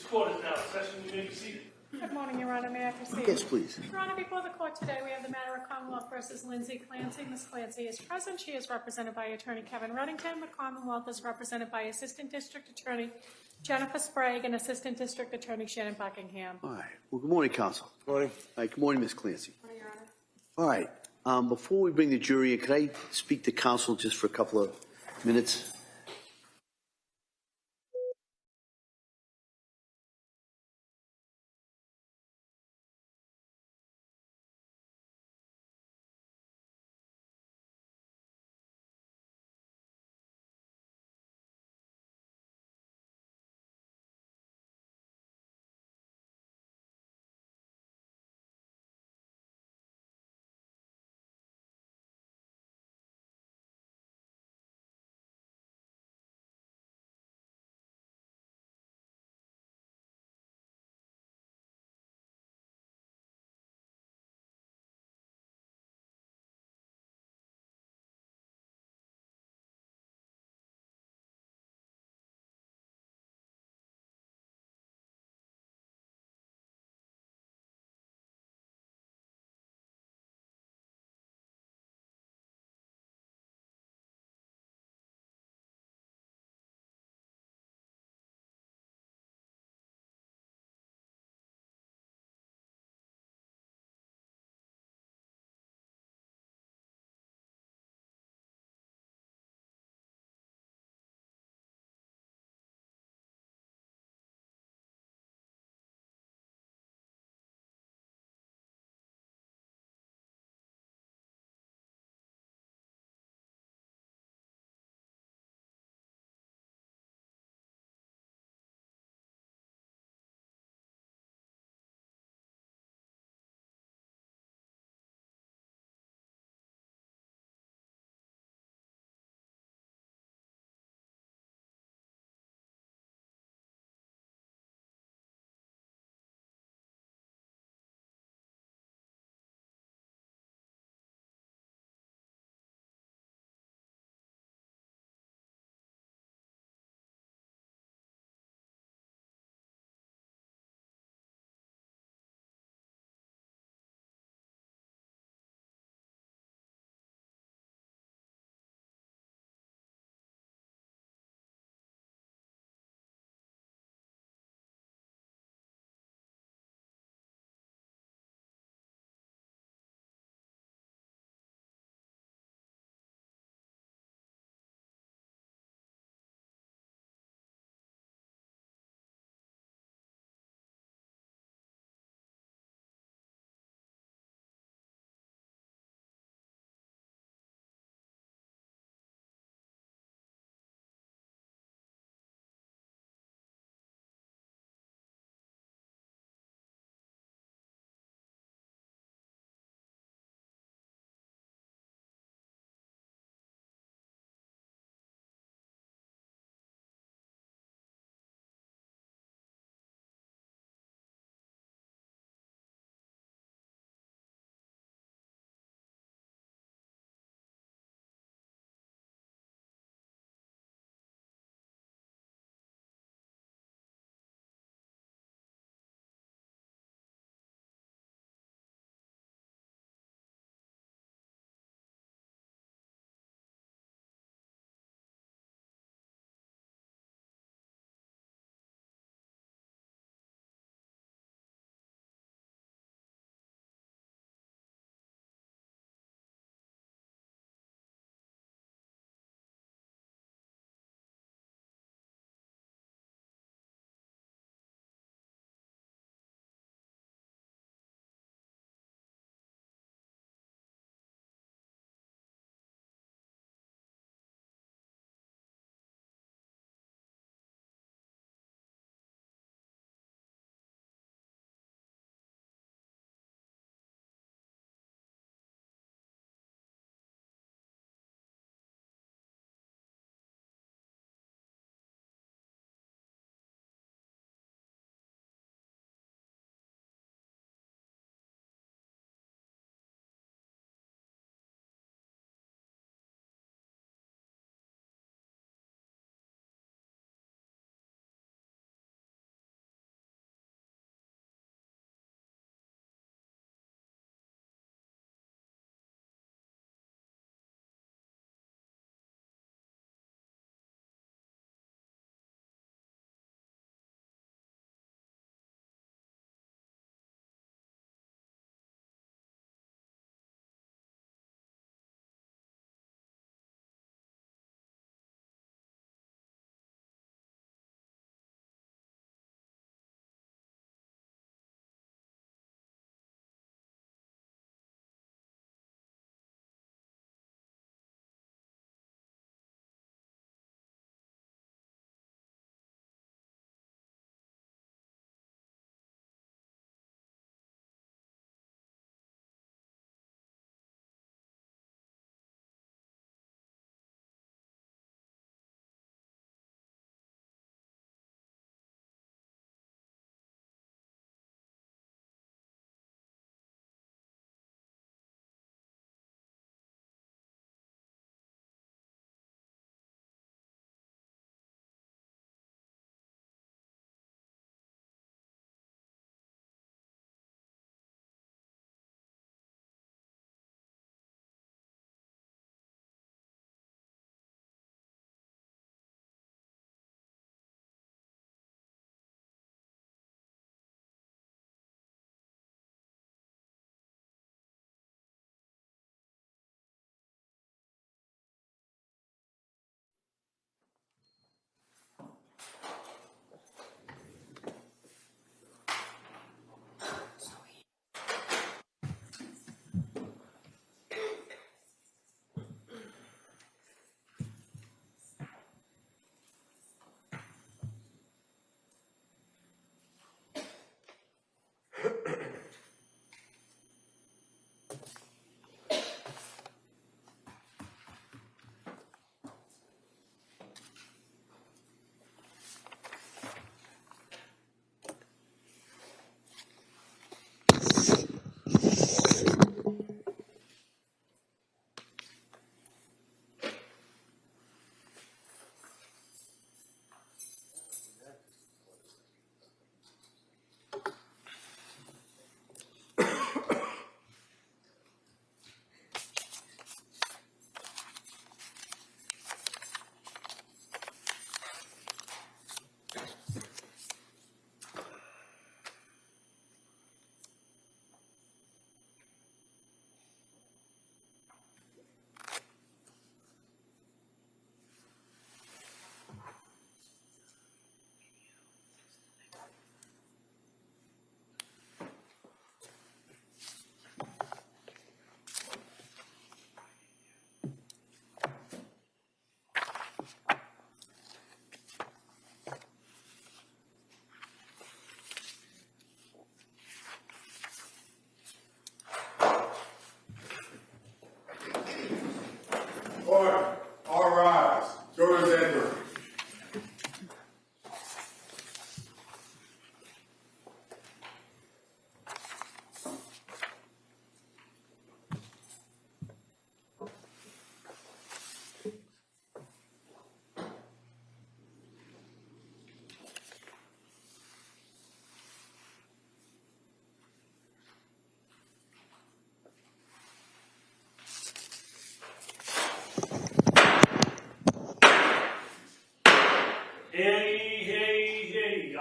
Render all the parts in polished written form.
Court is now in session. You may be seated. Good morning, Your Honor. May I proceed? Yes, please. Your Honor, before the court today, we have the matter of Commonwealth versus Lindsay Clancy. Ms. Clancy is present. She is represented by Attorney Kevin Reddington. The Commonwealth is represented by Assistant District Attorney Jennifer Sprague and Assistant District Attorney Shannon Buckingham. All right. Well, good morning, counsel. Good morning. All right. Good morning, Ms. Clancy. Good morning, Your Honor. All right. Before we bring the jury in, could I speak to counsel just for a couple of minutes?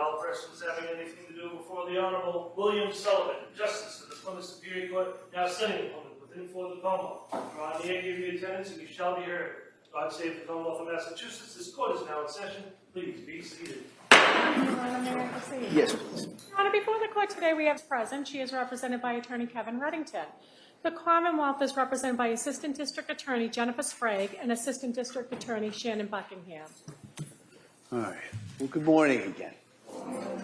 all persons having anything to do before the Honorable William Sullivan, Justice of the Plymouth Superior Court, now sitting in Plymouth, within for the Commonwealth. Draw near, give your attendance, and you shall be heard. God save the Commonwealth of Massachusetts. This court is now in session. Please be seated. Yes, please. Your Honor, before the court today, we have present. She is represented by Attorney Kevin Reddington. The Commonwealth is represented by Assistant District Attorney Jennifer Sprague and Assistant District Attorney Shannon Buckingham. All right. Well, good morning again.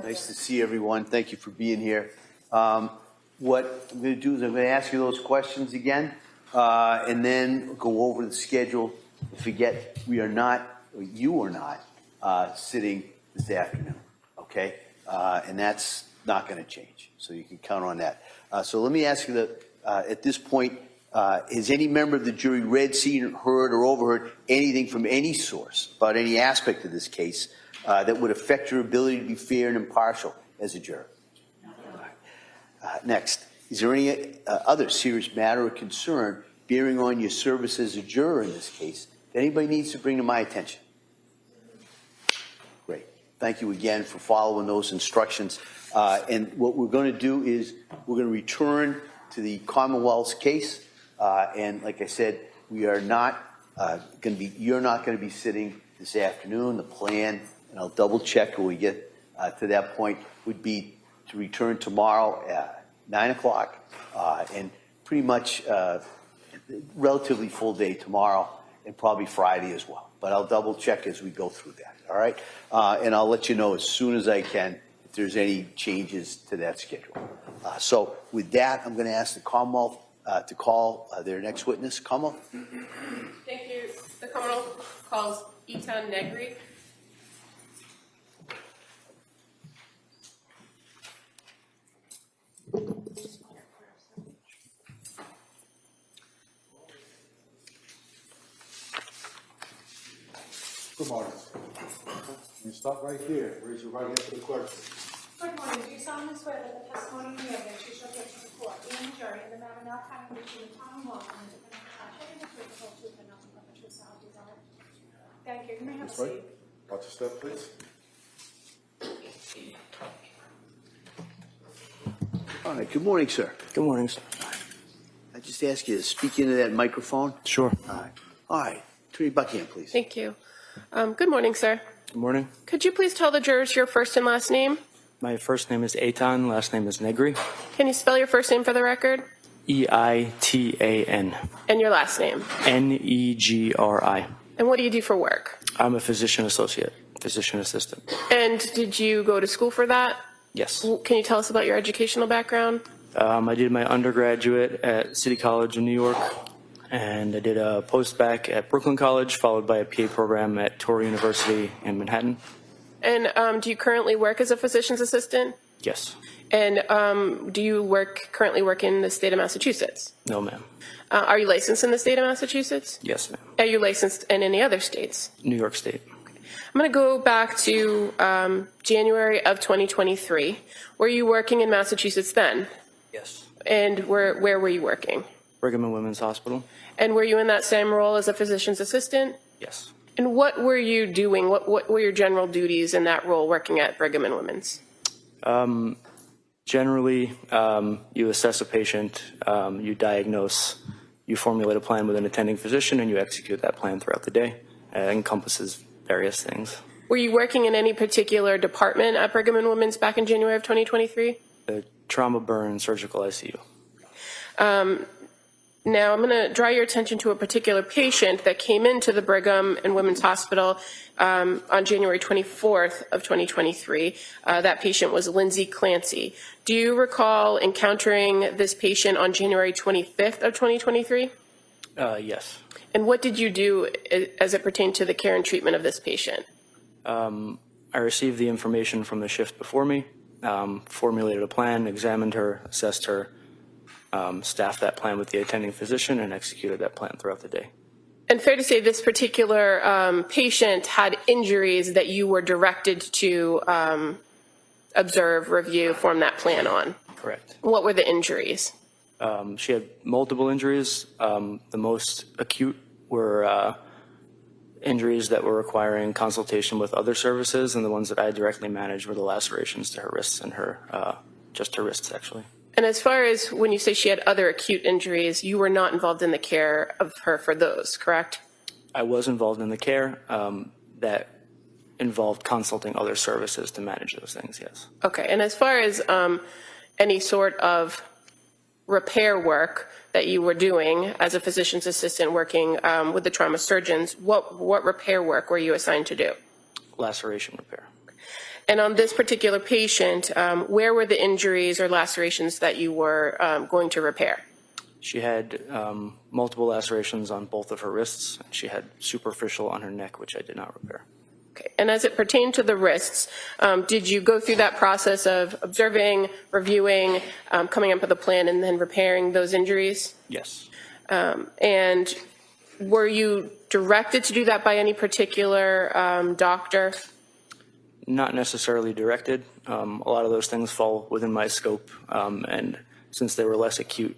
Nice to see everyone. Thank you for being here. What I'm going to do is I'm going to ask you those questions again, and then go over the schedule. Forget we are not, or you are not, sitting this afternoon, okay? And that's not going to change, so you can count on that. So let me ask you that at this point, has any member of the jury read, seen, heard, or overheard anything from any source about any aspect of this case that would affect your ability to be fair and impartial as a juror? Next, is there any other serious matter or concern bearing on your service as a juror in this case that anybody needs to bring to my attention? Great. Thank you again for following those instructions. And what we're going to do is we're going to return to the Commonwealth's case. And like I said, we are not going to be, you're not going to be sitting this afternoon. The plan, and I'll double check when we get to that point, would be to return tomorrow at 9 o'clock and pretty much relatively full day tomorrow and probably Friday as well. But I'll double check as we go through that, all right? And I'll let you know as soon as I can if there's any changes to that schedule. So with that, I'm going to ask the Commonwealth to call their next witness. Commonwealth? Thank you. The Commonwealth calls Eitan Negri. Good morning. You stop right here. Raise your right hand to the clerk. Good morning. Do you solemnly swear that the testimony you give that you shall give to the court and the jury in the matter now coming before the Commonwealth and the defendant shall be the truth, the whole truth, and nothing but the truth, so help you God? Thank you. You may have a That's right. seat. Watch your step, please. All right. Good morning, sir. Good morning, sir. I just ask you to speak into that microphone. Sure. All right. All right. Attorney Buckingham, please. Thank you. Good morning, sir. Good morning. Could you please tell the jurors your first and last name? My first name is Eitan, last name is Negri. Can you spell your first name for the record? E-I-T-A-N. And your last name? N-E-G-R-I. And what do you do for work? I'm a physician associate, physician assistant. And did you go to school for that? Yes. Can you tell us about your educational background? I did my undergraduate at City College in New York, and I did a post-bac at Brooklyn College, followed by a PA program at Torrey University in Manhattan. And do you currently work as a physician's assistant? Yes. And do you currently work in the state of Massachusetts? No, ma'am. Are you licensed in the state of Massachusetts? Yes, ma'am. Are you licensed in any other states? New York State. I'm going to go back to January of 2023. Were you working in Massachusetts then? Yes. And where were you working? Brigham and Women's Hospital. And were you in that same role as a physician's assistant? Yes. And what were you doing? What were your general duties in that role working at Brigham and Women's? Generally, you assess a patient, you diagnose, you formulate a plan with an attending physician, and you execute that plan throughout the day. It encompasses various things. Were you working in any particular department at Brigham and Women's back in January of 2023? The trauma, burn, surgical ICU. Now, I'm going to draw your attention to a particular patient that came into the Brigham and Women's Hospital on January 24th of 2023. That patient was Lindsay Clancy. Do you recall encountering this patient on January 25th of 2023? Yes. And what did you do as it pertained to the care and treatment of this patient? I received the information from the shift before me, formulated a plan, examined her, assessed her, staffed that plan with the attending physician, and executed that plan throughout the day. And fair to say this particular patient had injuries that you were directed to observe, review, form that plan on? Correct. What were the injuries? She had multiple injuries. The most acute were injuries that were requiring consultation with other services, and the ones that I directly managed were the lacerations to her wrists and just her wrists, actually. And as far as when you say she had other acute injuries, you were not involved in the care of her for those, correct? I was involved in the care that involved consulting other services to manage those things, yes. Okay, and as far as any sort of repair work that you were doing as a physician's assistant working with the trauma surgeons, what repair work were you assigned to do? Laceration repair. And on this particular patient, where were the injuries or lacerations that you were going to repair? She had multiple lacerations on both of her wrists. She had superficial on her neck, which I did not repair. Okay. And as it pertained to the wrists, did you go through that process of observing, reviewing, coming up with a plan, and then repairing those injuries? Yes. And were you directed to do that by any particular doctor? Not necessarily directed. A lot of those things fall within my scope, and since they were less acute,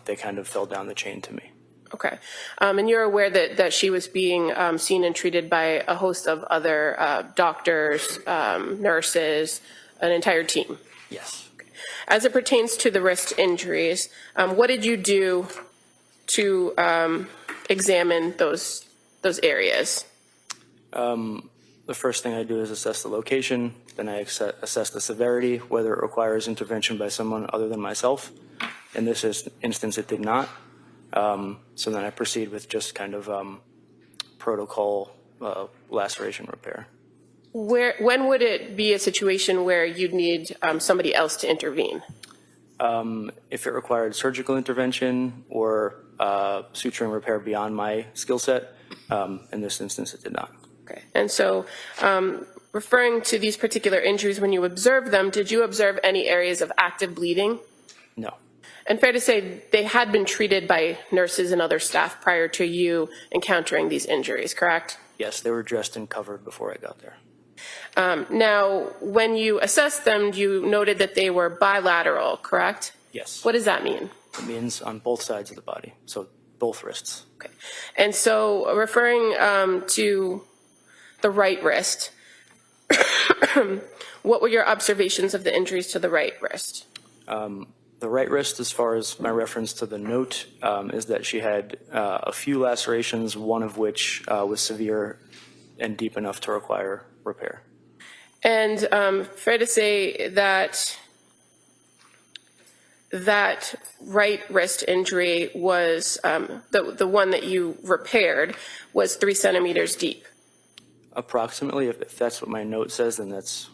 they kind of fell down the chain to me. Okay. And you're aware that she was being seen and treated by a host of other doctors, nurses, an entire team? Yes. As it pertains to the wrist injuries, what did you do to examine those areas? The first thing I do is assess the location, then I assess the severity, whether it requires intervention by someone other than myself. In this instance, it did not. So then I proceed with just kind of protocol laceration repair. When would it be a situation where you'd need somebody else to intervene? If it required surgical intervention or suturing repair beyond my skill set, in this instance, it did not. Okay. And so referring to these particular injuries, when you observed them, did you observe any areas of active bleeding? No. And fair to say they had been treated by nurses and other staff prior to you encountering these injuries, correct? Yes, they were dressed and covered before I got there. Now, when you assessed them, you noted that they were bilateral, correct? Yes. What does that mean? It means on both sides of the body, so both wrists. Okay. And so referring to the right wrist, what were your observations of the injuries to the right wrist? The right wrist, as far as my reference to the note, is that she had a few lacerations, one of which was severe and deep enough to require repair. And fair to say that that right wrist injury was, the one that you repaired was 3 centimeters deep? Approximately, if that's what my note says, then that's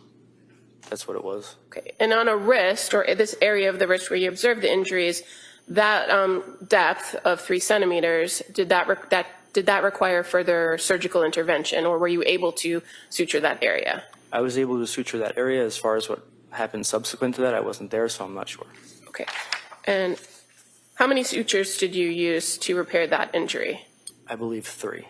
what it was. Okay. And on a wrist, or this area of the wrist where you observed the injuries, that depth of 3 centimeters, did that require further surgical intervention, or were you able to suture that area? I was able to suture that area. As far as what happened subsequent to that, I wasn't there, so I'm not sure. Okay. And how many sutures did you use to repair that injury? I believe 3.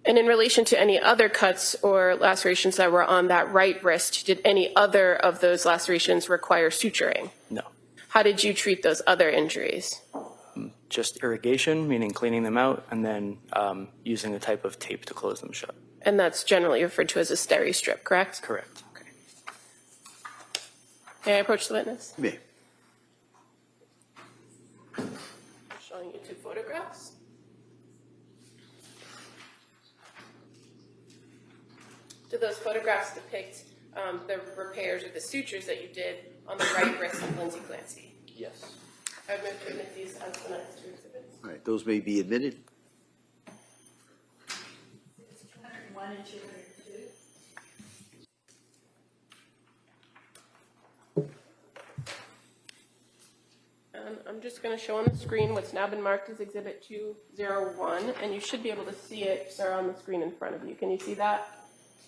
And in relation to any other cuts or lacerations that were on that right wrist, did any other of those lacerations require suturing? No. How did you treat those other injuries? Just irrigation, meaning cleaning them out, and then using a type of tape to close them shut. And that's generally referred to as a steri strip, correct? Correct. Okay. May I approach the witness? Me. Showing you 2 photographs. Do those photographs depict the repairs or the sutures that you did on the right wrist of Lindsay Clancy? Yes. I would move to admit these as the next 2 exhibits. All right, those may be admitted. 201 and 202. I'm just going to show on the screen what's now been marked as Exhibit 201, and you should be able to see it, sir, on the screen in front of you. Can you see that?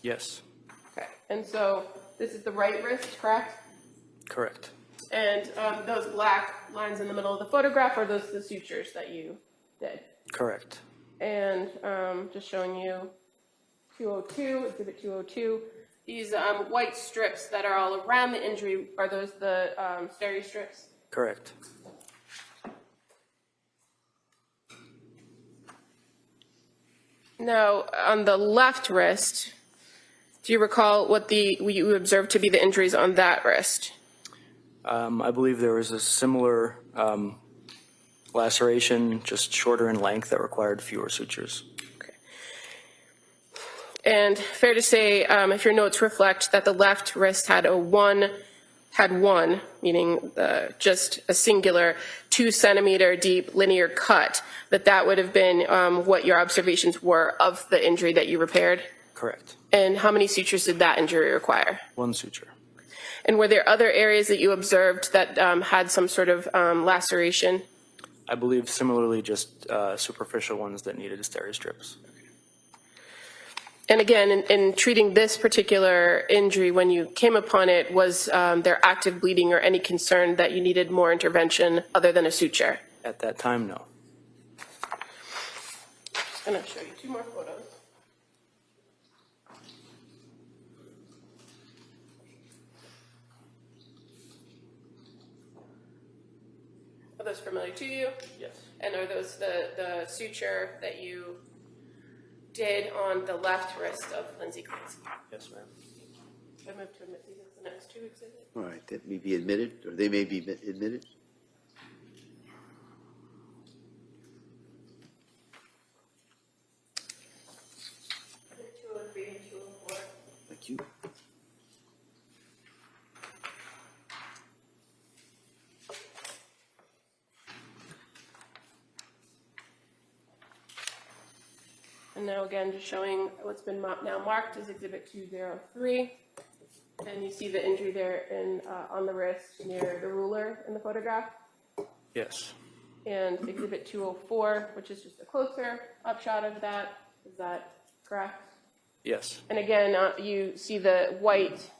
Yes. Okay. And so this is the right wrist, correct? Correct. And those black lines in the middle of the photograph are those the sutures that you did. Correct. And just showing you 202, Exhibit 202. These white strips that are all around the injury, are those the steri strips? Correct. Now, on the left wrist, do you recall what you observed to be the injuries on that wrist? I believe there was a similar laceration, just shorter in length, that required fewer sutures. Okay. And fair to say, if your notes reflect that the left wrist had one, meaning just a singular 2 centimeter deep linear cut, that would have been what your observations were of the injury that you repaired? Correct. And how many sutures did that injury require? 1 suture. And were there other areas that you observed that had some sort of laceration? I believe similarly just superficial ones that needed steri strips. And again, in treating this particular injury, when you came upon it, was there active bleeding or any concern that you needed more intervention other than a suture? At that time, no. I'm going to show you 2 more photos. Are those familiar to you? Yes. And are those the suture that you did on the left wrist of Lindsay Clancy? Yes, ma'am. I move to admit these as the next 2 exhibits. All right, that may be admitted, or they may be admitted. Exhibit 203 and 204. Thank you. And now again, just showing what's been now marked as Exhibit 203. And you see the injury there on the wrist near the ruler in the photograph. Yes. And Exhibit 204, which is just a closer upshot of that. Is that correct? Yes. And again, you see the white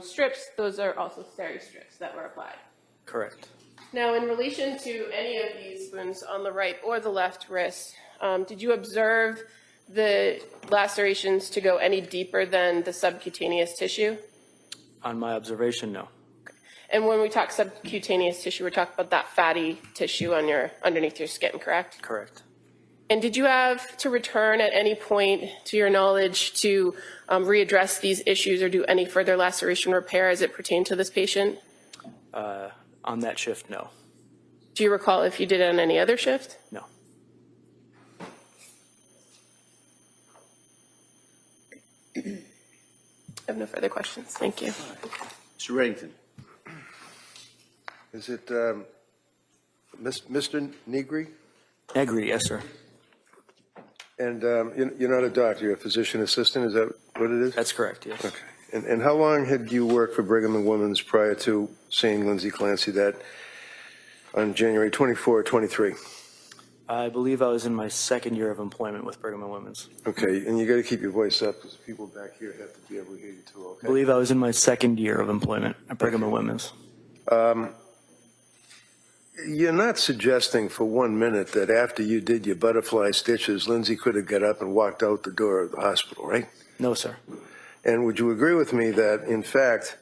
strips. Those are also steri strips that were applied. Correct. Now, in relation to any of these wounds on the right or the left wrist, did you observe the lacerations to go any deeper than the subcutaneous tissue? On my observation, no. And when we talk subcutaneous tissue, we're talking about that fatty tissue on underneath your skin, correct? Correct. And did you have to return at any point, to your knowledge, to readdress these issues or do any further laceration repair as it pertained to this patient? On that shift, no. Do you recall if you did it on any other shift? No. I have no further questions. Thank you. Mr. Reddington. Is it Mr. Negri? Negri, yes, sir. And you're not a doctor, you're a physician assistant, is that what it is? That's correct, yes. Okay. And how long had you worked for Brigham and Women's prior to seeing Lindsay Clancy that on January 24, 23? I believe I was in my 2nd year of employment with Brigham and Women's. Okay, and you got to keep your voice up because people back here have to be able to hear you too, okay? I believe I was in my 2nd year of employment at Brigham and Women's. You're not suggesting for 1 minute that after you did your butterfly stitches, Lindsay could have got up and walked out the door of the hospital, right? No, sir. And would you agree with me that, in fact,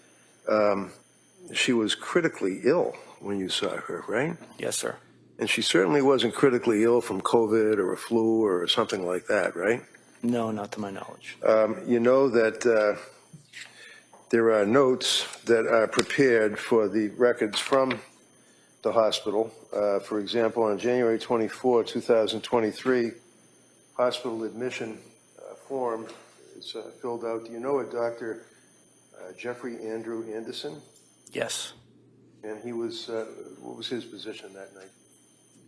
she was critically ill when you saw her, right? Yes, sir. And she certainly wasn't critically ill from COVID or a flu or something like that, right? No, not to my knowledge. You know that there are notes that are prepared for the records from the hospital. For example, on January 24, 2023, hospital admission form is filled out. Do you know a Dr. Jeffrey Andrew Anderson? Yes. And he was, what was his position that night?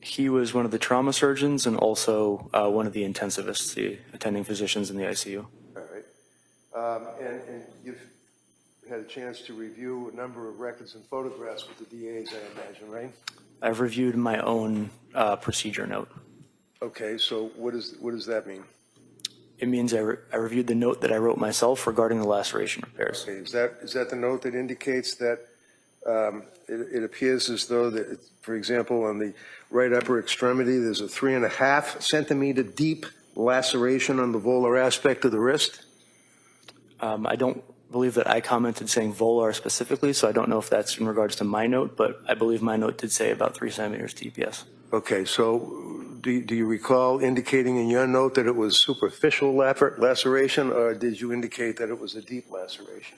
He was one of the trauma surgeons and also one of the intensivists, the attending physicians in the ICU. All right. And you've had a chance to review a number of records and photographs with the DAs, I imagine, right? I've reviewed my own procedure note. Okay, so what does that mean? It means I reviewed the note that I wrote myself regarding the laceration repairs. Okay, is that the note that indicates that it appears as though that, for example, on the right upper extremity, there's a 3.5 centimeter deep laceration on the volar aspect of the wrist? I don't believe that I commented saying volar specifically, so I don't know if that's in regards to my note, but I believe my note did say about 3 centimeters deep, yes. Okay, so do you recall indicating in your note that it was superficial laceration, or did you indicate that it was a deep laceration?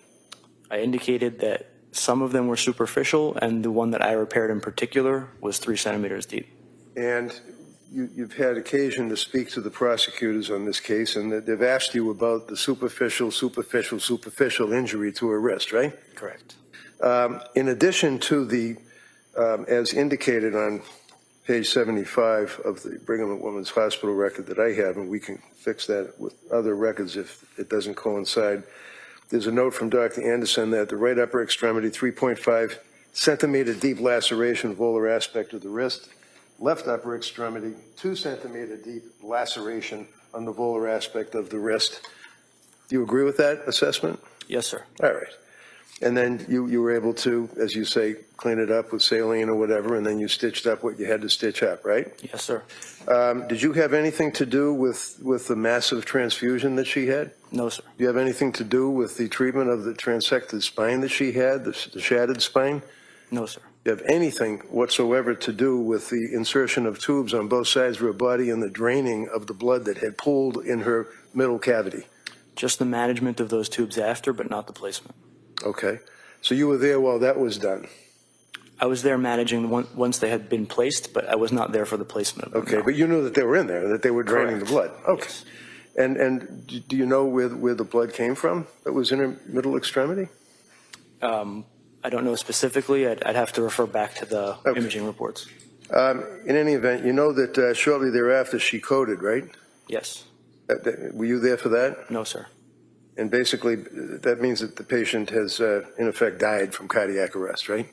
I indicated that some of them were superficial, and the one that I repaired in particular was 3 centimeters deep. And you've had occasion to speak to the prosecutors on this case, and they've asked you about the superficial injury to her wrist, right? Correct. In addition to the, as indicated on page 75 of the Brigham and Women's Hospital record that I have, and we can fix that with other records if it doesn't coincide, there's a note from Dr. Anderson that the right upper extremity, 3.5 centimeter deep laceration, volar aspect of the wrist. Left upper extremity, 2 centimeter deep laceration on the volar aspect of the wrist. Do you agree with that assessment? Yes, sir. All right. And then you were able to, as you say, clean it up with saline or whatever, and then you stitched up what you had to stitch up, right? Yes, sir. Did you have anything to do with the massive transfusion that she had? No, sir. Do you have anything to do with the treatment of the transected spine that she had, the shattered spine? No, sir. Do you have anything whatsoever to do with the insertion of tubes on both sides of her body and the draining of the blood that had pooled in her middle cavity? Just the management of those tubes after, but not the placement. Okay. So you were there while that was done? I was there managing once they had been placed, but I was not there for the placement of them. Okay, no. but you knew that they were in there, that they were draining the blood? Correct. Okay. Yes. And do you know where the blood came from that was in her middle extremity? I don't know specifically. I'd have to refer back to the imaging reports. In any event, you know that shortly thereafter she coded, right? Yes. Were you there for that? No, sir. And basically, that means that the patient has, in effect, died from cardiac arrest, right?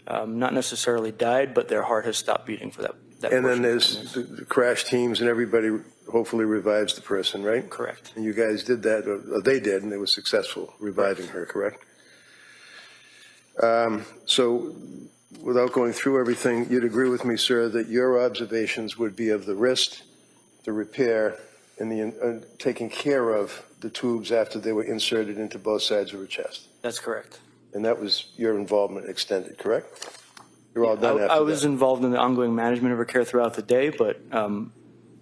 Not necessarily died, but their heart has stopped beating for that And then portion. there's the crash teams and everybody hopefully revives the person, right? Correct. And you guys did that, or they did, and they were successful reviving her, correct? So without going through everything, you'd agree with me, sir, that your observations would be of the wrist, the repair, and the taking care of the tubes after they were inserted into both sides of her chest. That's correct. And that was your involvement extended, correct? You're all done after that. I was involved in the ongoing management of her care throughout the day, but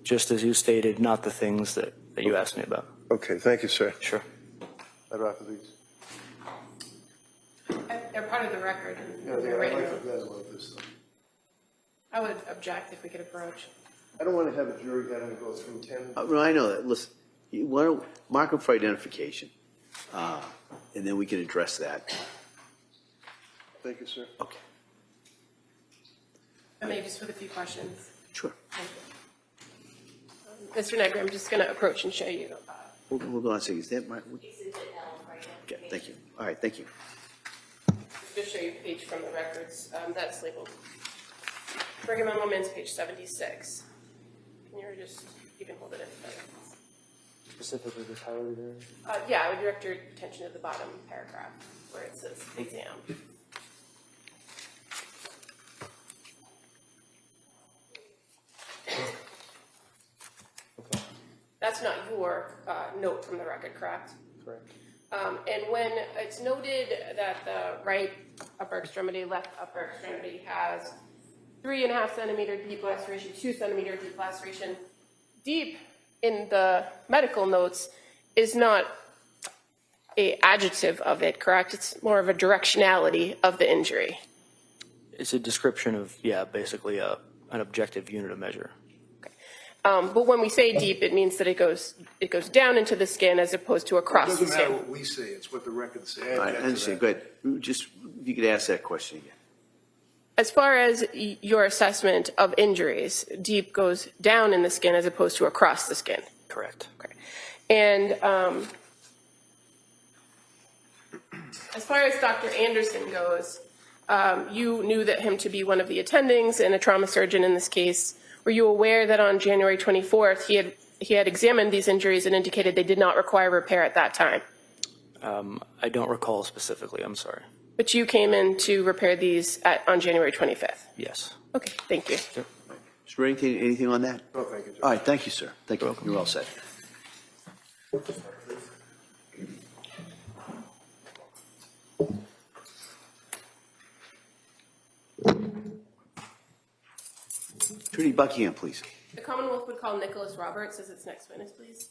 just as you stated, not the things that you asked me about. Okay, thank you, sir. Sure. I'd offer these. They're part of the record. I would object if we could approach. I don't want to have a jury having to go through 10. No, I know that. Listen, you want to mark them for identification, and then we can address that. Thank you, sir. Okay. I may just with a few questions. Sure. Thank you. Mr. Negri, I'm just going to approach and show you. Hold on a second. Is that my? Okay. Thank you. All right. Thank you. Just show you a page from the records that's labeled Brigham and Women's, page 76. You can hold it in. Specifically this highlighted area? Yeah, I would direct your attention to the bottom paragraph where it says exam. That's not your note from the record, correct? Correct. And when it's noted that the right upper extremity, left upper extremity has 3.5 centimeter deep laceration, 2 centimeter deep laceration, deep in the medical notes is not an adjective of it, correct? It's more of a directionality of the injury. It's a description of, basically an objective unit of measure. But when we say deep, it means that it goes down into the skin as opposed to across the It doesn't matter skin. what we say, it's what the records say. All right. I understand. Go ahead. Just if you could ask that question again. As far as your assessment of injuries, deep goes down in the skin as opposed to across the skin. Correct. Okay. And as far as Dr. Anderson goes, you knew that him to be one of the attendings and a trauma surgeon in this case. Were you aware that on January 24th he had examined these injuries and indicated they did not require repair at that time? I don't recall specifically. I'm sorry. But you came in to repair these on January 25th? Yes. Okay, thank you. Mr. Reddington, anything on that? Oh, thank you, sir. All right. Thank you, sir. Thank you. You're all set. Attorney Buckingham, please. The Commonwealth would call Nicholas Roberts as its next witness, please.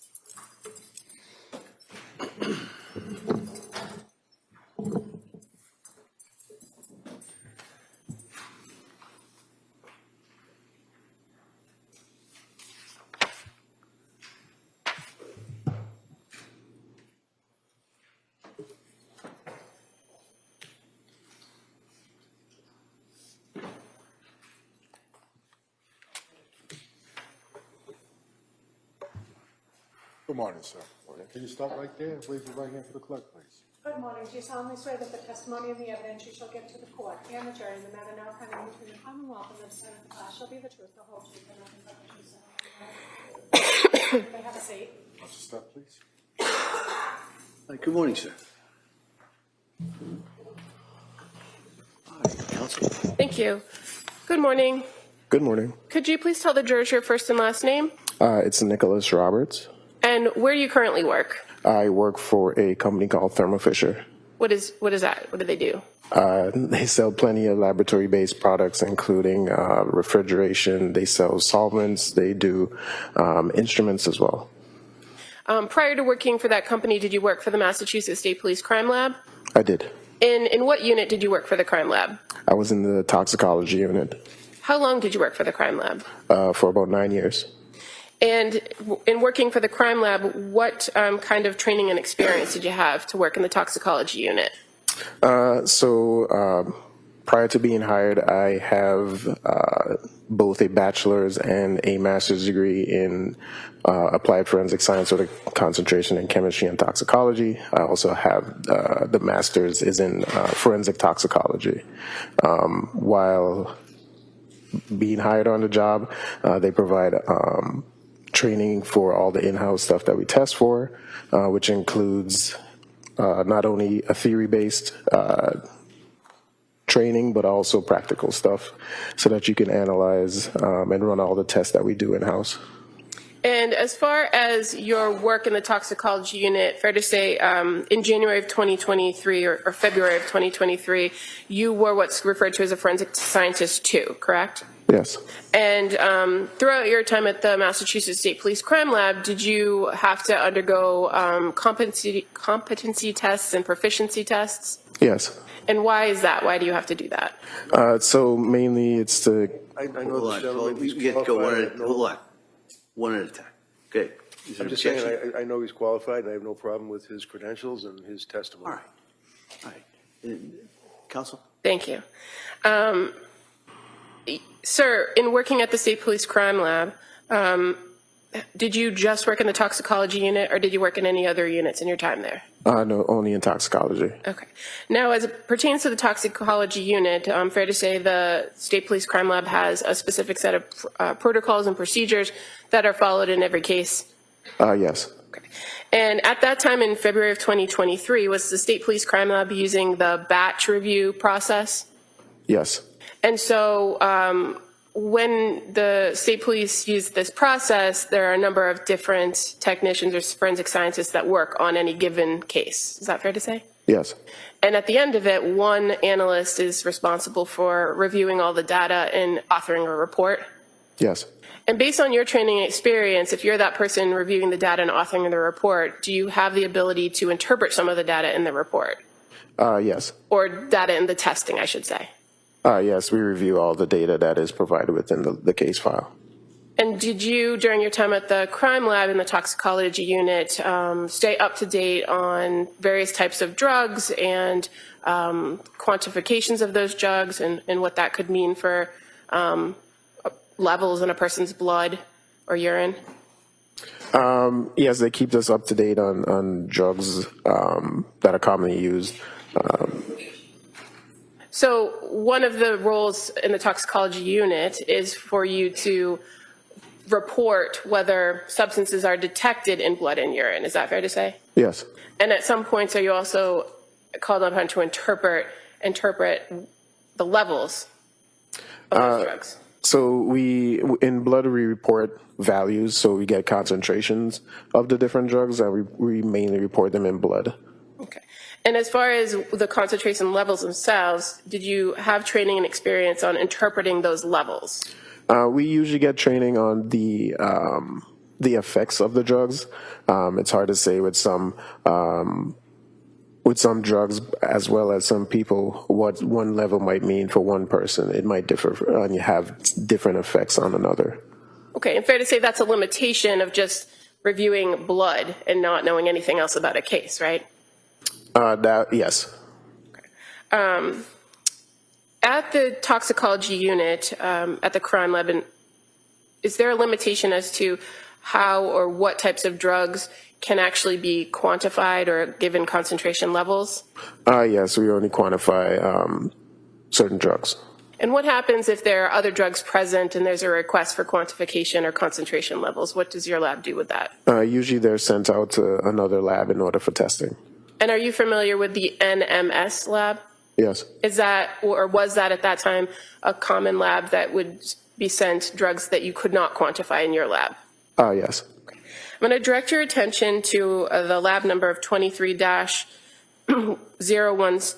Good morning, sir. Can you stop right there and raise your right hand for the clerk, please? Good morning. Do you solemnly swear that the testimony and the evidence you shall give to the court and the jury in the matter now pending between the Commonwealth and the Senate of the class shall be the truth, the whole truth, and nothing but the truth, so help you God? May I have a seat? Won't you step, please? Good morning, sir. All right, counsel. Thank you. Good morning. Good morning. Could you please tell the jurors your first and last name? It's Nicholas Roberts. And where do you currently work? I work for a company called Thermo Fisher. What is that? What do they do? They sell plenty of laboratory-based products, including refrigeration. They sell solvents. They do instruments as well. Prior to working for that company, did you work for the Massachusetts State Police Crime Lab? I did. In what unit did you work for the crime lab? I was in the toxicology unit How long did you work for the crime lab? for about 9 years. And in working for the crime lab, what kind of training and experience did you have to work in the toxicology unit? Prior to being hired, I have both a bachelor's and a master's degree in applied forensic science with a concentration in chemistry and toxicology. I also have the master's is in forensic toxicology. While being hired on the job, they provide training for all the in-house stuff that we test for, which includes not only a theory-based training, but also practical stuff so that you can analyze and run all the tests that we do in-house. And as far as your work in the toxicology unit, fair to say in January of 2023 or February of 2023, you were what's referred to as a forensic scientist too, correct? Yes. And throughout your time at the Massachusetts State Police Crime Lab, did you have to undergo competency tests and proficiency tests? Yes. And why is that? Why do you have to do that? So mainly it's to I know Hold this on, gentleman, we he's get to go qualified. hold on. One at a time. Okay. Is there I'm an just objection? saying, I know he's qualified, and I have no problem with his credentials and his All testimony. right. All right. Counsel? Thank you. Sir, in working at the State Police Crime Lab, did you just work in the toxicology unit or did you work in any other units in your time there? no, only in toxicology. Okay. Now, as it pertains to the toxicology unit, fair to say the State Police Crime Lab has a specific set of protocols and procedures that are followed in every case? Yes. Okay. And at that time in February of 2023, was the State Police Crime Lab using the batch review process? Yes. And so when the state police use this process, there are a number of different technicians or forensic scientists that work on any given case. Is that fair to say? Yes. And at the end of it, one analyst is responsible for reviewing all the data and authoring a report. Yes. And based on your training and experience, if you're that person reviewing the data and authoring the report, do you have the ability to interpret some of the data in the report? Yes. Or data in the testing, I should say. Yes, we review all the data that is provided within the case file. And did you, during your time at the crime lab in the toxicology unit, stay up to date on various types of drugs and quantifications of those drugs and what that could mean for levels in a person's blood or urine? Yes, they keep us up to date on drugs that are commonly used. So one of the roles in the toxicology unit is for you to report whether substances are detected in blood and urine. Is that fair to say? Yes. And at some points, are you also called upon to interpret the levels of those drugs? So in blood, we report values, so we get concentrations of the different drugs, and we mainly report them in blood. Okay. And as far as the concentration levels themselves, did you have training and experience on interpreting those levels? We usually get training on the effects of the drugs. It's hard to say with some drugs as well as some people what one level might mean for one person. It might differ and you have different effects on another. Okay, and fair to say that's a limitation of just reviewing blood and not knowing anything else about a case, right? Yes. At the toxicology unit, at the crime lab, is there a limitation as to how or what types of drugs can actually be quantified or given concentration levels? Yes, we only quantify certain drugs. And what happens if there are other drugs present and there's a request for quantification or concentration levels? What does your lab do with that? Usually they're sent out to another lab in order for testing. And are you familiar with the NMS lab? Yes. Is that, or was that at that time, a common lab that would be sent drugs that you could not quantify in your lab? Yes. I'm going to direct your attention to the lab number of 23-01,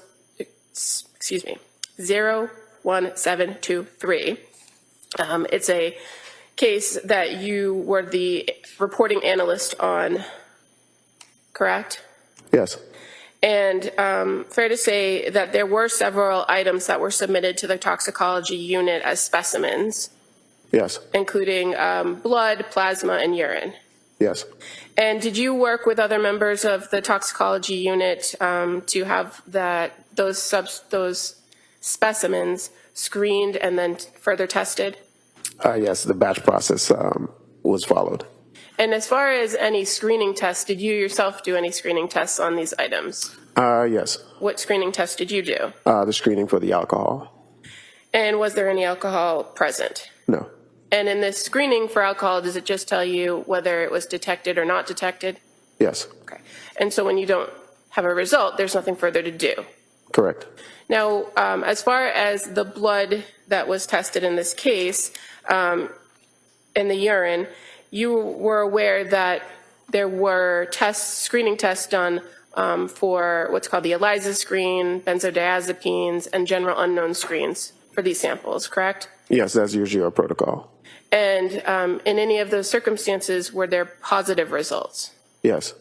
excuse me, 01723. It's a case that you were the reporting analyst on, correct? Yes. And fair to say that there were several items that were submitted to the toxicology unit as specimens, Yes. including blood, plasma, and urine. Yes. And did you work with other members of the toxicology unit to have those specimens screened and then further tested? Yes, the batch process was followed. And as far as any screening tests, did you yourself do any screening tests on these items? Yes. What screening test did you do? The screening for the alcohol. And was there any alcohol present? No. And in this screening for alcohol, does it just tell you whether it was detected or not detected? Yes. Okay. And so when you don't have a result, there's nothing further to do. Correct. Now, as far as the blood that was tested in this case, in the urine, you were aware that there were screening tests done for what's called the ELISA screen, benzodiazepines, and general unknown screens for these samples, correct? Yes, that's usually our protocol. And in any of those circumstances, were there positive results? Yes.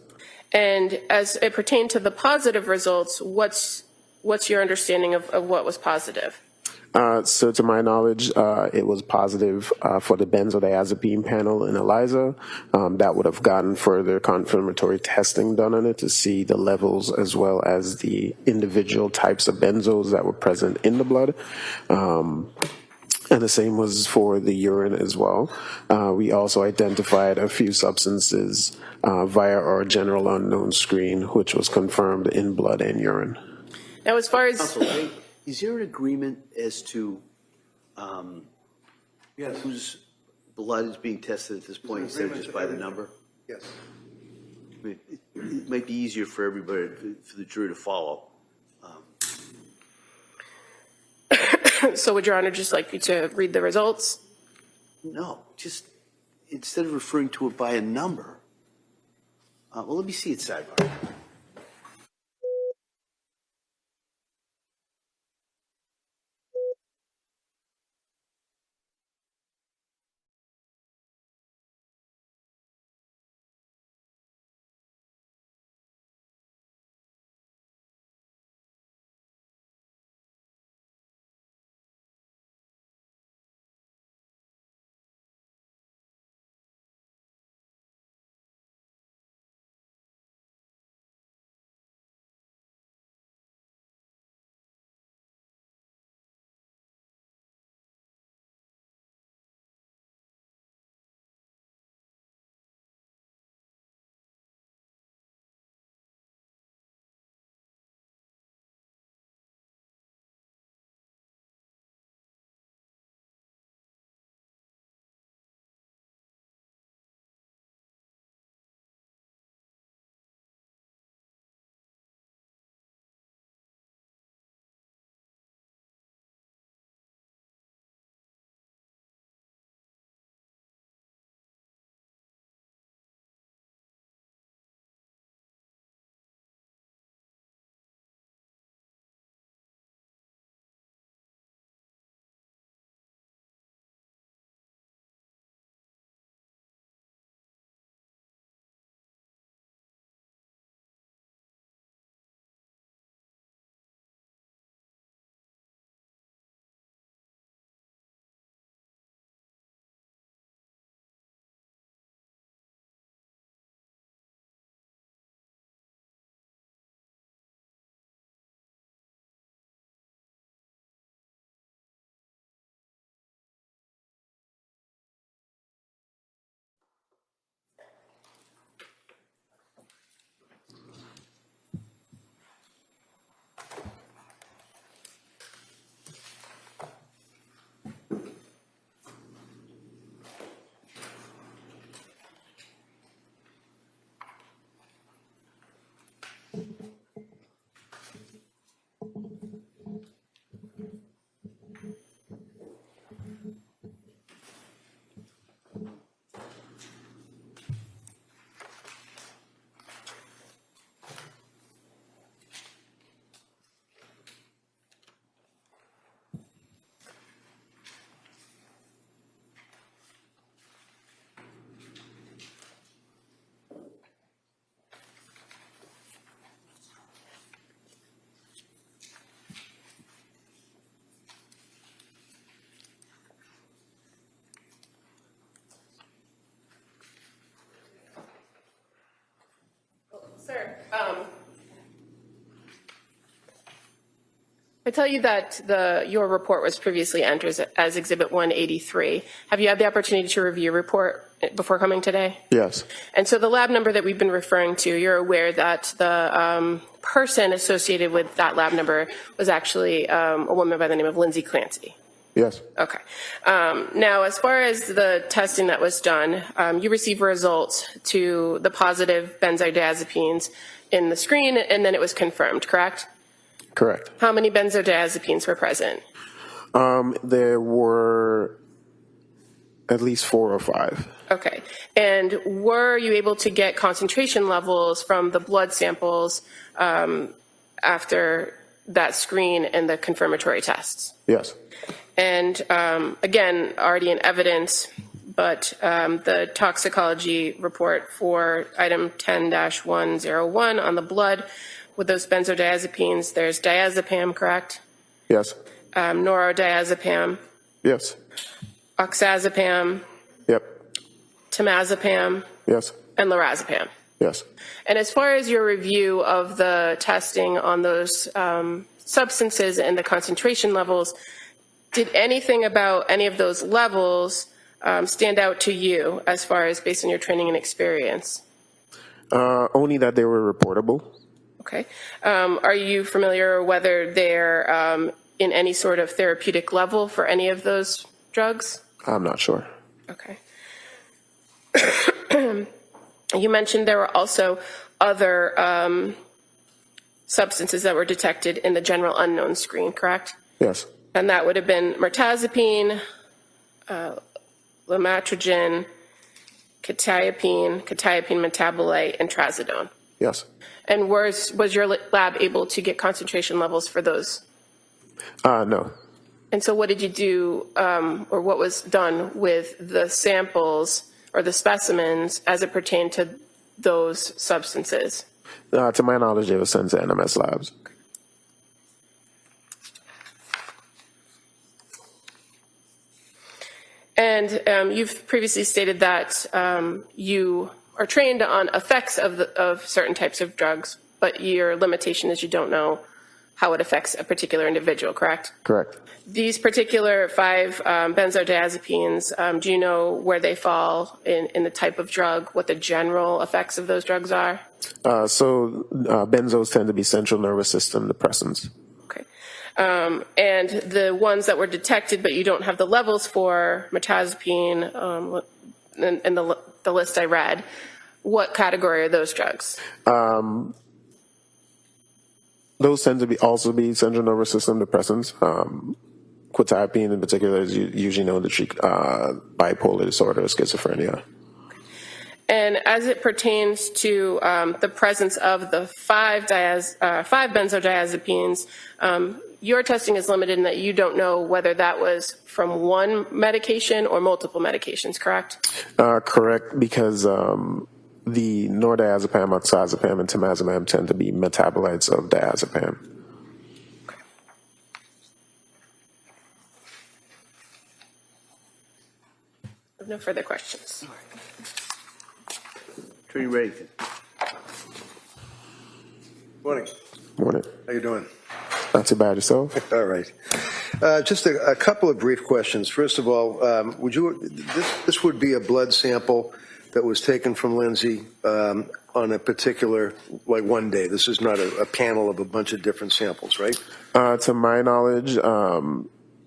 And as it pertained to the positive results, what's your understanding of what was positive? So to my knowledge, it was positive for the benzodiazepine panel in ELISA. That would have gotten further confirmatory testing done on it to see the levels as well as the individual types of benzos that were present in the blood. And the same was for the urine as well. We also identified a few substances via our general unknown screen, which was confirmed in blood and urine. Now, as far as... Counsel, is there an agreement as to whose blood is being tested at this point instead of just by the number? Yes. It might be easier for everybody, for the jury to follow. So would Your Honor just like you to read the results? No, just instead of referring to it by a number. Well, let me see it sidebar. I tell you that your report was previously entered as Exhibit 183. Have you had the opportunity to review your report before coming today? Yes. And so the lab number that we've been referring to, you're aware that the person associated with that lab number was actually a woman by the name of Lindsay Clancy. Yes. Okay. Now, as far as the testing that was done, you received results to the positive benzodiazepines in the screen, and then it was confirmed, correct? Correct. How many benzodiazepines were present? There were at least 4 or 5. Okay. And were you able to get concentration levels from the blood samples after that screen and the confirmatory tests? Yes. And again, already in evidence, but the toxicology report for item 10-101 on the blood with those benzodiazepines, there's diazepam, correct? Yes. Norodiazepam, Yes. oxazepam, Yep. temazepam, Yes. and lorazepam. Yes. And as far as your review of the testing on those substances and the concentration levels, did anything about any of those levels stand out to you as far as based on your training and experience? Only that they were reportable. Okay. Are you familiar whether they're in any sort of therapeutic level for any of those drugs? I'm not sure. Okay. You mentioned there were also other substances that were detected in the general unknown screen, correct? Yes. And that would have been mirtazapine, lamotrigine, quetiapine metabolite, and trazodone. Yes. And was your lab able to get concentration levels for those? No. And so what did you do, or what was done with the samples or the specimens as it pertained to those substances? To my knowledge, they were sent to NMS labs. And you've previously stated that you are trained on effects of certain types of drugs, but your limitation is you don't know how it affects a particular individual, correct? Correct. These particular 5 benzodiazepines, do you know where they fall in the type of drug, what the general effects of those drugs are? Benzos tend to be central nervous system depressants. Okay. And the ones that were detected, but you don't have the levels for, mirtazapine, and the list I read, what category are those drugs? Those tend to also be central nervous system depressants. Quetiapine in particular is usually known to treat bipolar disorder or schizophrenia. And as it pertains to the presence of the 5 benzodiazepines, your testing is limited in that you don't know whether that was from one medication or multiple medications, correct? Correct, because the nordiazepam, oxazepam, and temazepam tend to be metabolites of diazepam. No further questions. Attorney Reddington. Morning. Morning. How you doing? Not too bad yourself. All right. Just a couple of brief questions. First of all, this would be a blood sample that was taken from Lindsay on a particular, like one day. This is not a panel of a bunch of different samples, right? To my knowledge,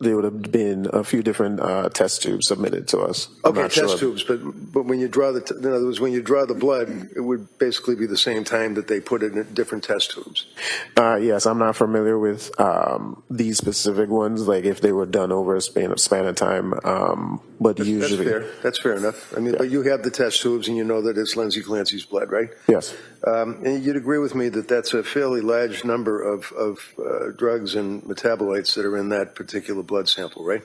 there would have been a few different test tubes submitted to us. Okay, test tubes, but when you draw in other words, when you draw the blood, it would basically be the same time that they put it in different test tubes. Yes, I'm not familiar with these specific ones, like if they were done over a span of time, but usually. That's fair enough. I mean, yeah. But you have the test tubes and you know that it's Lindsay Clancy's blood, right? Yes. And you'd agree with me that that's a fairly large number of drugs and metabolites that are in that particular blood sample, right?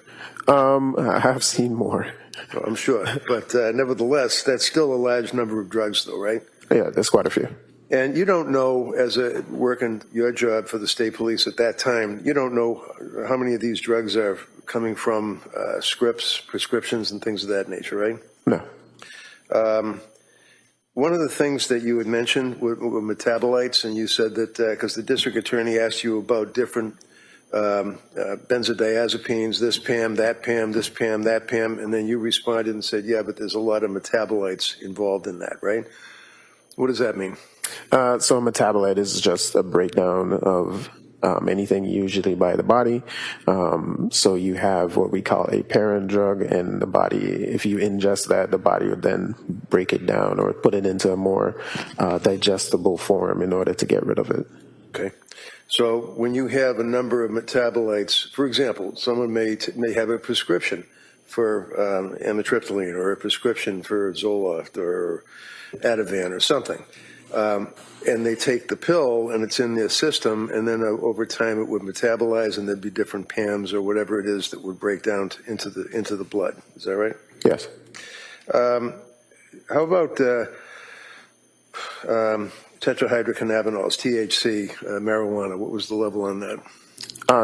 I have seen more. Well, I'm sure. But nevertheless, that's still a large number of drugs, though, right? Yeah, there's quite a few. And you don't know, as a working your job for the state police at that time, you don't know how many of these drugs are coming from scripts, prescriptions, and things of that nature, right? No. One of the things that you had mentioned were metabolites, and you said that because the district attorney asked you about different benzodiazepines, this PAM, that PAM, this PAM, that PAM, and then you responded and said, yeah, but there's a lot of metabolites involved in that, right? What does that mean? So a metabolite is just a breakdown of anything usually by the body. So you have what we call a parent drug, and the body, if you ingest that, the body would then break it down or put it into a more digestible form in order to get rid of it. Okay. So when you have a number of metabolites, for example, someone may have a prescription for amitriptyline or a prescription for Zoloft or Ativan or something, and they take the pill and it's in their system, and then over time it would metabolize and there'd be different PAMs or whatever it is that would break down into the blood. Is that right? Yes. How about tetrahydrocannabinols, THC, marijuana? What was the level on that?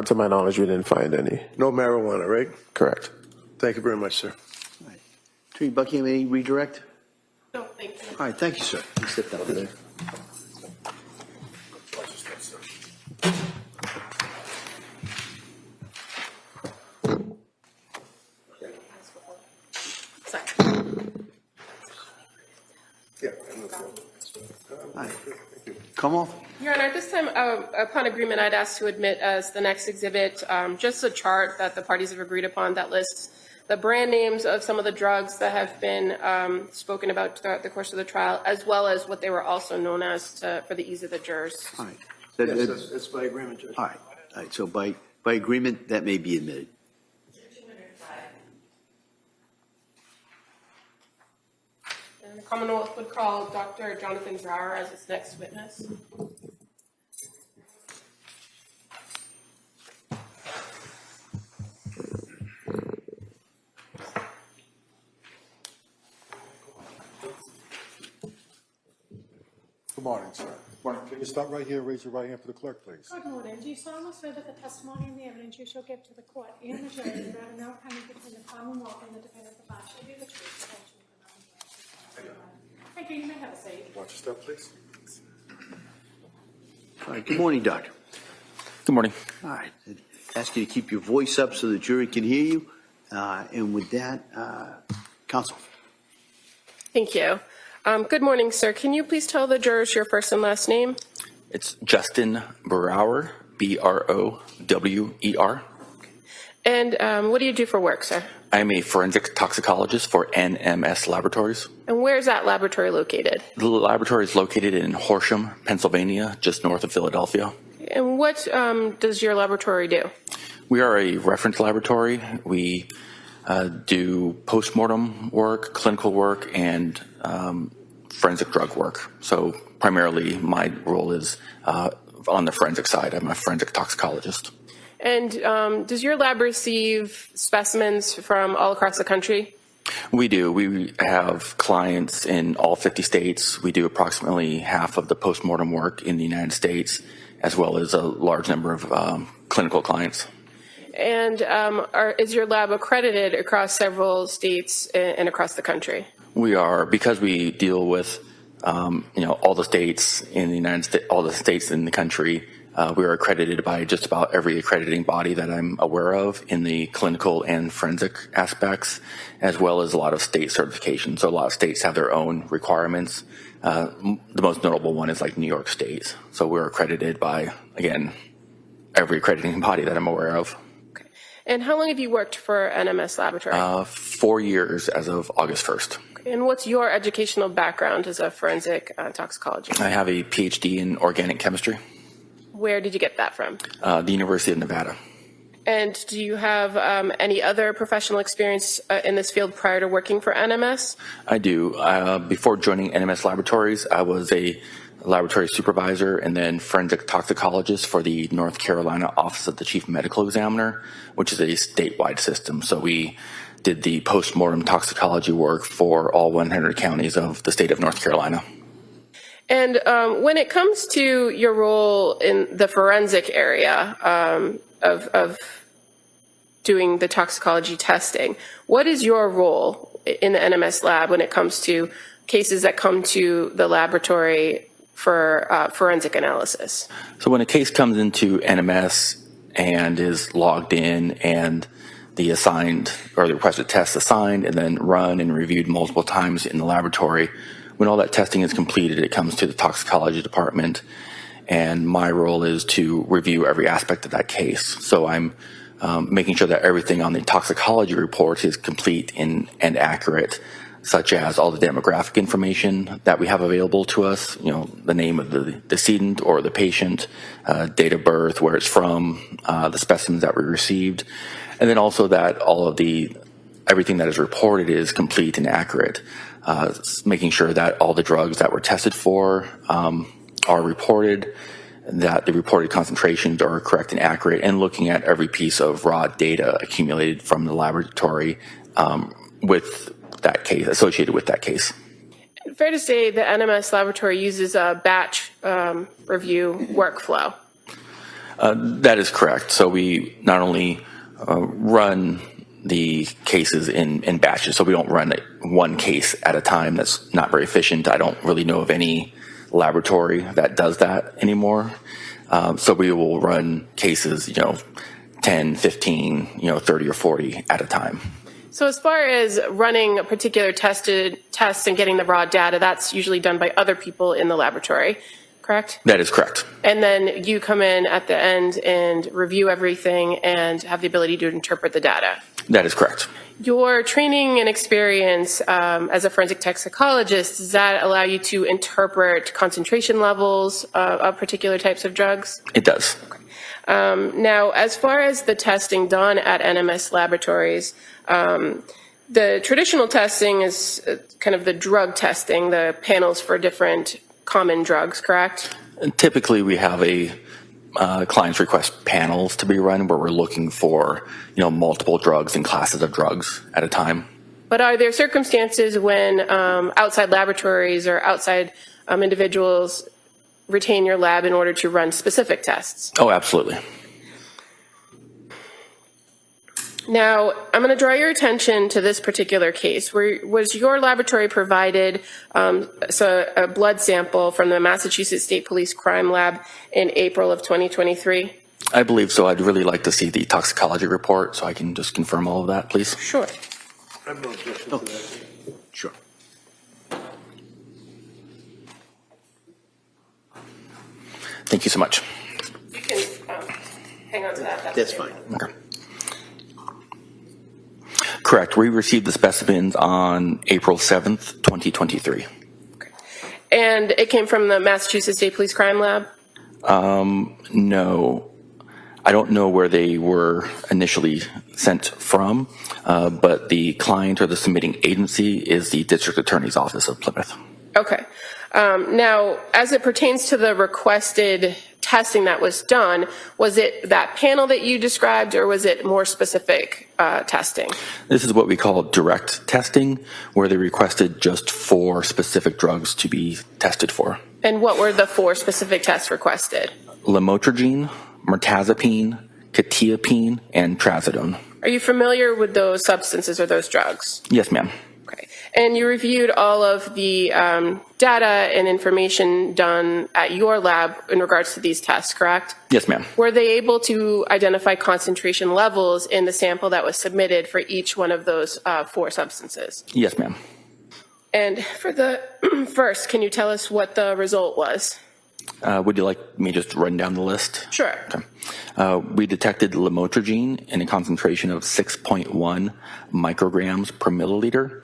To my knowledge, we didn't find any. No marijuana, right? Correct. Thank you very much, sir. Attorney Buckingham, any redirect? No, thank you. All right, thank you, sir. You step down there. Sorry. Yeah. All right. Come on. Your Honor, at this time, upon agreement, I'd ask to admit as the next exhibit just a chart that the parties have agreed upon that lists the brand names of some of the drugs that have been spoken about throughout the course of the trial, as well as what they were also known as for the ease of the jurors. All right. Yes, that's by agreement, Judge. All right. All right. So by agreement, that may be admitted. And the Commonwealth would call Dr. Jonathan Brower as its next witness. Good morning, sir. Morning. Can you stop right here and raise your right hand for the clerk, please? Good morning. Do you solemnly swear that the testimony and the evidence you shall give to the court and the jury that are now coming between the Commonwealth and the defendant the bar shall be the truth, the whole truth, and nothing but the truth? Thank you. You may have a seat. Watch your step, please. All right. Good morning, Doctor. Good morning. All right. Ask you to keep your voice up so the jury can hear you. And with that, counsel. Thank you. Good morning, sir. Can you please tell the jurors your first and last name? It's Justin Brower, Brower. And what do you do for work, sir? I'm a forensic toxicologist for NMS Laboratories. And where is that laboratory located? The laboratory is located in Horsham, Pennsylvania, just north of Philadelphia. And what does your laboratory do? We are a reference laboratory. We do postmortem work, clinical work, and forensic drug work. So primarily my role is on the forensic side. I'm a forensic toxicologist. And does your lab receive specimens from all across the country? We do. We have clients in all 50 states. We do approximately half of the postmortem work in the United States, as well as a large number of clinical clients. And is your lab accredited across several states and across the country? We are, because we deal with all the states in the United States, all the states in the country. We are accredited by just about every accrediting body that I'm aware of in the clinical and forensic aspects, as well as a lot of state certifications. So a lot of states have their own requirements. The most notable one is like New York State. So we're accredited by, again, every accrediting body that I'm aware of. Okay. And how long have you worked for NMS Laboratory? 4 years as of August 1st. And what's your educational background as a forensic toxicologist? I have a PhD in organic chemistry. Where did you get that from? The University of Nevada. And do you have any other professional experience in this field prior to working for NMS? I do. Before joining NMS Laboratories, I was a laboratory supervisor and then forensic toxicologist for the North Carolina Office of the Chief Medical Examiner, which is a statewide system. So we did the postmortem toxicology work for all 100 counties of the state of North Carolina. And when it comes to your role in the forensic area of doing the toxicology testing, what is your role in the NMS lab when it comes to cases that come to the laboratory for forensic analysis? So when a case comes into NMS, and is logged in, and the assigned or the requested test assigned and then run and reviewed multiple times in the laboratory. When all that testing is completed, it comes to the toxicology department, and my role is to review every aspect of that case. So I'm making sure that everything on the toxicology report is complete and accurate, such as all the demographic information that we have available to us, the name of the decedent or the patient, date of birth, where it's from, the specimens that we received, and then also that all of everything that is reported is complete and accurate, making sure that all the drugs that were tested for are reported, that the reported concentrations are correct and accurate, and looking at every piece of raw data accumulated from the laboratory with that case, associated with that case. Fair to say the NMS laboratory uses a batch review workflow. That is correct. So we not only run the cases in batches, so we don't run one case at a time. That's not very efficient. I don't really know of any laboratory that does that anymore. So we will run cases, 10, 15, 30 or 40 at a time. So as far as running a particular test and getting the raw data, that's usually done by other people in the laboratory, correct? That is correct. And then you come in at the end and review everything and have the ability to interpret the data. That is correct. Your training and experience as a forensic toxicologist, does that allow you to interpret concentration levels of particular types of drugs? It does. Now, as far as the testing done at NMS laboratories, the traditional testing is kind of the drug testing, the panels for different common drugs, correct? And typically, we have clients request panels to be run where we're looking for, multiple drugs and classes of drugs at a time. But are there circumstances when outside laboratories or outside individuals retain your lab in order to run specific tests? Oh, absolutely. Now, I'm going to draw your attention to this particular case. Was your laboratory provided a blood sample from the Massachusetts State Police Crime Lab in April of 2023? I believe so. I'd really like to see the toxicology report so I can just confirm all of that, please. Sure. I have no objection to that. Sure. Thank you so much. You can hang on to that. That's fine. Okay. Correct. We received the specimens on April 7th, 2023. And it came from the Massachusetts State Police Crime Lab? No. I don't know where they were initially sent from, but the client or the submitting agency is the District Attorney's Office of Plymouth. Okay. Now, as it pertains to the requested testing that was done, was it that panel that you described, or was it more specific testing? This is what we call direct testing, where they requested just 4 specific drugs to be tested for. And what were the 4 specific tests requested? Lamotrigine, mirtazapine, quetiapine, and trazodone. Are you familiar with those substances or those drugs? Yes, ma'am. Okay. And you reviewed all of the data and information done at your lab in regards to these tests, correct? Yes, ma'am. Were they able to identify concentration levels in the sample that was submitted for each one of those 4 substances? Yes, ma'am. And for the first, can you tell us what the result was? Would you like me just to run down the list? Sure. Okay. We detected lamotrigine in a concentration of 6.1 micrograms per milliliter,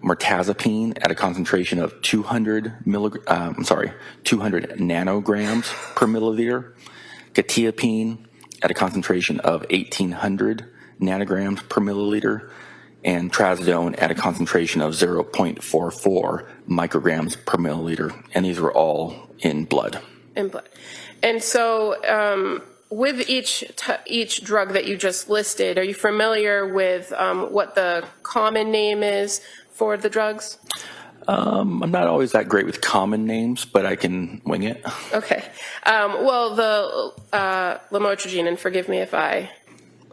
mirtazapine at a concentration of 200 nanograms per milliliter, quetiapine at a concentration of 1,800 nanograms per milliliter, and trazodone at a concentration of 0.44 micrograms per milliliter, and these were all in blood. In blood. And so with each drug that you just listed, are you familiar with what the common name is for the drugs? I'm not always that great with common names, but I can wing it. Okay. Well, the lamotrigine, and forgive me if I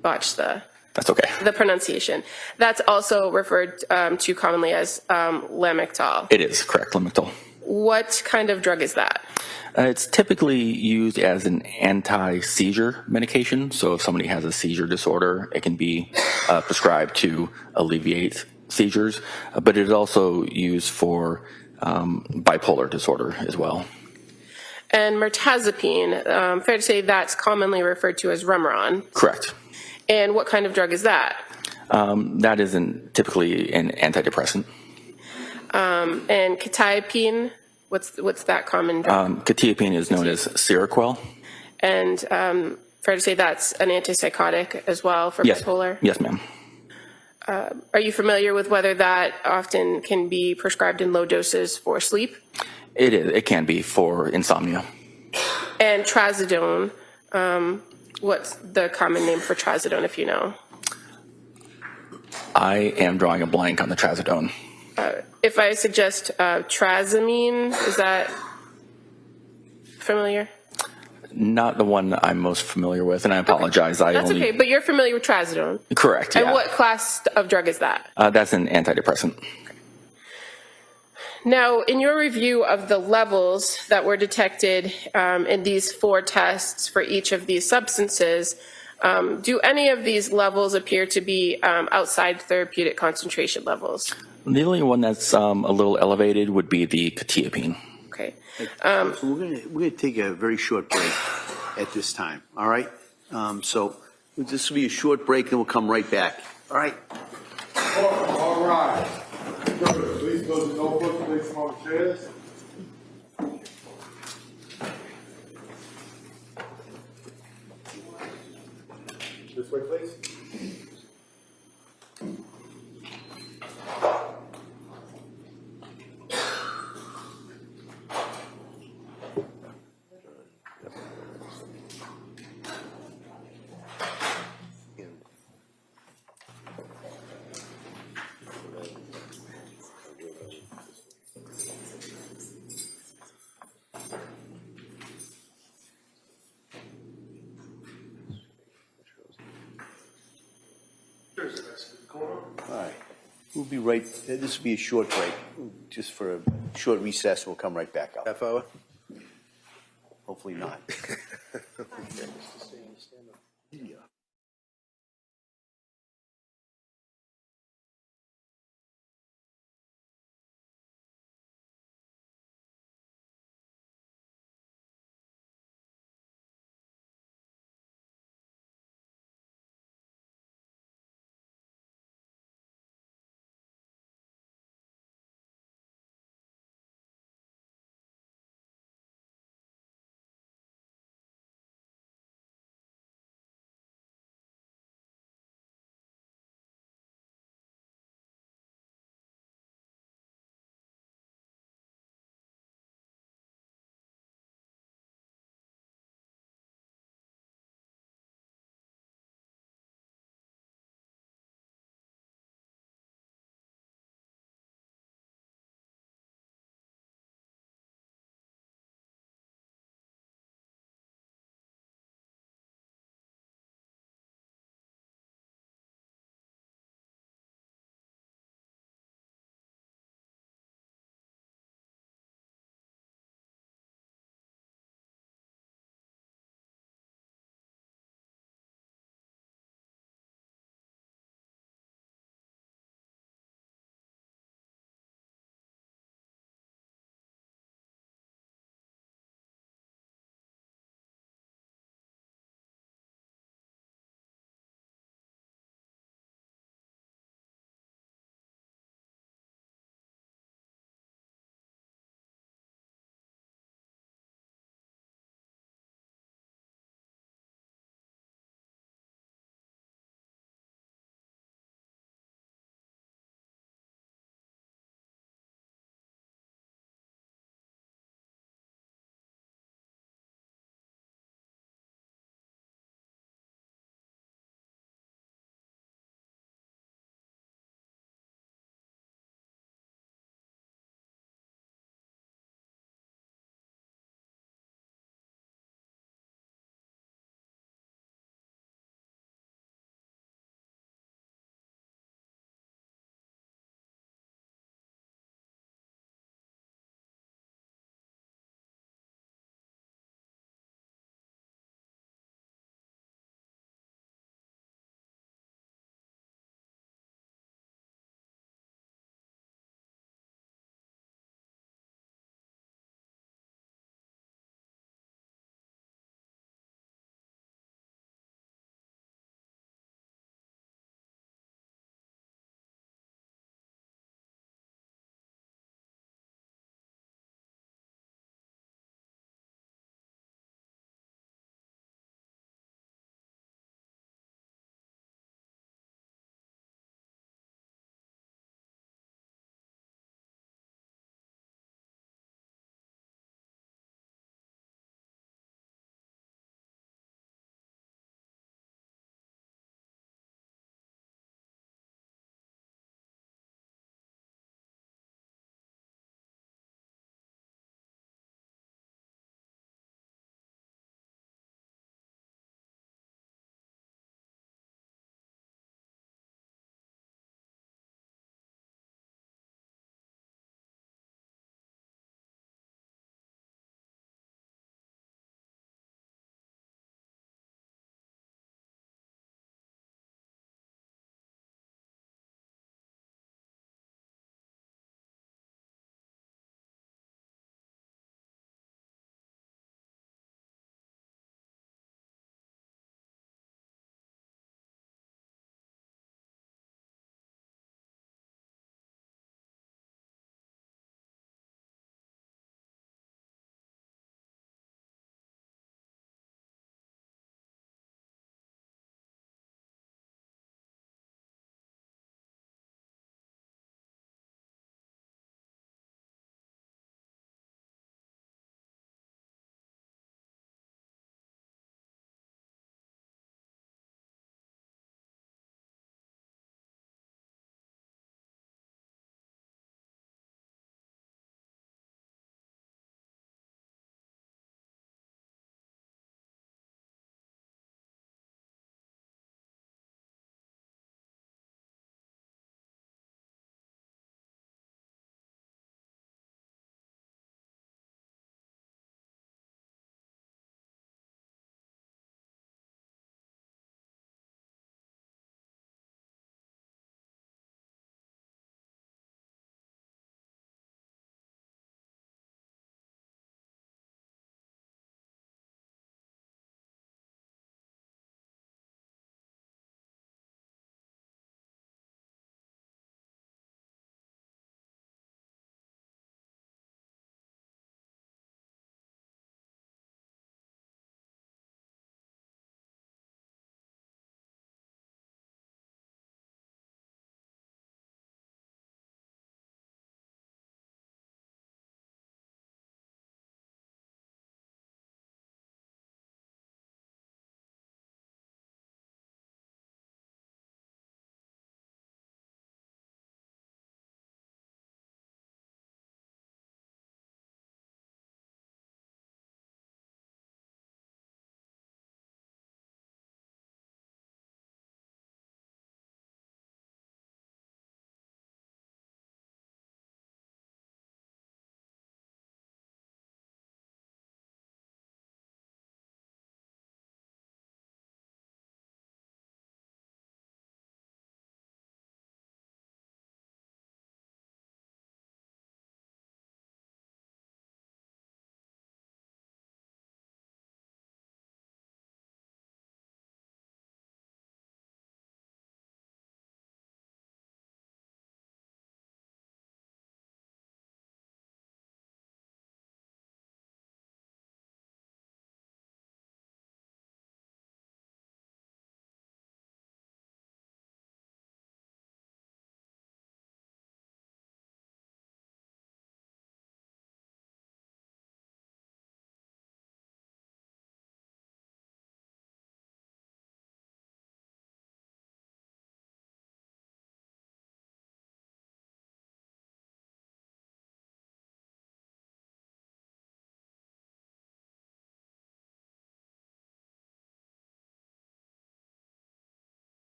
botch That's okay. the pronunciation, that's also referred to commonly as Lamictal. It is correct, Lamictal. What kind of drug is that? It's typically used as an anti-seizure medication. So if somebody has a seizure disorder, it can be prescribed to alleviate seizures, but it is also used for bipolar disorder as well. And mirtazapine, fair to say that's commonly referred to as Remeron. Correct. And what kind of drug is that? That isn't typically an antidepressant. And quetiapine, what's that common drug? Quetiapine is known as Seroquel. And fair to say that's an antipsychotic as well for Yes. bipolar? Yes, ma'am. Are you familiar with whether that often can be prescribed in low doses for sleep? It is. It can be for insomnia. And trazodone, what's the common name for trazodone, if you know? I am drawing a blank on the trazodone. If I suggest trazamine, is that familiar? Not the one I'm most familiar with, and I apologize. That's okay, but you're familiar with trazodone. Correct. And Yeah. what class of drug is that? That's an antidepressant. Now, in your review of the levels that were detected in these 4 tests for each of these substances, do any of these levels appear to be outside therapeutic concentration levels? The only one that's a little elevated would be the quetiapine. Okay. So we're gonna take a very short break at this time, all right? So this will be a short break, and we'll come right back, all right? All right. Good. Please go to notebook, please come on the chairs. This way, please. All right, we'll be right, this will be a short break, just for a short recess, we'll come right back up. Half hour? Hopefully not.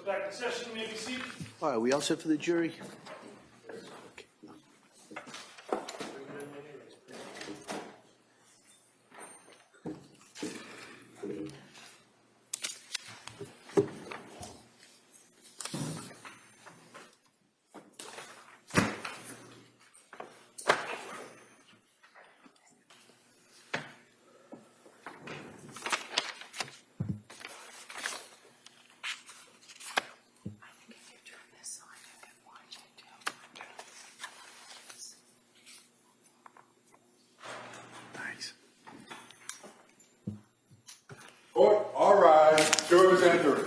Court's back in session. You may be seated. All right, we all set for the jury? Thanks. Court, all rise. Jurors enter.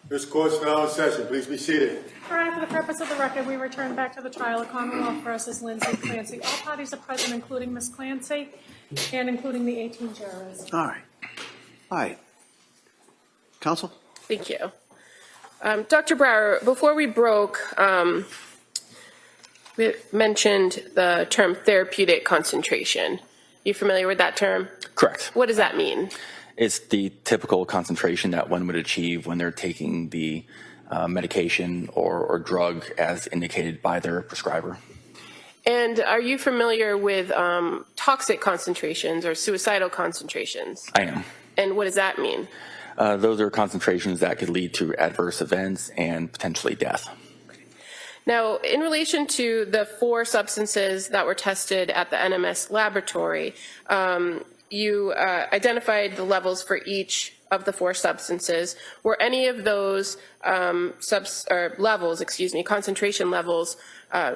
This court's now in session. Please be seated. All right, for the purpose of the record, we return back to the trial of Commonwealth versus Lindsay Clancy. All parties are present, including Ms. Clancy and including the 18 jurors. All right. All right. Counsel? Thank you. Dr. Brower, before we broke, we mentioned the term therapeutic concentration. You familiar with that term? Correct. What does that mean? It's the typical concentration that one would achieve when they're taking the medication or drug as indicated by their prescriber. And are you familiar with toxic concentrations or suicidal concentrations? I am. And what does that mean? Those are concentrations that could lead to adverse events and potentially death. Now, in relation to the 4 substances that were tested at the NMS laboratory, you identified the levels for each of the 4 substances. Were any of those concentration levels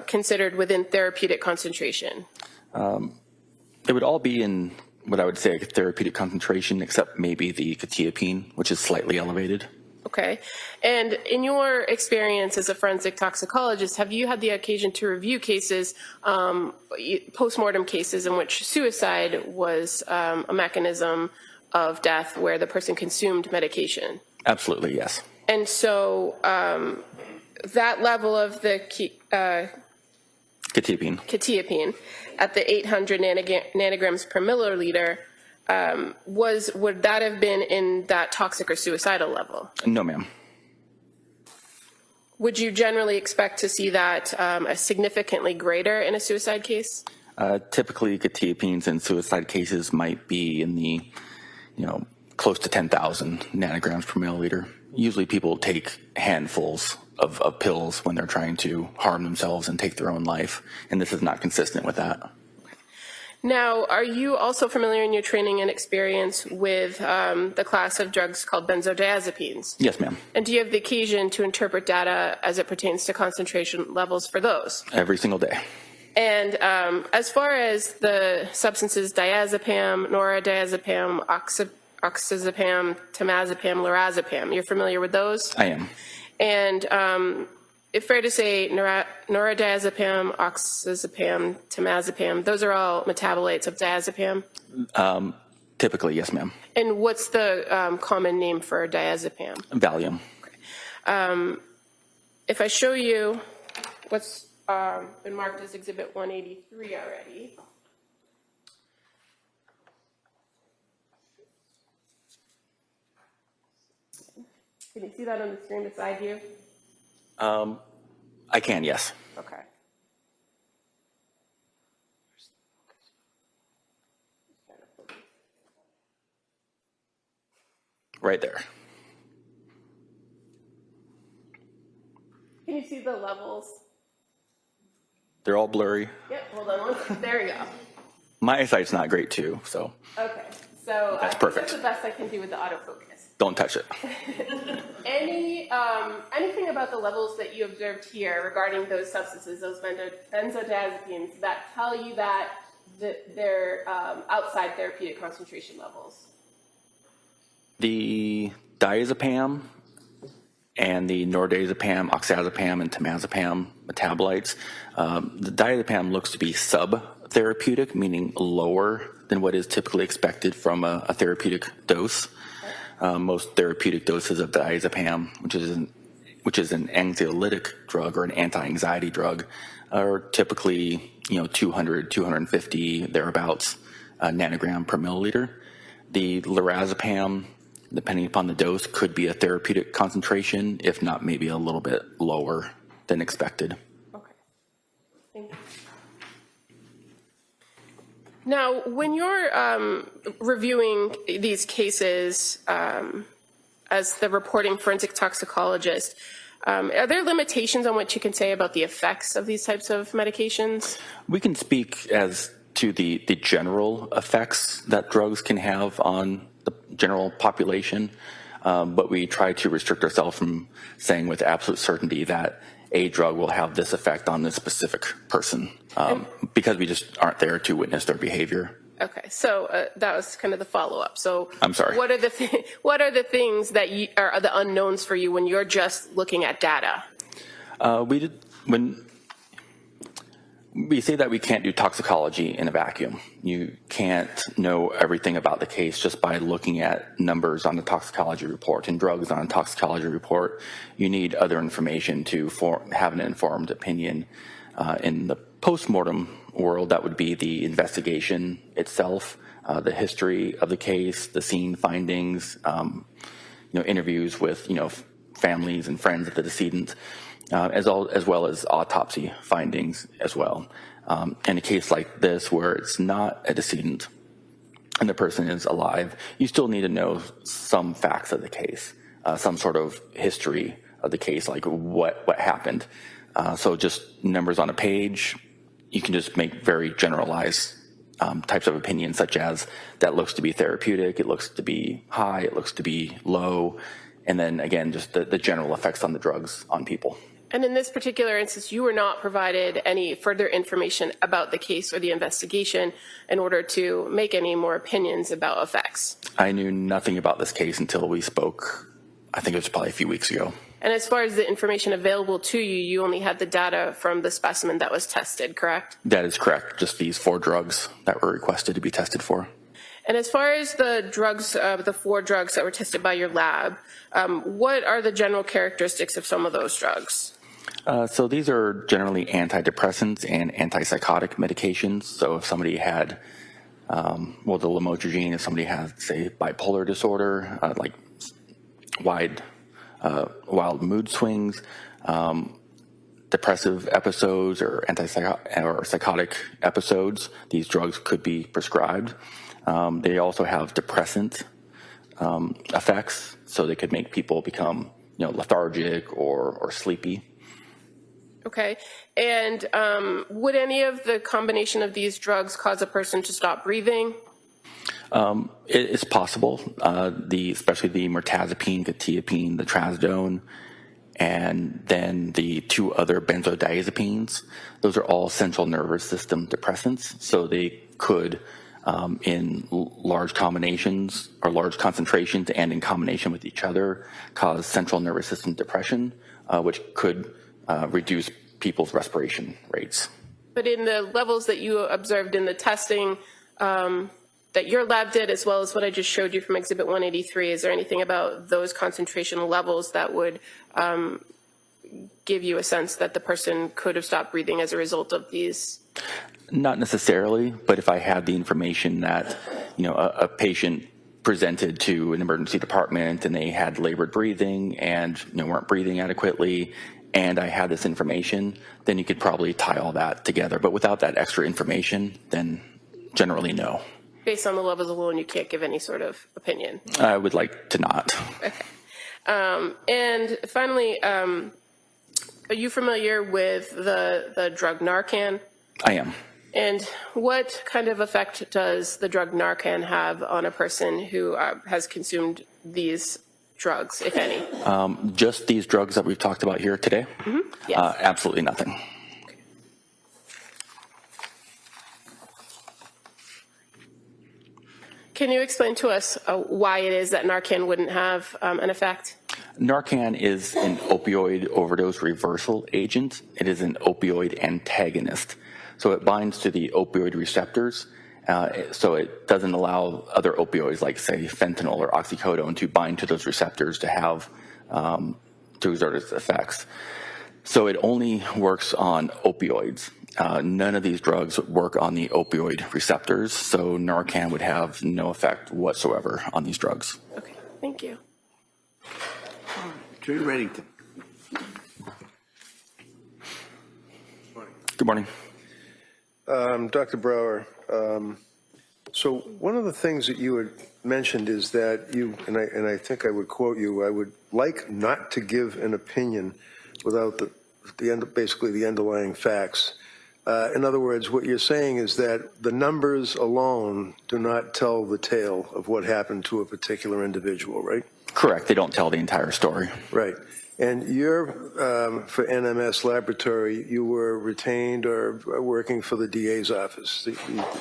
considered within therapeutic concentration? It would all be in what I would say a therapeutic concentration, except maybe the quetiapine, which is slightly elevated. Okay. And in your experience as a forensic toxicologist, have you had the occasion to review cases, post-mortem cases in which suicide was a mechanism of death where the person consumed medication? Absolutely, yes. And so that level of the quetiapine at the 800 nanograms per milliliter, would that have been in that toxic or suicidal level? No, ma'am. Would you generally expect to see that significantly greater in a suicide case? Typically, quetiapines in suicide cases might be in the, close to 10,000 nanograms per milliliter. Usually people take handfuls of pills when they're trying to harm themselves and take their own life, and this is not consistent with that. Now, are you also familiar in your training and experience with the class of drugs called benzodiazepines? Yes, ma'am. And do you have the occasion to interpret data as it pertains to concentration levels for those? Every single day. And as far as the substances diazepam, noradiazepam, oxazepam, temazepam, lorazepam, you're familiar with those? I am. And it's fair to say noradiazepam, oxazepam, temazepam, those are all metabolites of diazepam? Typically, yes, ma'am. And what's the common name for diazepam? Valium. Okay. If I show you what's been marked as Exhibit 183 already. Can you see that on the screen beside you? I can, yes. Okay. Right there. Can you see the levels? They're all blurry. Yep, hold on. There we go. My eyesight's not great, too, so Okay, so That's perfect. That's the best I can do with the autofocus. don't touch it. Anything about the levels that you observed here regarding those substances, those benzodiazepines, that tell you that they're outside therapeutic concentration levels? The diazepam and the nordiazepam, oxazepam, and temazepam metabolites. The diazepam looks to be sub-therapeutic, meaning lower than what is typically expected from a therapeutic dose. Most therapeutic doses of diazepam, which is an anxiolytic drug or an anti-anxiety drug, are typically 200, 250 thereabouts nanogram per milliliter. The lorazepam, depending upon the dose, could be a therapeutic concentration, if not maybe a little bit lower than expected. Okay. Thank you. Now, when you're reviewing these cases as the reporting forensic toxicologist, are there limitations on what you can say about the effects of these types of medications? We can speak as to the general effects that drugs can have on the general population, but we try to restrict ourselves from saying with absolute certainty that a drug will have this effect on this specific person, because we just aren't there to witness their behavior. Okay, so that was kind of the follow-up. So I'm sorry. What are the things that are the unknowns for you when you're just looking at data? When we say that we can't do toxicology in a vacuum. You can't know everything about the case just by looking at numbers on the toxicology report and drugs on a toxicology report. You need other information to have an informed opinion. In the postmortem world, that would be the investigation itself, the history of the case, the scene findings, interviews with families and friends of the decedent. As well as autopsy findings as well. In a case like this where it's not a decedent and the person is alive, you still need to know some facts of the case, some sort of history of the case, like what happened. So just numbers on a page, you can just make very generalized types of opinions, such as that looks to be therapeutic, it looks to be high, it looks to be low, and then again, just the general effects on the drugs on people. And in this particular instance, you were not provided any further information about the case or the investigation in order to make any more opinions about effects. I knew nothing about this case until we spoke, I think it was probably a few weeks ago. And as far as the information available to you, you only had the data from the specimen that was tested, correct? That is correct. Just these 4 drugs that were requested to be tested for. And as far as the drugs, the 4 drugs that were tested by your lab, what are the general characteristics of some of those drugs? So these are generally antidepressants and antipsychotic medications. So if somebody had, the lamotrigine, if somebody has, say, bipolar disorder, like wild mood swings, depressive episodes or psychotic episodes, these drugs could be prescribed. They also have depressant effects, so they could make people become, lethargic or sleepy. Okay. And would any of the combination of these drugs cause a person to stop breathing? It's possible, especially the mirtazapine, quetiapine, the trazodone, and then the 2 other benzodiazepines. Those are all central nervous system depressants, so they could, in large combinations or large concentrations and in combination with each other, cause central nervous system depression, which could reduce people's respiration rates. But in the levels that you observed in the testing that your lab did, as well as what I just showed you from Exhibit 183, is there anything about those concentration levels that would give you a sense that the person could have stopped breathing as a result of these? Not necessarily, but if I had the information that, a patient presented to an emergency department and they had labored breathing and weren't breathing adequately, and I had this information, then you could probably tie all that together. But without that extra information, then generally no. Based on the levels alone, you can't give any sort of opinion? I would like to not. Okay. And finally, are you familiar with the drug Narcan? I am. And what kind of effect does the drug Narcan have on a person who has consumed these drugs, if any? Just these drugs that we've talked about here today? Mm-hmm. Yes. Absolutely nothing. Okay. Can you explain to us why it is that Narcan wouldn't have an effect? Narcan is an opioid overdose reversal agent. It is an opioid antagonist. So it binds to the opioid receptors, so it doesn't allow other opioids like, say, fentanyl or oxycodone to bind to those receptors to have, to exert its effects. So it only works on opioids. None of these drugs work on the opioid receptors, so Narcan would have no effect whatsoever on these drugs. Okay, thank you. Attorney Reddington. Good morning. Dr. Brower, so one of the things that you had mentioned is that you, and I think I would quote you, I would like not to give an opinion without basically the underlying facts. In other words, what you're saying is that the numbers alone do not tell the tale of what happened to a particular individual, right? Correct. They don't tell the entire story. Right. And you're, for NMS Laboratory, you were retained or working for the DA's office,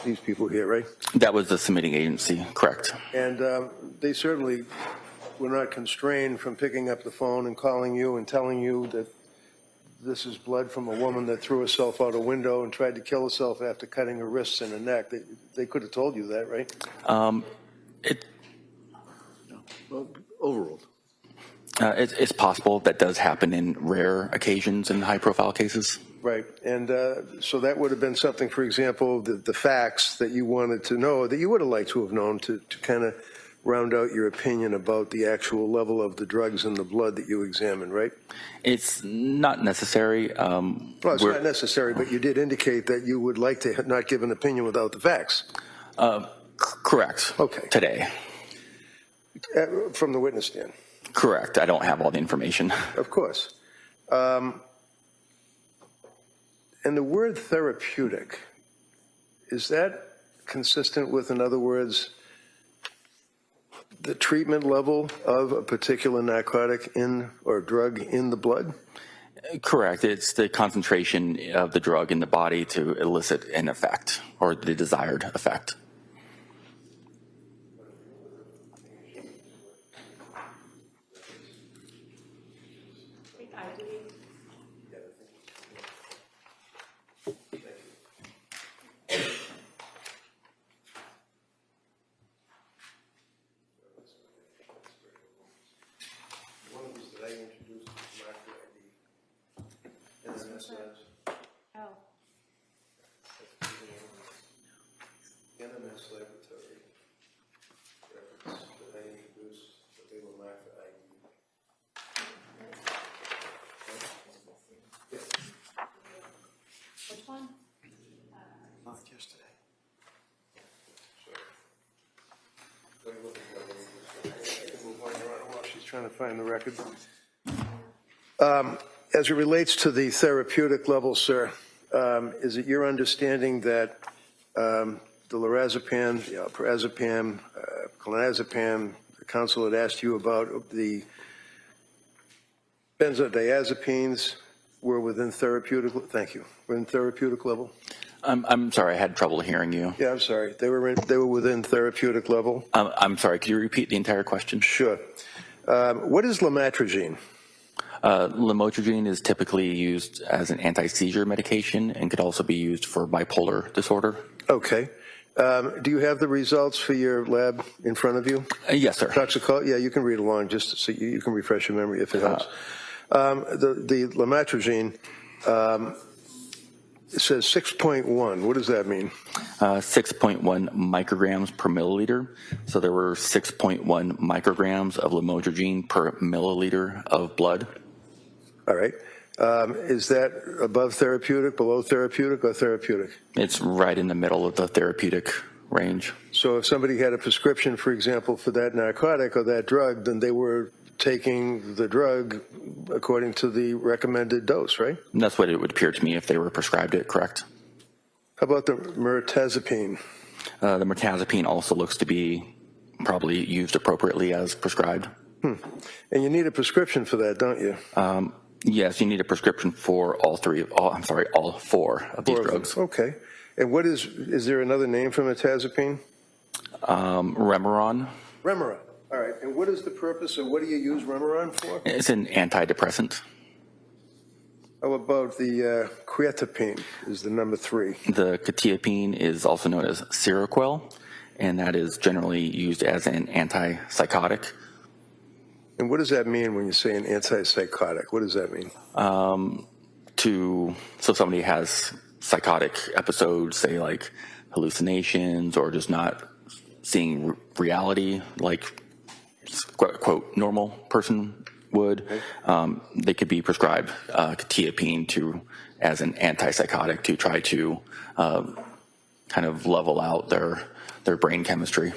these people here, right? That was the submitting agency. Correct. And they certainly were not constrained from picking up the phone and calling you and telling you that this is blood from a woman that threw herself out a window and tried to kill herself after cutting her wrists and her neck. They could have told you that, right? Well, overruled. It's possible that does happen in rare occasions in high-profile cases. Right. And so that would have been something, for example, the facts that you wanted to know, that you would have liked to have known to kind of round out your opinion about the actual level of the drugs in the blood that you examined, right? It's not necessary. Well, it's not necessary, but you did indicate that you would like to not give an opinion without the facts. Correct. Okay. Today. From the witness stand. Correct. I don't have all the information. Of course. And the word therapeutic, is that consistent with, in other words, the treatment level of a particular narcotic or drug in the blood? Correct. It's the concentration of the drug in the body to elicit an effect or the desired effect. NMS Laboratory records that I introduced, but they were marked for ID. Which one? Not yesterday. While she's trying to find the record. As it relates to the therapeutic level, sir, is it your understanding that the lorazepam, the alprazolam, clonazepam, the council had asked you about the benzodiazepines were within therapeutic, thank you, within therapeutic level? I'm sorry, I had trouble hearing you. Yeah, I'm sorry. They were within therapeutic level? I'm sorry, could you repeat the entire question? Sure. What is lamotrigine? Lamotrigine is typically used as an anti-seizure medication and could also be used for bipolar disorder. Okay. Do you have the results for your lab in front of you? Yes, sir. Toxicology? Yeah, you can read along just so you can refresh your memory if it helps. The lamotrigine, it says 6.1. What does that mean? 6.1 micrograms per milliliter. So there were 6.1 micrograms of lamotrigine per milliliter of blood. All right. Is that above therapeutic, below therapeutic, or therapeutic? It's right in the middle of the therapeutic range. So if somebody had a prescription, for example, for that narcotic or that drug, then they were taking the drug according to the recommended dose, right? And that's what it would appear to me if they were prescribed it, correct? How about the mirtazapine? The mirtazapine also looks to be probably used appropriately as prescribed. And you need a prescription for that, don't you? Yes, you need a prescription for all four of these drugs. Okay. And is there another name for mirtazapine? Remeron. Remeron. All right, and what is the purpose, or what do you use Remeron for? It's an antidepressant. How about the creatapine is the number 3? The quetiapine is also known as Seroquel, and that is generally used as an antipsychotic. And what does that mean when you say an antipsychotic? What does that mean? So somebody has psychotic episodes, say like hallucinations or just not seeing reality like quote normal person would, they could be prescribed quetiapine as an antipsychotic to try to kind of level out their brain chemistry.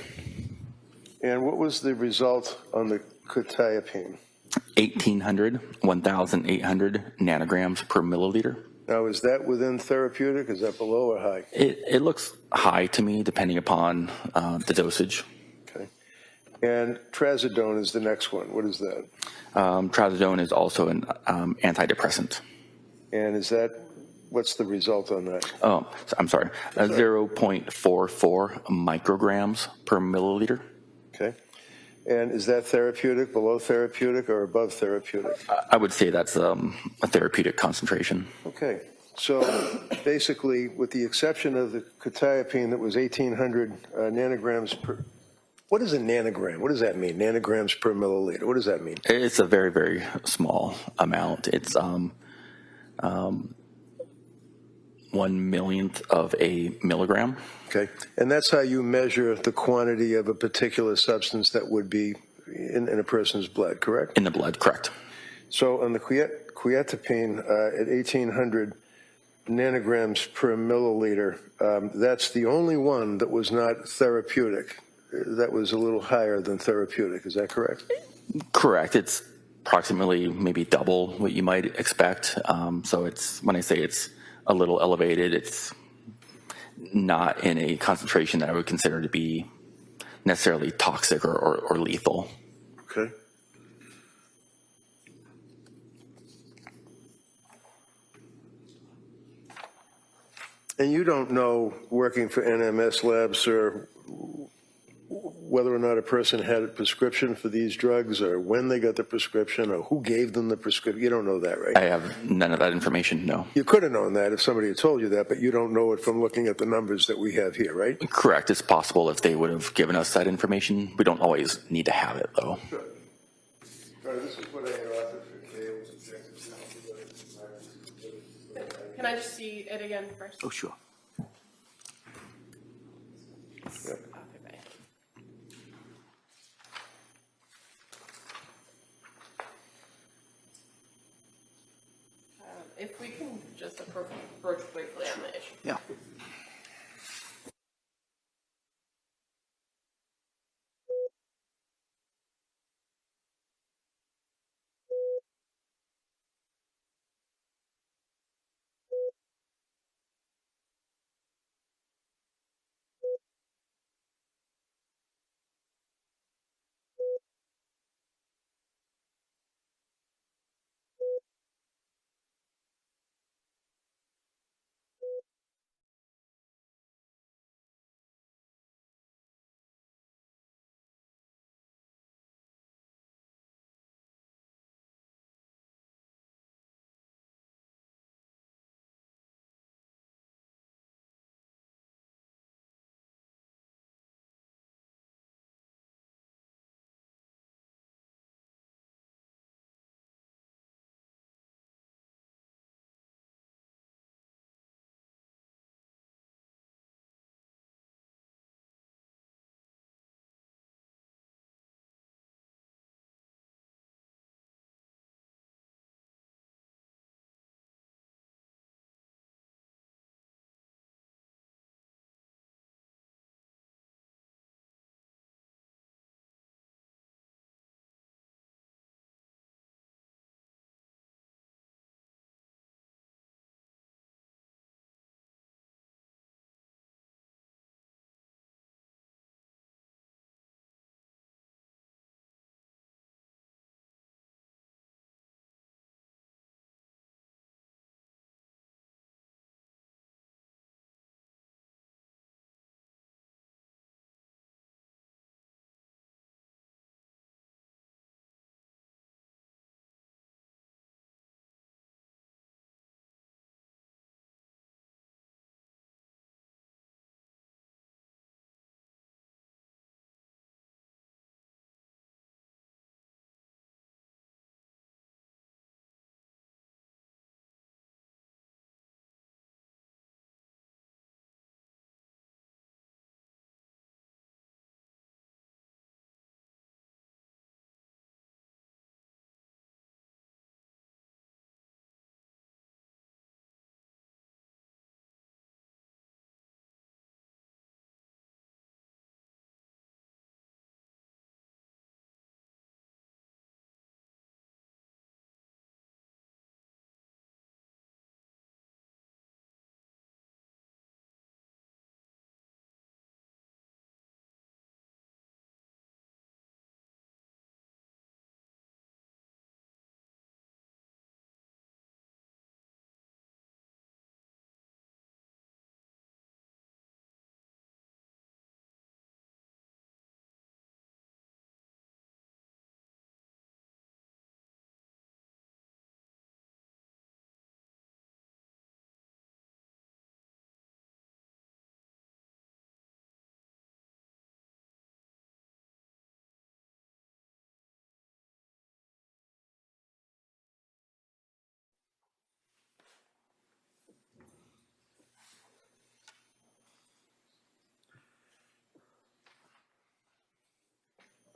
And what was the result on the quetiapine? 1,800 nanograms per milliliter. Now, is that within therapeutic? Is that below or high? It looks high to me, depending upon the dosage. Okay. And trazodone is the next one. What is that? Trazodone is also an antidepressant. And what's the result on that? Oh, I'm sorry, 0.44 micrograms per milliliter. Okay. And is that therapeutic, below therapeutic, or above therapeutic? I would say that's a therapeutic concentration. Okay. So basically, with the exception of the quetiapine that was 1,800 nanograms per... What is a nanogram? What does that mean? Nanograms per milliliter. What does that mean? It's a very, very small amount. It's 1/1,000,000th of a milligram. Okay. And that's how you measure the quantity of a particular substance that would be in a person's blood, correct? In the blood, correct. So on the quetiapine at 1,800 nanograms per milliliter, that's the only one that was not therapeutic. That was a little higher than therapeutic. Is that correct? Correct. It's approximately maybe double what you might expect. So when I say it's a little elevated, it's not in a concentration that I would consider to be necessarily toxic or lethal. Okay. And you don't know, working for NMS Labs, or whether or not a person had a prescription for these drugs, or when they got the prescription, or who gave them the prescription. You don't know that, right? I have none of that information, no. You could have known that if somebody had told you that, but you don't know it from looking at the numbers that we have here, right? Correct. It's possible if they would have given us that information. We don't always need to have it, though. Sure. All right, this is what I authored for Kay. Can I just see it again first? Oh, sure. Yep. If we can just approach briefly on the issue. Yeah.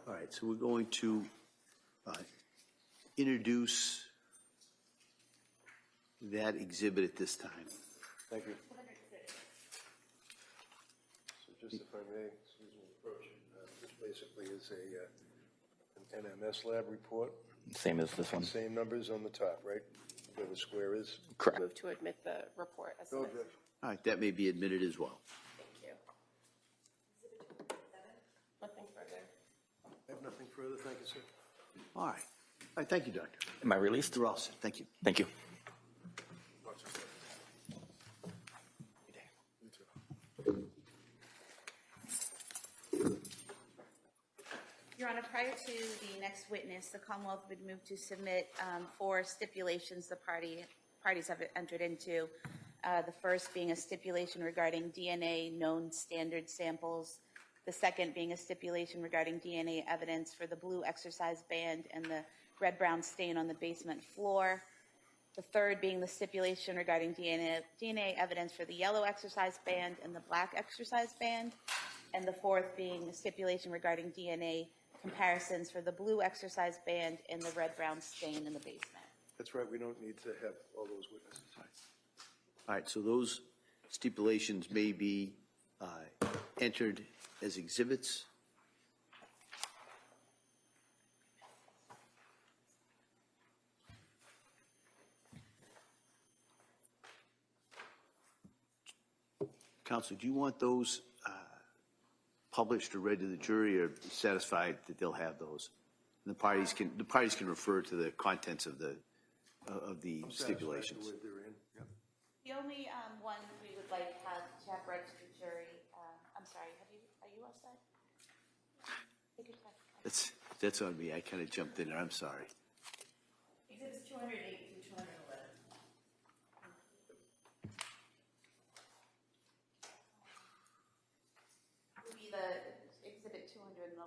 All right, so we're going to introduce that exhibit at this time. Thank you. So just if I may, excuse me, approach it. This basically is an NMS lab report. Same as this one. Same numbers on the top, right? Where the square is. Correct. Move to admit the report as No submitted. objection. All right, that may be admitted as well. Thank you. Nothing further. I have nothing further. Thank you, sir. All right. All right, thank you, Doctor. Am I released? You're all set. Thank you. Thank you. Your Honor, prior to the next witness, the Commonwealth would move to submit 4 stipulations the parties have entered into. The first being a stipulation regarding DNA known standard samples. The second being a stipulation regarding DNA evidence for the blue exercise band and the red-brown stain on the basement floor. The third being the stipulation regarding DNA evidence for the yellow exercise band and the black exercise band. And the fourth being the stipulation regarding DNA comparisons for the blue exercise band and the red-brown stain in the basement. That's right. We don't need to have all those witnesses. All right, so those stipulations may be entered as exhibits. Counsel, do you want those published or read to the jury, or satisfied that they'll have those? And the parties can refer to the contents of the stipulations. Satisfied with they're in. Yep. The only one we would like to have read to the jury, I'm sorry, are you all set? Take your time. That's on me. I kind of jumped in there. I'm sorry. Exhibits 208 through 211. Would be the exhibit 211,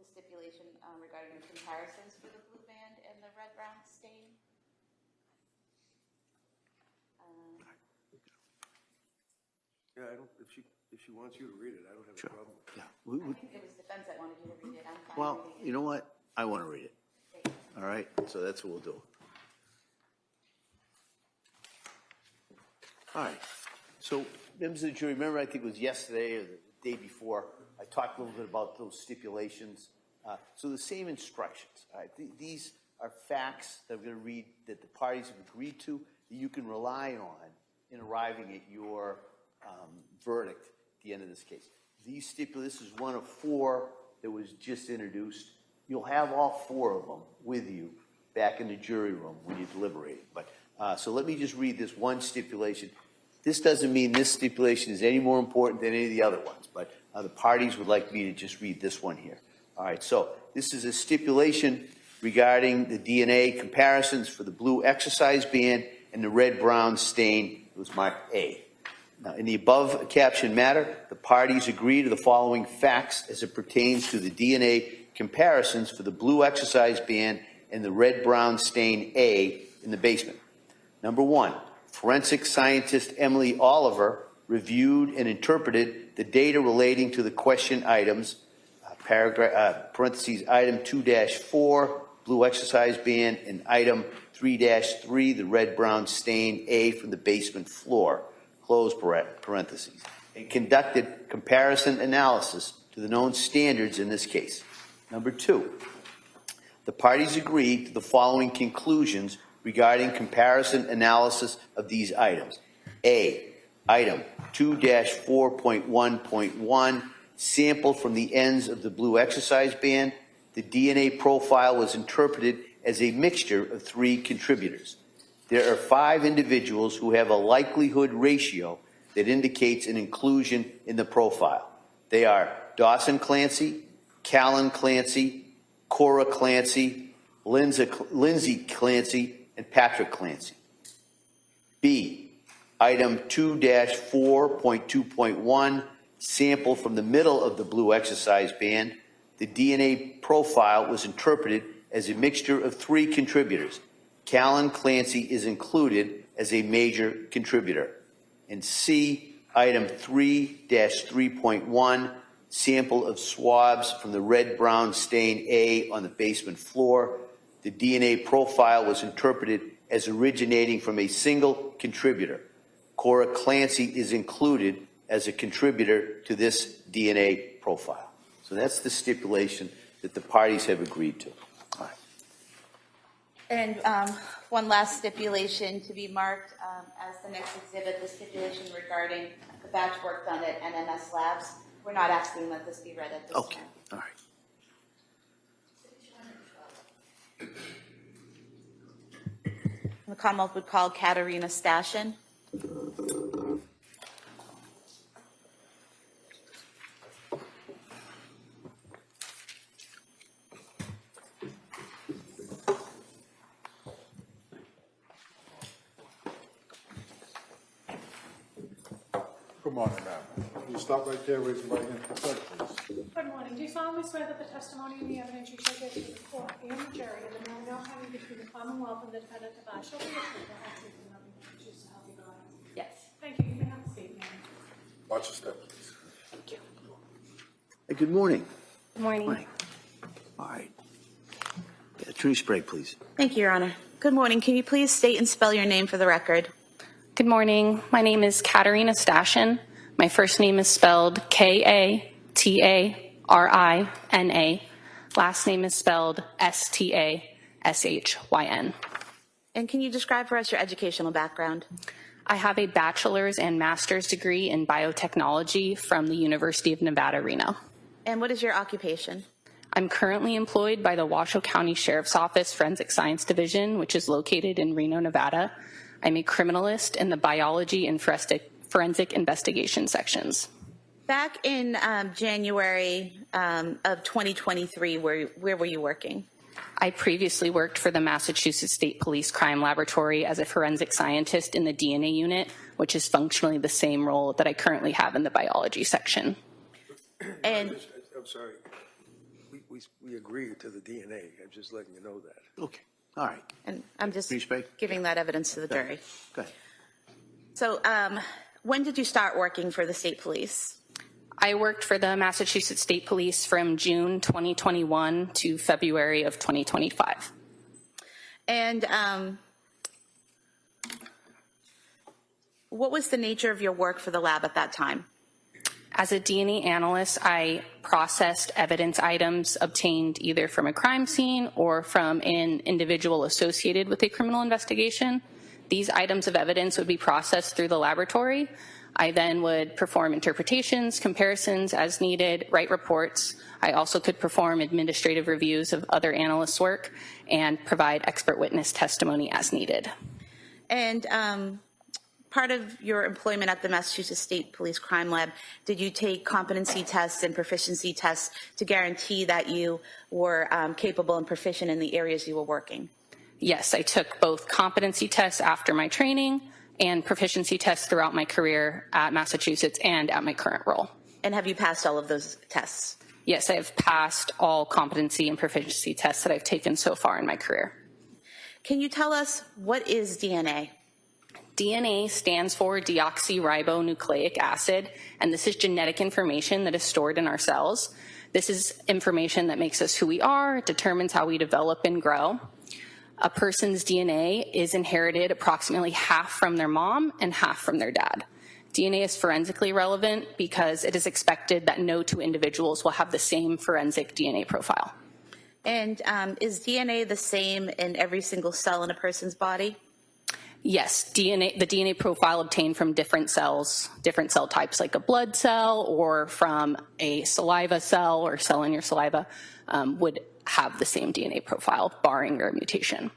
the stipulation regarding the comparisons for the blue band and the red-brown stain. Yeah, I don't, if she wants you to read it, I don't have a Sure. problem. Yeah. I think it was defense that wanted you to read it. I'm fine Well, reading it. you know what? I want to read it. Great. All right, so that's what we'll do. All right, so members of the jury, remember, I think it was yesterday or the day before, I talked a little bit about those stipulations. So the same instructions, all right? These are facts that I'm going to read that the parties have agreed to, that you can rely on in arriving at your verdict at the end of this case. This is one of 4 that was just introduced. You'll have all 4 of them with you back in the jury room when you deliberate. But so let me just read this one stipulation. This doesn't mean this stipulation is any more important than any of the other ones, but the parties would like me to just read this one here. All right, so this is a stipulation regarding the DNA comparisons for the blue exercise band and the red-brown stain. It was marked A. Now, in the above captioned matter, the parties agree to the following facts as it pertains to the DNA comparisons for the blue exercise band and the red-brown stain A in the basement. Number 1, forensic scientist Emily Oliver reviewed and interpreted the data relating to the question items, parentheses, item 2-4, blue exercise band, and item 3-3, the red-brown stain A from the basement floor, close parentheses, and conducted comparison analysis to the known standards in this case. Number 2, the parties agreed to the following conclusions regarding comparison analysis of these items. A, item 2-4.1.1, sample from the ends of the blue exercise band. The DNA profile was interpreted as a mixture of 3 contributors. There are 5 individuals who have a likelihood ratio that indicates an inclusion in the profile. They are Dawson Clancy, Callan Clancy, Cora Clancy, Lindsay Clancy, and Patrick Clancy. B, item 2-4.2.1, sample from the middle of the blue exercise band. The DNA profile was interpreted as a mixture of 3 contributors. Callan Clancy is included as a major contributor. And C, item 3-3.1, sample of swabs from the red-brown stain A on the basement floor. The DNA profile was interpreted as originating from a single contributor. Cora Clancy is included as a contributor to this DNA profile. So that's the stipulation that the parties have agreed to. All right. And one last stipulation to be marked as the next exhibit, the stipulation regarding the batch work done at NMS Labs. We're not asking that this be read at this Okay, time. all right. The Commonwealth would call Katerina Stashin. Good morning, ma'am. You stop right there, raise your right hand for the pledge, please. Good morning. Do you solemnly swear that the testimony and the evidence you shall give to the court and the jury in the matter now having between the Commonwealth and the defendant Tabaj shall be the truth, the whole truth, and nothing but the truth, so help you God? Yes. Thank you. You may have a seat, ma'am. Watch your step, please. Hey, good morning. Good morning. Morning. All right. Yeah, Attorney Sprague, please. Thank you, Your Honor. Good morning. Can you please state and spell your name for the record? Good morning. My name is Katerina Stashin. My first name is spelled Katarina. Last name is spelled Stashyn. And can you describe for us your educational background? I have a bachelor's and master's degree in biotechnology from the University of Nevada, Reno. And what is your occupation? I'm currently employed by the Washoe County Sheriff's Office Forensic Science Division, which is located in Reno, Nevada. I'm a criminalist in the biology and forensic investigation sections. Back in January of 2023, where were you working? I previously worked for the Massachusetts State Police Crime Laboratory as a forensic scientist in the DNA unit, which is functionally the same role that I currently have in the biology section. And I'm sorry. We agreed to the DNA. I'm just letting you know that. Okay, all right. and I'm just Attorney Sprague? giving that evidence to the jury. Go ahead. So when did you start working for the state police? I worked for the Massachusetts State Police from June 2021 to February of 2025. And what was the nature of your work for the lab at that time? As a DNA analyst, I processed evidence items obtained either from a crime scene or from an individual associated with a criminal investigation. These items of evidence would be processed through the laboratory. I then would perform interpretations, comparisons as needed, write reports. I also could perform administrative reviews of other analysts' work and provide expert witness testimony as needed. And part of your employment at the Massachusetts State Police Crime Lab, did you take competency tests and proficiency tests to guarantee that you were capable and proficient in the areas you were working? Yes, I took both competency tests after my training and proficiency tests throughout my career at Massachusetts and at my current role. And have you passed all of those tests? Yes, I have passed all competency and proficiency tests that I've taken so far in my career. Can you tell us what is DNA? DNA stands for deoxyribonucleic acid, and this is genetic information that is stored in our cells. This is information that makes us who we are, determines how we develop and grow. A person's DNA is inherited approximately half from their mom and half from their dad. DNA is forensically relevant because it is expected that no two individuals will have the same forensic DNA profile. And is DNA the same in every single cell in a person's body? Yes, the DNA profile obtained from different cells, different cell types like a blood cell or from a saliva cell or cell in your saliva would have the same DNA profile, barring your mutation.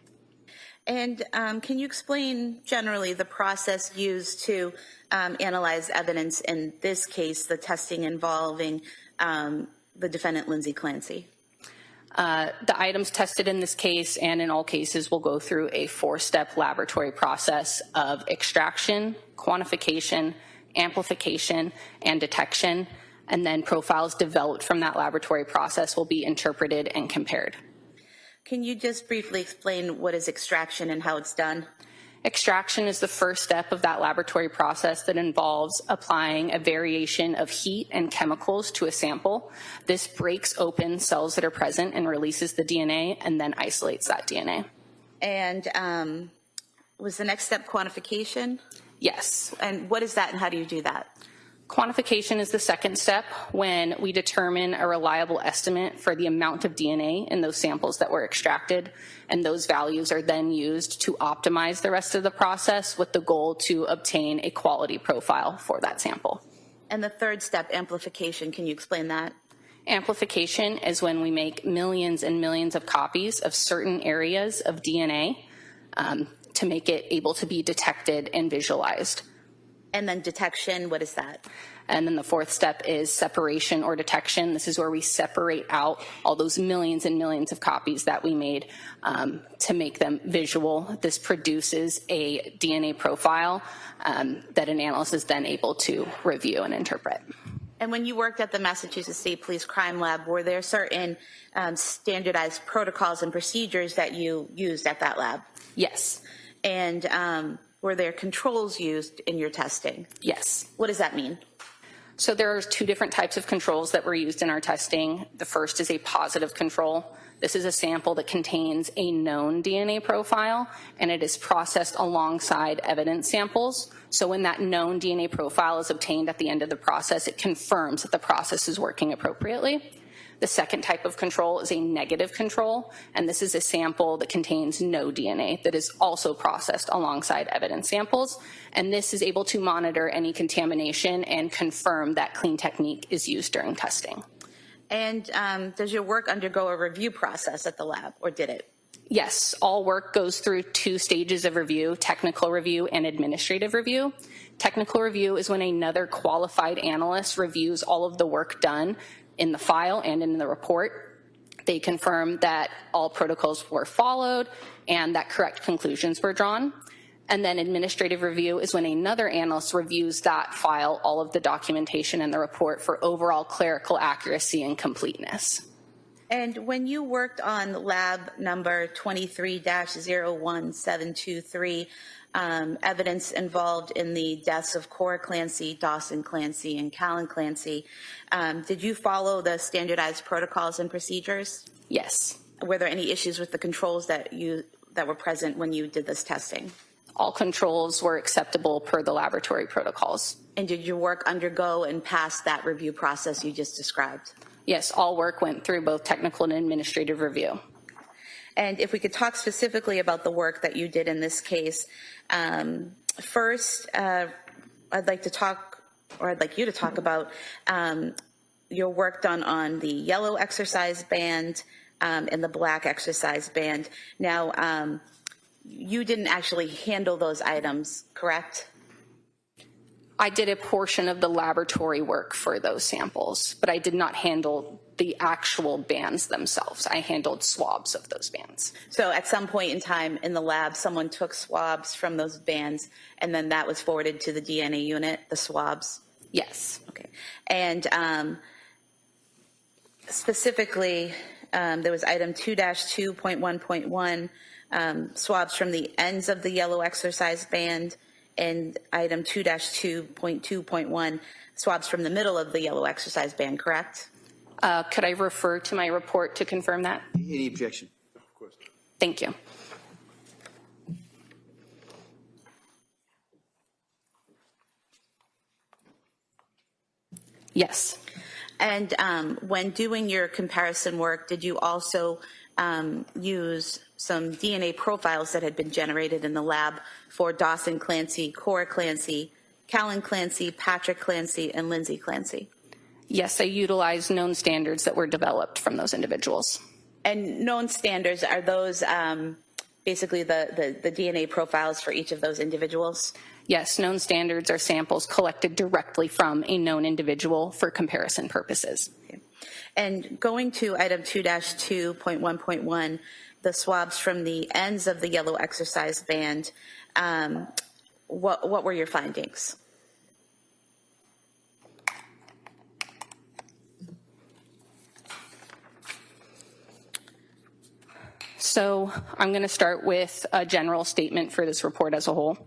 And can you explain generally the process used to analyze evidence, in this case, the testing involving the defendant, Lindsay Clancy? The items tested in this case and in all cases will go through a 4-step laboratory process of extraction, quantification, amplification, and detection, and then profiles developed from that laboratory process will be interpreted and compared. Can you just briefly explain what is extraction and how it's done? Extraction is the first step of that laboratory process that involves applying a variation of heat and chemicals to a sample. This breaks open cells that are present and releases the DNA and then isolates that DNA. And was the next step quantification? Yes. And what is that and how do you do that? Quantification is the second step when we determine a reliable estimate for the amount of DNA in those samples that were extracted, and those values are then used to optimize the rest of the process with the goal to obtain a quality profile for that sample. And the third step, amplification, can you explain that? Amplification is when we make millions and millions of copies of certain areas of DNA to make it able to be detected and visualized. And then detection, what is that? And then the fourth step is separation or detection. This is where we separate out all those millions and millions of copies that we made to make them visual. This produces a DNA profile that an analyst is then able to review and interpret. And when you worked at the Massachusetts State Police Crime Lab, were there certain standardized protocols and procedures that you used at that lab? Yes. And were there controls used in your testing? Yes. What does that mean? So there are two different types of controls that were used in our testing. The first is a positive control. This is a sample that contains a known DNA profile, and it is processed alongside evidence samples. So when that known DNA profile is obtained at the end of the process, it confirms that the process is working appropriately. The second type of control is a negative control, and this is a sample that contains no DNA that is also processed alongside evidence samples, and this is able to monitor any contamination and confirm that clean technique is used during testing. And does your work undergo a review process at the lab, or did it? Yes, all work goes through 2 stages of review, technical review and administrative review. Technical review is when another qualified analyst reviews all of the work done in the file and in the report. They confirm that all protocols were followed and that correct conclusions were drawn. And then administrative review is when another analyst reviews that file, all of the documentation and the report for overall clerical accuracy and completeness. And when you worked on lab number 23-01723, evidence involved in the deaths of Cora Clancy, Dawson Clancy, and Callan Clancy, did you follow the standardized protocols and procedures? Yes. Were there any issues with the controls that were present when you did this testing? All controls were acceptable per the laboratory protocols. And did your work undergo and pass that review process you just described? Yes, all work went through both technical and administrative review. And if we could talk specifically about the work that you did in this case, first, I'd like you to talk about your work done on the yellow exercise band and the black exercise band. Now, you didn't actually handle those items, correct? I did a portion of the laboratory work for those samples, but I did not handle the actual bands themselves. I handled swabs of those bands. So at some point in time in the lab, someone took swabs from those bands, and then that was forwarded to the DNA unit, the swabs? Yes. Okay. And specifically, there was item 2-2.1.1, swabs from the ends of the yellow exercise band, and item 2-2.2.1, swabs from the middle of the yellow exercise band, correct? Could I refer to my report to confirm that? Any objection? Of course. Thank you. Yes. And when doing your comparison work, did you also use some DNA profiles that had been generated in the lab for Dawson Clancy, Cora Clancy, Callan Clancy, Patrick Clancy, and Lindsay Clancy? Yes, I utilized known standards that were developed from those individuals. And known standards, are those basically the DNA profiles for each of those individuals? Yes, known standards are samples collected directly from a known individual for comparison purposes. Okay. And going to item 2-2.1.1, the swabs from the ends of the yellow exercise band, what were your findings? So I'm going to start with a general statement for this report as a whole.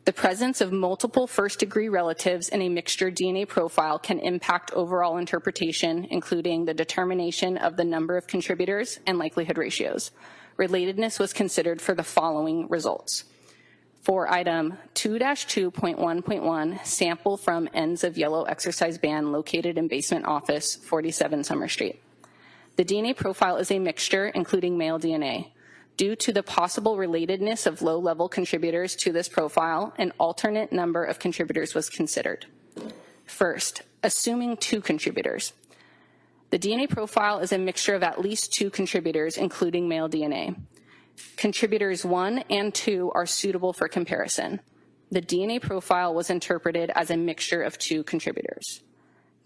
The presence of multiple first-degree relatives in a mixture DNA profile can impact overall interpretation, including the determination of the number of contributors and likelihood ratios. Relatedness was considered for the following results. For item 2-2.1.1, sample from ends of yellow exercise band located in basement office, 47 Summer Street. The DNA profile is a mixture, including male DNA. Due to the possible relatedness of low-level contributors to this profile, an alternate number of contributors was considered. First, assuming 2 contributors. The DNA profile is a mixture of at least 2 contributors, including male DNA. Contributors 1 and 2 are suitable for comparison. The DNA profile was interpreted as a mixture of 2 contributors.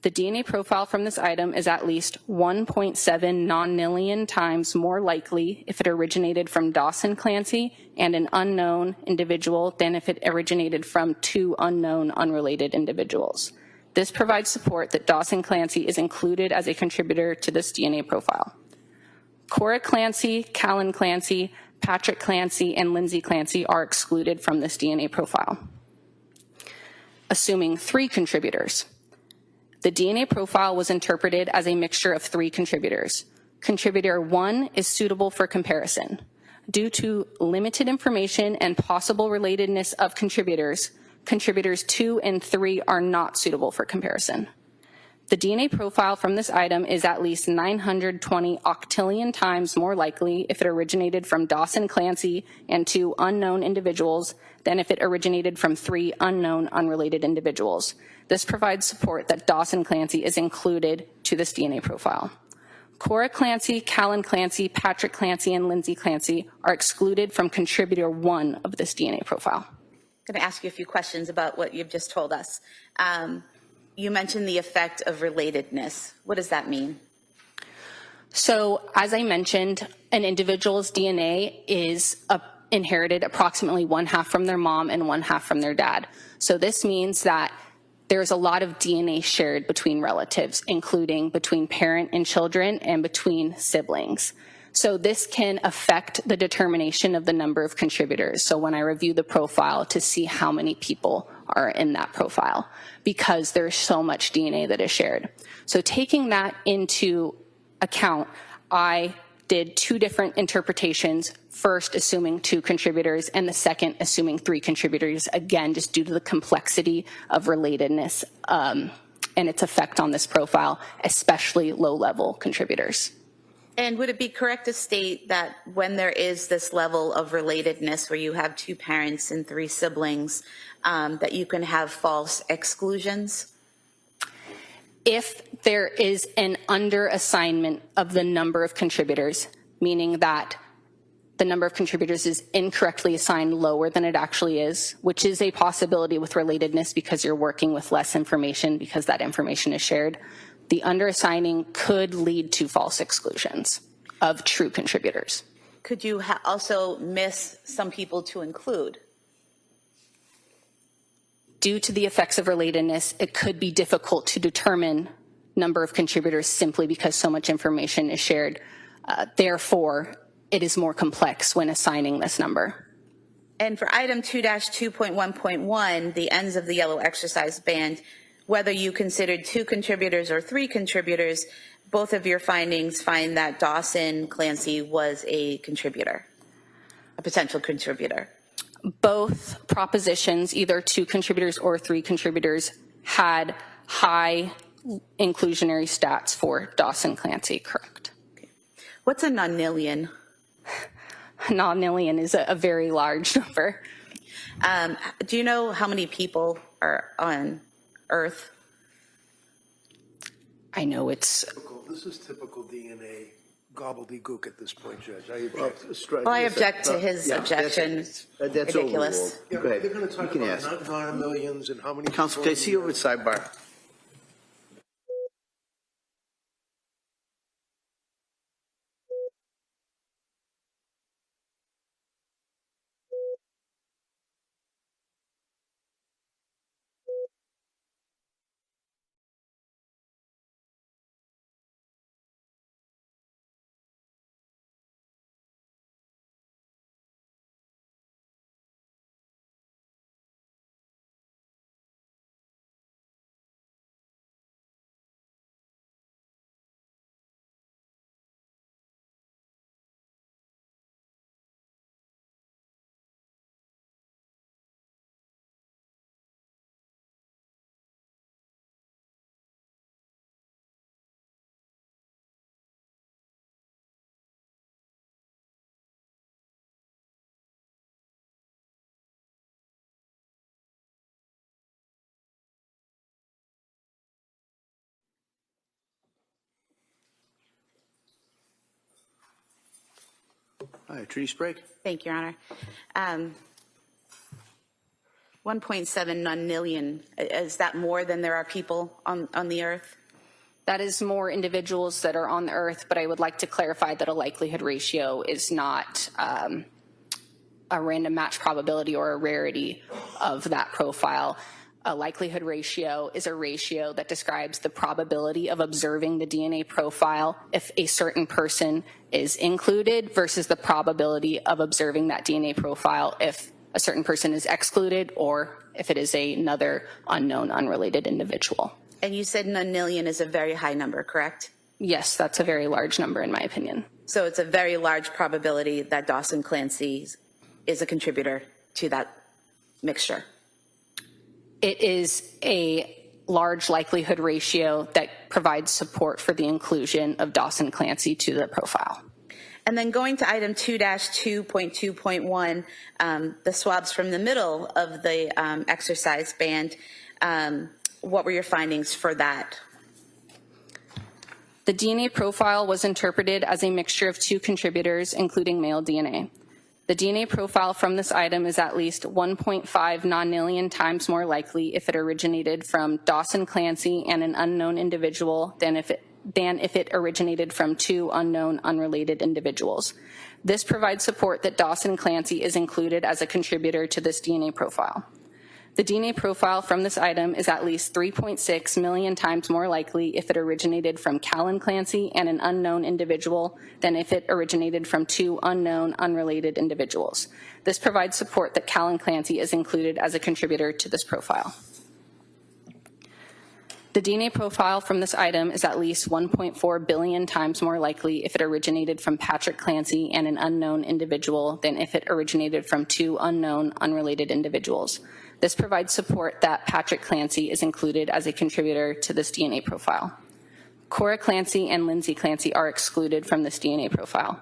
The DNA profile from this item is at least 1.7 nonillion times more likely if it originated from Dawson Clancy and an unknown individual than if it originated from 2 unknown unrelated individuals. This provides support that Dawson Clancy is included as a contributor to this DNA profile. Cora Clancy, Callan Clancy, Patrick Clancy, and Lindsay Clancy are excluded from this DNA profile. Assuming 3 contributors. The DNA profile was interpreted as a mixture of 3 contributors. Contributor 1 is suitable for comparison. Due to limited information and possible relatedness of contributors, contributors 2 and 3 are not suitable for comparison. The DNA profile from this item is at least 920 octillion times more likely if it originated from Dawson Clancy and 2 unknown individuals than if it originated from 3 unknown unrelated individuals. This provides support that Dawson Clancy is included to this DNA profile. Cora Clancy, Callan Clancy, Patrick Clancy, and Lindsay Clancy are excluded from contributor 1 of this DNA profile. I'm going to ask you a few questions about what you've just told us. You mentioned the effect of relatedness. What does that mean? So, as I mentioned, an individual's DNA is inherited approximately 1/2 from their mom and 1/2 from their dad. So this means that there's a lot of DNA shared between relatives, including between parent and children and between siblings. So this can affect the determination of the number of contributors. So when I review the profile to see how many people are in that profile, because there's so much DNA that is shared. So taking that into account, I did 2 different interpretations, first assuming 2 contributors and the second assuming 3 contributors, again, just due to the complexity of relatedness and its effect on this profile, especially low-level contributors. And would it be correct to state that when there is this level of relatedness where you have 2 parents and 3 siblings, that you can have false exclusions? If there is an underassignment of the number of contributors, meaning that the number of contributors is incorrectly assigned lower than it actually is, which is a possibility with relatedness because you're working with less information because that information is shared, the underassigning could lead to false exclusions of true contributors. Could you also miss some people to include? Due to the effects of relatedness, it could be difficult to determine number of contributors simply because so much information is shared. Therefore, it is more complex when assigning this number. And for item 2-2.1.1, the ends of the yellow exercise band, whether you considered 2 contributors or 3 contributors, both of your findings find that Dawson Clancy was a contributor, a potential contributor. Both propositions, either 2 contributors or 3 contributors, had high inclusionary stats for Dawson Clancy, correct? What's a nonillion? Nonillion is a very large number. Do you know how many people are on Earth? I know it's... This is typical DNA gobbledygook at this point, Judge. I object. Well, I object to his objection. That's Ridiculous. overruled. Go ahead. They're going to talk You can about ask. not millions and how many. Counsel, can I see you over at sidebar? Hi, Attorney Sprague. Thank you, Your Honor. 1.7 million, is that more than there are people on the earth? That is more individuals that are on the earth, but I would like to clarify that a likelihood ratio is not a random match probability or a rarity of that profile. A likelihood ratio is a ratio that describes the probability of observing the DNA profile if a certain person is included versus the probability of observing that DNA profile if a certain person is excluded or if it is another unknown, unrelated individual. And you said 1 million is a very high number, correct? Yes, that's a very large number in my opinion. So it's a very large probability that Dawson Clancy is a contributor to that mixture. It is a large likelihood ratio that provides support for the inclusion of Dawson Clancy to the profile. And then going to item 2-2.2.1, the swabs from the middle of the exercise band, what were your findings for that? The DNA profile was interpreted as a mixture of 2 contributors, including male DNA. The DNA profile from this item is at least 1.5 nonillion times more likely if it originated from Dawson Clancy and an unknown individual than if it originated from 2 unknown, unrelated individuals. This provides support that Dawson Clancy is included as a contributor to this DNA profile. The DNA profile from this item is at least 3.6 million times more likely if it originated from Callan Clancy and an unknown individual than if it originated from 2 unknown, unrelated individuals. This provides support that Callan Clancy is included as a contributor to this profile. The DNA profile from this item is at least 1.4 billion times more likely if it originated from Patrick Clancy and an unknown individual than if it originated from 2 unknown, unrelated individuals. This provides support that Patrick Clancy is included as a contributor to this DNA profile. Cora Clancy and Lindsay Clancy are excluded from this DNA profile.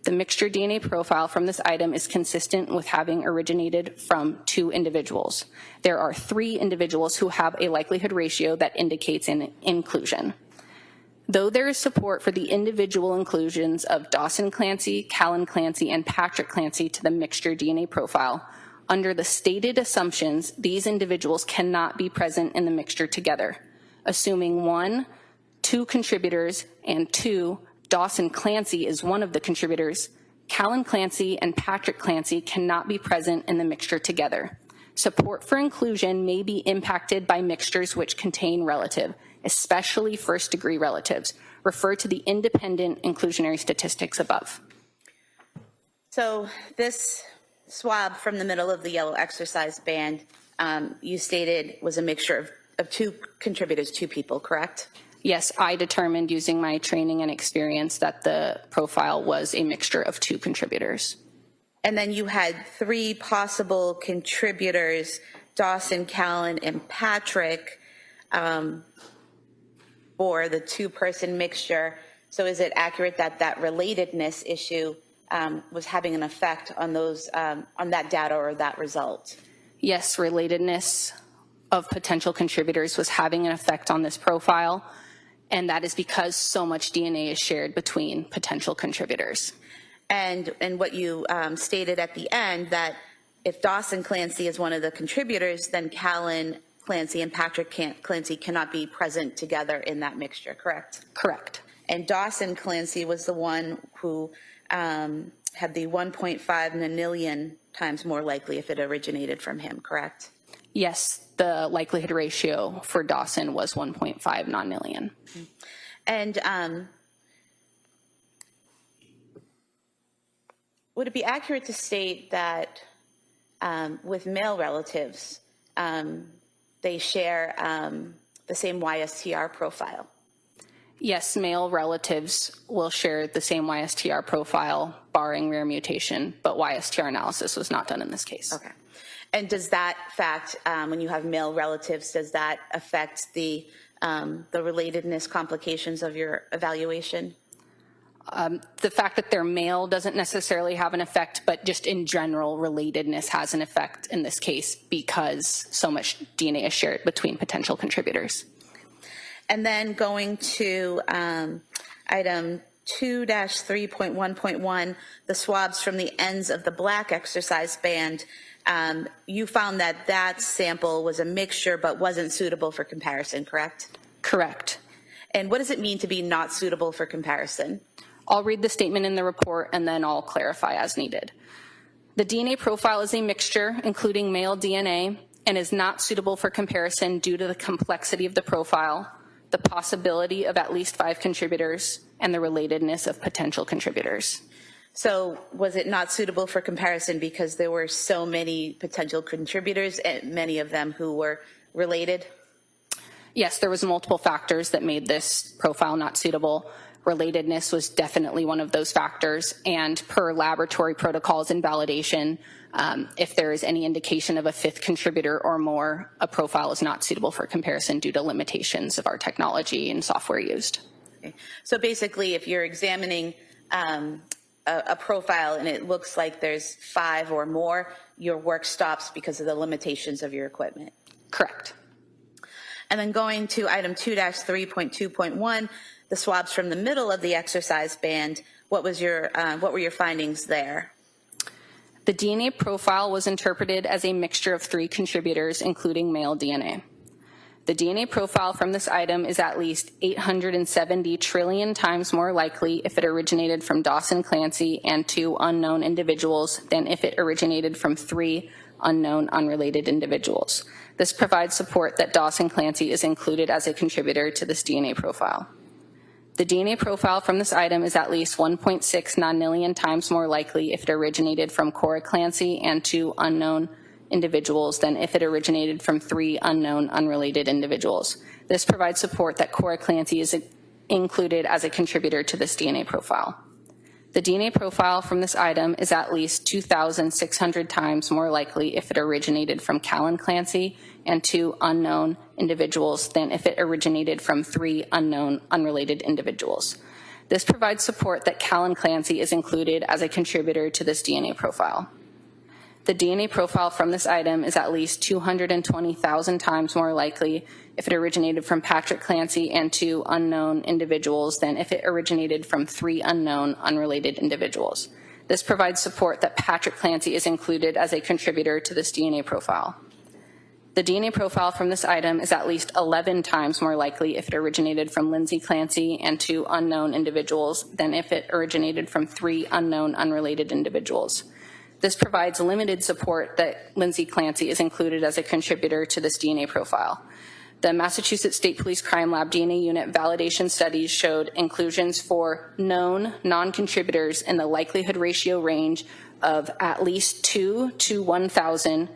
The mixture DNA profile from this item is consistent with having originated from 2 individuals. There are 3 individuals who have a likelihood ratio that indicates an inclusion. Though there is support for the individual inclusions of Dawson Clancy, Callan Clancy, and Patrick Clancy to the mixture DNA profile, under the stated assumptions, these individuals cannot be present in the mixture together. Assuming 1, 2 contributors, and 2, Dawson Clancy is one of the contributors, Callan Clancy and Patrick Clancy cannot be present in the mixture together. Support for inclusion may be impacted by mixtures which contain relative, especially first-degree relatives. Refer to the independent inclusionary statistics above. So this swab from the middle of the yellow exercise band, you stated was a mixture of 2 contributors, 2 people, correct? Yes, I determined using my training and experience that the profile was a mixture of 2 contributors. And then you had 3 possible contributors, Dawson, Callan, and Patrick, for the 2-person mixture. So is it accurate that that relatedness issue was having an effect on those, on that data or that result? Yes, relatedness of potential contributors was having an effect on this profile, and that is because so much DNA is shared between potential contributors. And what you stated at the end, that if Dawson Clancy is one of the contributors, then Callan Clancy and Patrick Clancy cannot be present together in that mixture, correct? Correct. And Dawson Clancy was the one who had the 1.5 nonillion times more likely if it originated from him, correct? Yes, the likelihood ratio for Dawson was 1.5 nonillion. And would it be accurate to state that with male relatives, they share the same YSTR profile? Yes, male relatives will share the same YSTR profile, barring rare mutation, but YSTR analysis was not done in this case. Okay. And does that fact, when you have male relatives, does that affect the relatedness complications of your evaluation? The fact that they're male doesn't necessarily have an effect, but just in general, relatedness has an effect in this case because so much DNA is shared between potential contributors. And then going to item 2-3.1.1, the swabs from the ends of the black exercise band, you found that that sample was a mixture but wasn't suitable for comparison, correct? Correct. And what does it mean to be not suitable for comparison? I'll read the statement in the report and then I'll clarify as needed. The DNA profile is a mixture, including male DNA, and is not suitable for comparison due to the complexity of the profile, the possibility of at least 5 contributors, and the relatedness of potential contributors. So was it not suitable for comparison because there were so many potential contributors and many of them who were related? Yes, there was multiple factors that made this profile not suitable. Relatedness was definitely one of those factors, and per laboratory protocols and validation, if there is any indication of a 5th contributor or more, a profile is not suitable for comparison due to limitations of our technology and software used. Okay. So basically, if you're examining a profile and it looks like there's 5 or more, your work stops because of the limitations of your equipment. Correct. And then going to item 2-3.2.1, the swabs from the middle of the exercise band, what were your findings there? The DNA profile was interpreted as a mixture of 3 contributors, including male DNA. The DNA profile from this item is at least 870 trillion times more likely if it originated from Dawson Clancy and 2 unknown individuals than if it originated from 3 unknown unrelated individuals. This provides support that Dawson Clancy is included as a contributor to this DNA profile. The DNA profile from this item is at least 1.6 nonillion times more likely if it originated from Cora Clancy and 2 unknown individuals than if it originated from 3 unknown unrelated individuals. This provides support that Cora Clancy is included as a contributor to this DNA profile. The DNA profile from this item is at least 2,600 times more likely if it originated from Callan Clancy and 2 unknown individuals than if it originated from 3 unknown unrelated individuals. This provides support that Callan Clancy is included as a contributor to this DNA profile. The DNA profile from this item is at least 220,000 times more likely if it originated from Patrick Clancy and 2 unknown individuals than if it originated from 3 unknown unrelated individuals. This provides support that Patrick Clancy is included as a contributor to this DNA profile. The DNA profile from this item is at least 11 times more likely if it originated from Lindsay Clancy and 2 unknown individuals than if it originated from 3 unknown unrelated individuals. This provides limited support that Lindsay Clancy is included as a contributor to this DNA profile. The Massachusetts State Police Crime Lab DNA Unit validation studies showed inclusions for known non-contributors in the likelihood ratio range of at least 2 to 1,000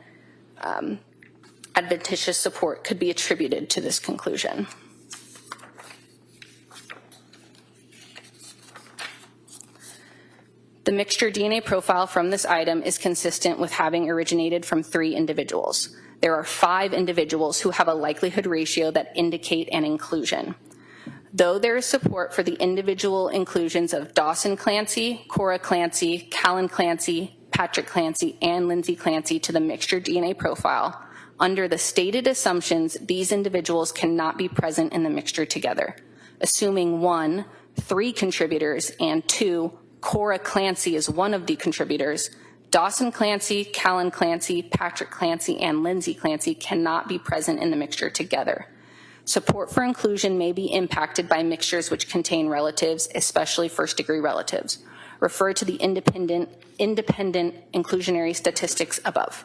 adventitious support could be attributed to this conclusion. The mixture DNA profile from this item is consistent with having originated from 3 individuals. There are 5 individuals who have a likelihood ratio that indicate an inclusion. Though there is support for the individual inclusions of Dawson Clancy, Cora Clancy, Callan Clancy, Patrick Clancy, and Lindsay Clancy to the mixture DNA profile, under the stated assumptions, these individuals cannot be present in the mixture together. Assuming 1, 3 contributors, and 2, Cora Clancy is one of the contributors, Dawson Clancy, Callan Clancy, Patrick Clancy, and Lindsay Clancy cannot be present in the mixture together. Support for inclusion may be impacted by mixtures which contain relatives, especially first-degree relatives. Refer to the independent inclusionary statistics above.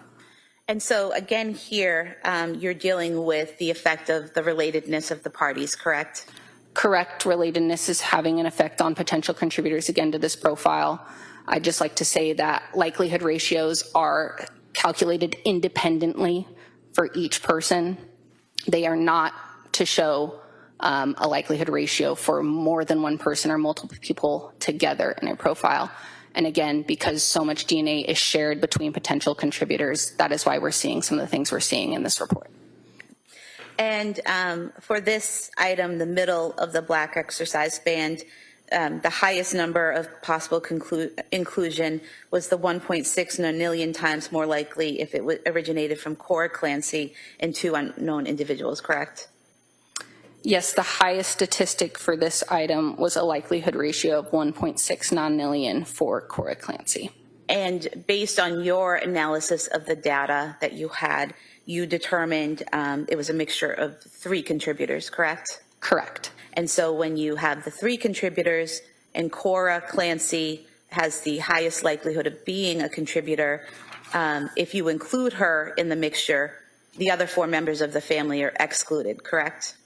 And so again here, you're dealing with the effect of the relatedness of the parties, correct? Correct. Relatedness is having an effect on potential contributors, again, to this profile. I'd just like to say that likelihood ratios are calculated independently for each person. They are not to show a likelihood ratio for more than one person or multiple people together in a profile. And again, because so much DNA is shared between potential contributors, that is why we're seeing some of the things we're seeing in this report. And for this item, the middle of the black exercise band, the highest number of possible inclusion was the 1.6 nonillion times more likely if it originated from Cora Clancy and 2 unknown individuals, correct? Yes, the highest statistic for this item was a likelihood ratio of 1.69 million for Cora Clancy. And based on your analysis of the data that you had, you determined it was a mixture of 3 contributors, correct? Correct. And so when you have the 3 contributors and Cora Clancy has the highest likelihood of being a contributor, if you include her in the mixture, the other 4 members of the family are excluded, correct?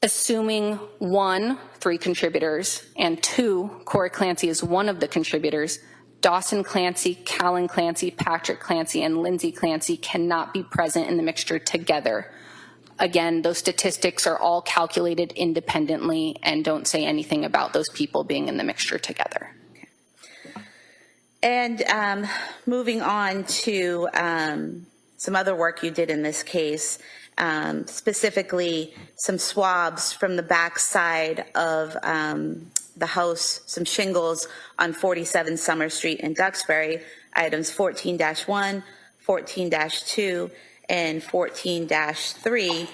Assuming 1, 3 contributors, and 2, Cora Clancy is one of the contributors, Dawson Clancy, Callan Clancy, Patrick Clancy, and Lindsay Clancy cannot be present in the mixture together. Again, those statistics are all calculated independently and don't say anything about those people being in the mixture together. And moving on to some other work you did in this case, specifically some swabs from the back side of the house, some shingles on 47 Summer Street in Duxbury, items 14-1, 14-2, and 14-3.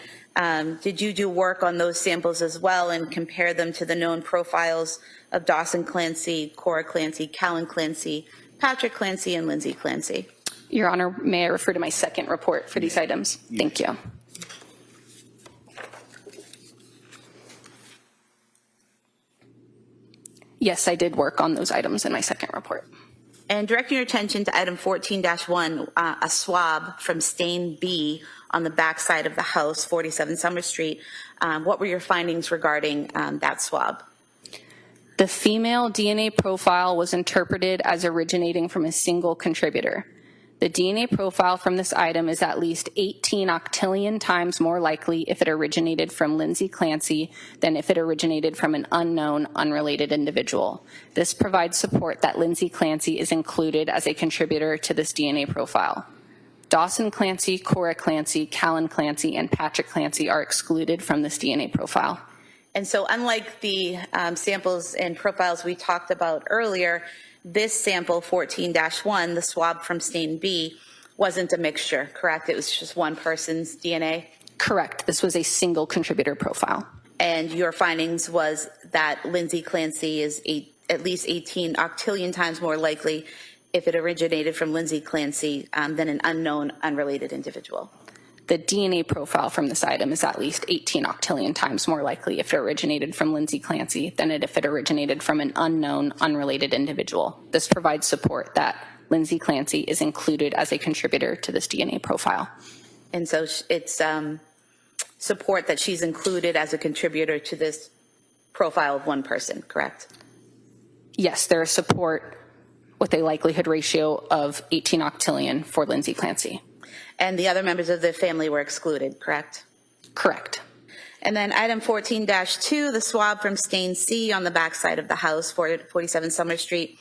Did you do work on those samples as well and compare them to the known profiles of Dawson Clancy, Cora Clancy, Callan Clancy, Patrick Clancy, and Lindsay Clancy? Your Honor, may I refer to my second report for these items? Thank you. Yes, I did work on those items in my second report. And directing your attention to item 14-1, a swab from stain B on the backside of the house, 47 Summer Street. What were your findings regarding that swab? The female DNA profile was interpreted as originating from a single contributor. The DNA profile from this item is at least 18 octillion times more likely if it originated from Lindsay Clancy than if it originated from an unknown, unrelated individual. This provides support that Lindsay Clancy is included as a contributor to this DNA profile. Dawson Clancy, Cora Clancy, Callan Clancy, and Patrick Clancy are excluded from this DNA profile. And so unlike the samples and profiles we talked about earlier, this sample 14-1, the swab from stain B, wasn't a mixture, correct? It was just one person's DNA? Correct. This was a single contributor profile. And your findings was that Lindsay Clancy is at least 18 octillion times more likely if it originated from Lindsay Clancy than an unknown, unrelated individual. The DNA profile from this item is at least 18 octillion times more likely if it originated from Lindsay Clancy than if it originated from an unknown, unrelated individual. This provides support that Lindsay Clancy is included as a contributor to this DNA profile. And so it's support that she's included as a contributor to this profile of one person, correct? Yes, there is support with a likelihood ratio of 18 octillion for Lindsay Clancy. And the other members of the family were excluded, correct? Correct. And then item 14-2, the swab from stain C on the backside of the house, 47 Summer Street.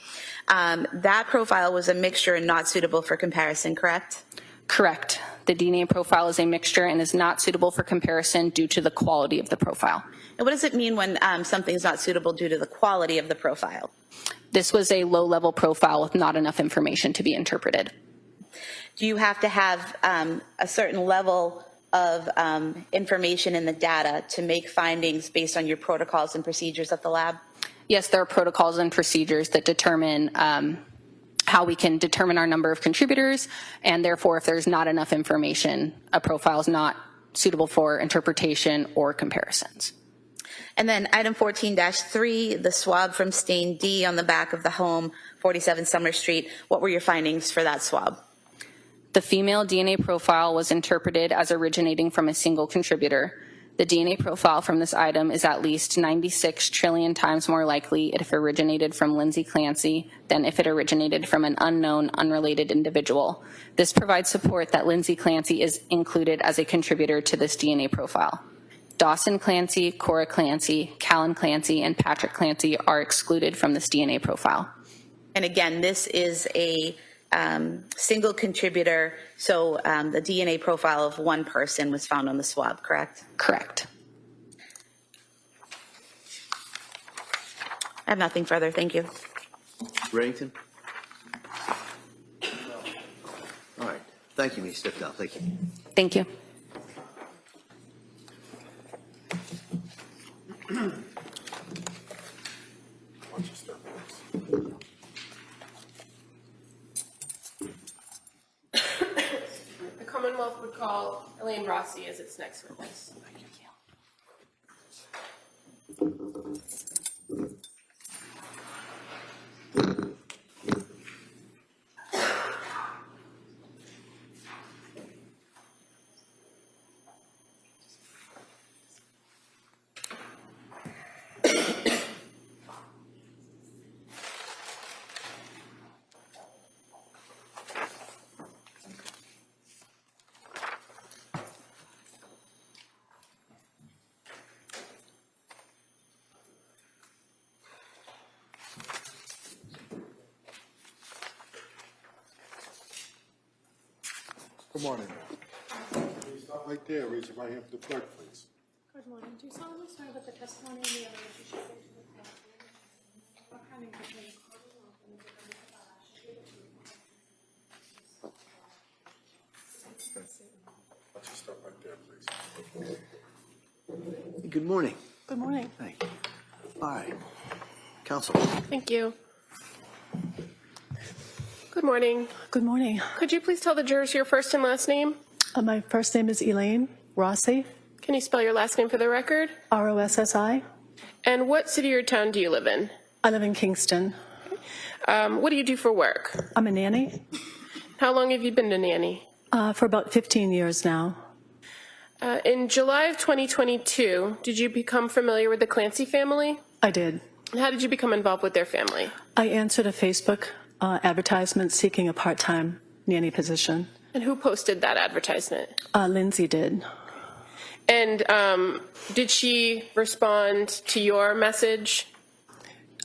That profile was a mixture and not suitable for comparison, correct? Correct. The DNA profile is a mixture and is not suitable for comparison due to the quality of the profile. And what does it mean when something is not suitable due to the quality of the profile? This was a low-level profile with not enough information to be interpreted. Do you have to have a certain level of information in the data to make findings based on your protocols and procedures at the lab? Yes, there are protocols and procedures that determine how we can determine our number of contributors, and therefore if there's not enough information, a profile is not suitable for interpretation or comparisons. And then item 14-3, the swab from stain D on the back of the home, 47 Summer Street. What were your findings for that swab? The female DNA profile was interpreted as originating from a single contributor. The DNA profile from this item is at least 96 trillion times more likely if it originated from Lindsay Clancy than if it originated from an unknown, unrelated individual. This provides support that Lindsay Clancy is included as a contributor to this DNA profile. Dawson Clancy, Cora Clancy, Callan Clancy, and Patrick Clancy are excluded from this DNA profile. And again, this is a single contributor, so the DNA profile of one person was found on the swab, correct? Correct. I have nothing further, thank you. Reddington? All right. Thank you, Ms. Stepdown. Thank you. Thank you. call Elaine Rossi as its next witness. Good morning. Please stop right there, raise your right hand for the clerk, please. Good morning. Do you solemnly swear that the testimony in the evidence you shall give to the court will not contain the Commonwealth and the defendant should be the truth? Let's just stop right there, please. Good morning. Good morning. Thank you. All right. Counsel. Thank you. Good morning. Good morning. Could you please tell the jurors your first and last name? My first name is Elaine Rossi, Can you spell your last name for the record? Rossi. And what city or town do you live in? I live in Kingston. What do you do for work? I'm a nanny How long have you been a nanny? for about 15 years now. In July of 2022, did you become familiar with the Clancy family? I did. And how did you become involved with their family? I answered a Facebook advertisement seeking a part-time nanny position. And who posted that advertisement? Lindsay did. And did she respond to your message?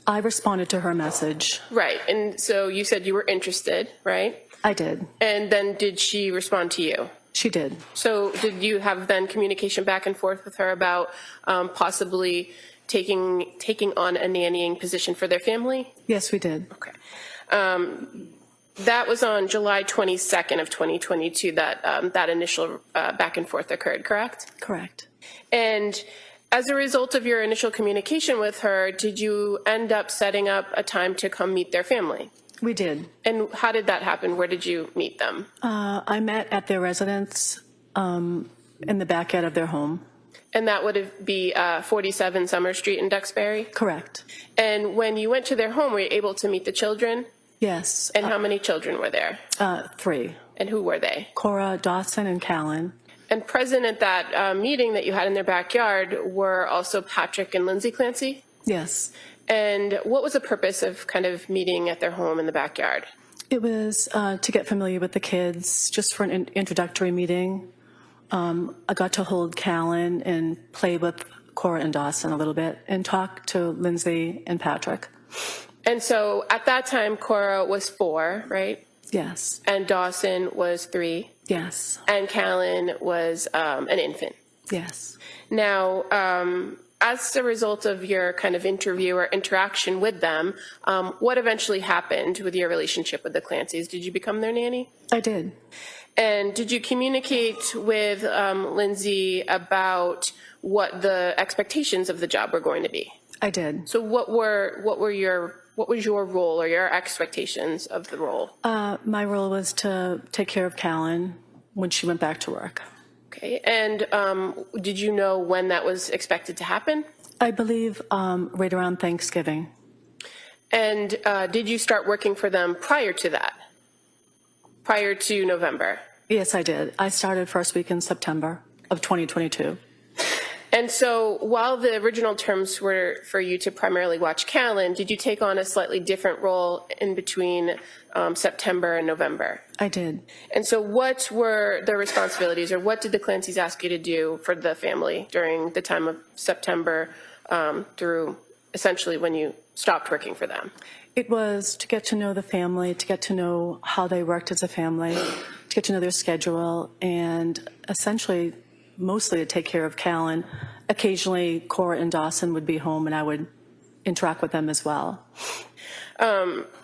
I responded to her message. Right. And so you said you were interested, right? I did. And then did she respond to you? She did. So did you have then communication back and forth with her about possibly taking on a nannying position for their family? Yes, we did. Okay. That was on July 22nd of 2022 that that initial back and forth occurred, correct? Correct. And as a result of your initial communication with her, did you end up setting up a time to come meet their family? We did. And how did that happen? Where did you meet them? I met at their residence in the backyard of their home. And that would be 47 Summer Street in Duxbury? Correct. And when you went to their home, were you able to meet the children? Yes. And how many children were there? 3. And who were they? Cora, Dawson, and Callan. And present at that meeting that you had in their backyard were also Patrick and Lindsay Clancy? Yes. And what was the purpose of kind of meeting at their home in the backyard? It was to get familiar with the kids, just for an introductory meeting. I got to hold Callan and play with Cora and Dawson a little bit and talk to Lindsay and Patrick. And so at that time, Cora was 4, right? Yes. And Dawson was 3. Yes. And Callan was an infant. Yes. Now, as a result of your kind of interview or interaction with them, what eventually happened with your relationship with the Clancys? Did you become their nanny? I did. And did you communicate with Lindsay about what the expectations of the job were going to be? I did. So what was your role or your expectations of the role? My role was to take care of Callan when she went back to work. Okay. And did you know when that was expected to happen? I believe right around Thanksgiving. And did you start working for them prior to that? Prior to November? Yes, I did. I started first week in September of 2022. And so while the original terms were for you to primarily watch Callan, did you take on a slightly different role in between September and November? I did. And so what were the responsibilities, or what did the Clancys ask you to do for the family during the time of September through essentially when you stopped working for them? It was to get to know the family, to get to know how they worked as a family, to get to know their schedule, and essentially mostly to take care of Callan. Occasionally, Cora and Dawson would be home, and I would interact with them as well.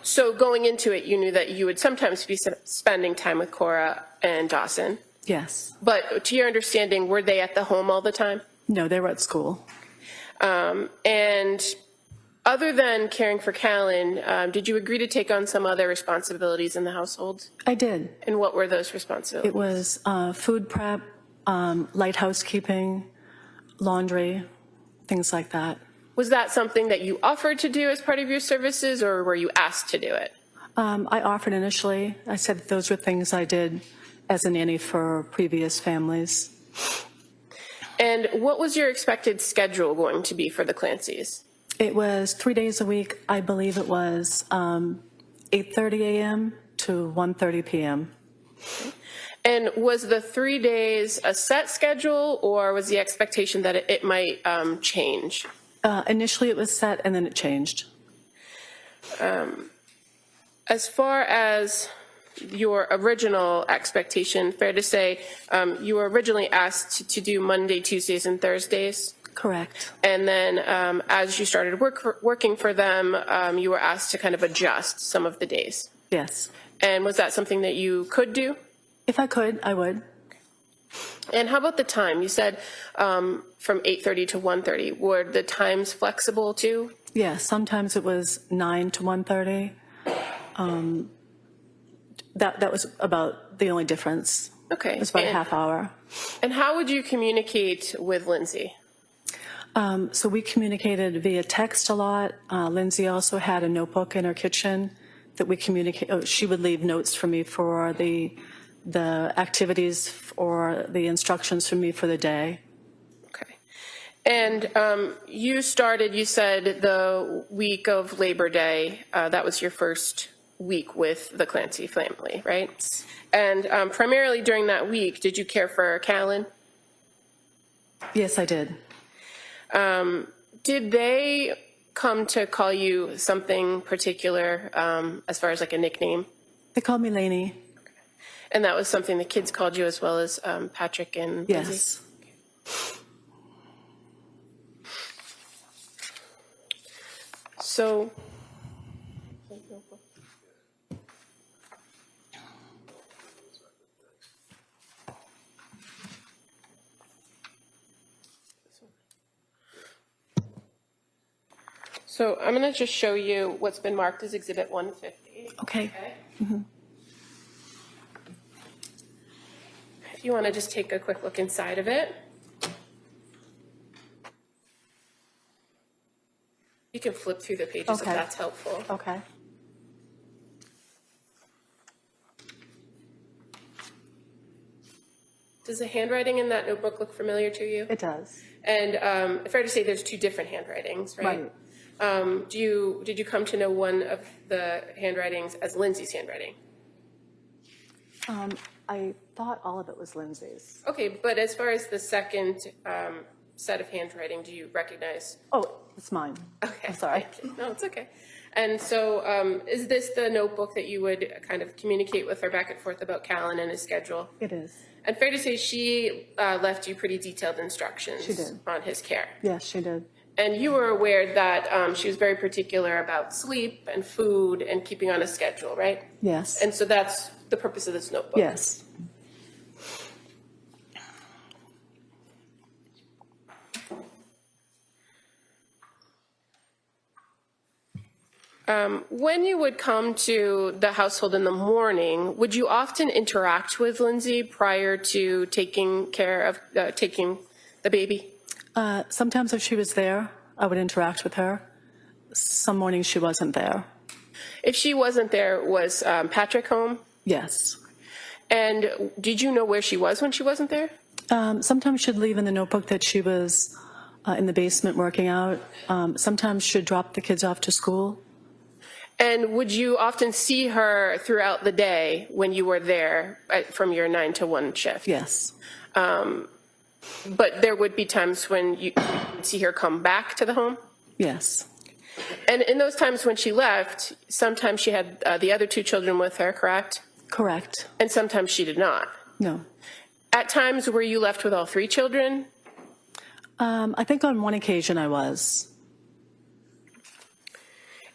So going into it, you knew that you would sometimes be spending time with Cora and Dawson. Yes. But to your understanding, were they at the home all the time? No, they were at school. And Other than caring for Callan, did you agree to take on some other responsibilities in the household? I did. And what were those responsibilities? It was food prep, light housekeeping, laundry, things like that. Was that something that you offered to do as part of your services, or were you asked to do it? I offered initially. I said that those were things I did as a nanny for previous families. And what was your expected schedule going to be for the Clancys? It was 3 days a week. I believe it was 8:30 a.m. to 1:30 p.m. And was the 3 days a set schedule, or was the expectation that it might change? Initially it was set and then it changed. As far as your original expectation, fair to say, you were originally asked to do Monday, Tuesdays, and Thursdays? Correct. And then as you started working for them, you were asked to kind of adjust some of the days? Yes. And was that something that you could do? If I could, I would. And how about the time? You said from 8:30 to 1:30. Were the times flexible too? Yes, sometimes it was 9 to 1:30. That was about the only difference. Okay. It was about a half hour. And how would you communicate with Lindsay? So we communicated via text a lot. Lindsay also had a notebook in her kitchen that we communicate. She would leave notes for me for the activities or the instructions for me for the day. Okay. And you said, the week of Labor Day. That was your first week with the Clancy family, right? And primarily during that week, did you care for Callan? Yes, I did. Did they come to call you something particular as far as like a nickname? They called me Lainey. Okay. And that was something the kids called you as well as Patrick and Yes. Lindsay? Okay. So, I'm going to just show you what's been marked as Exhibit 150. Okay. Mm-hmm. If you want to just take a quick look inside of it. You can flip through the pages if that's helpful. Okay. Does the handwriting in that notebook look familiar to you? It does. And fair to say there's two different handwritings, right? Right. Did you come to know one of the handwritings as Lindsay's handwriting? I thought all of it was Lindsay's. Okay, but as far as the second set of handwriting, do you recognize? Oh, it's mine. Okay. I'm sorry. No, it's okay. And so is this the notebook that you would kind of communicate with her back and forth about Callan and his schedule? It is. And fair to say she left you pretty detailed instructions She did. on his care. Yes, she did. And you were aware that she was very particular about sleep and food and keeping on a schedule, right? Yes. And so that's the purpose of this notebook. Yes. When you would come to the household in the morning, would you often interact with Lindsay prior to taking care of taking the baby? Sometimes if she was there, I would interact with her. Some mornings she wasn't there. If she wasn't there, was Patrick home? Yes. And did you know where she was when she wasn't there? Sometimes she'd leave in the notebook that she was in the basement working out. Sometimes she'd drop the kids off to school. And would you often see her throughout the day when you were there from your 9 to 1 shift? Yes. But there would be times when you would see her come back to the home? Yes. And in those times when she left, sometimes she had the other 2 children with her, correct? Correct. And sometimes she did not. No. At times, were you left with all 3 children? I think on one occasion I was.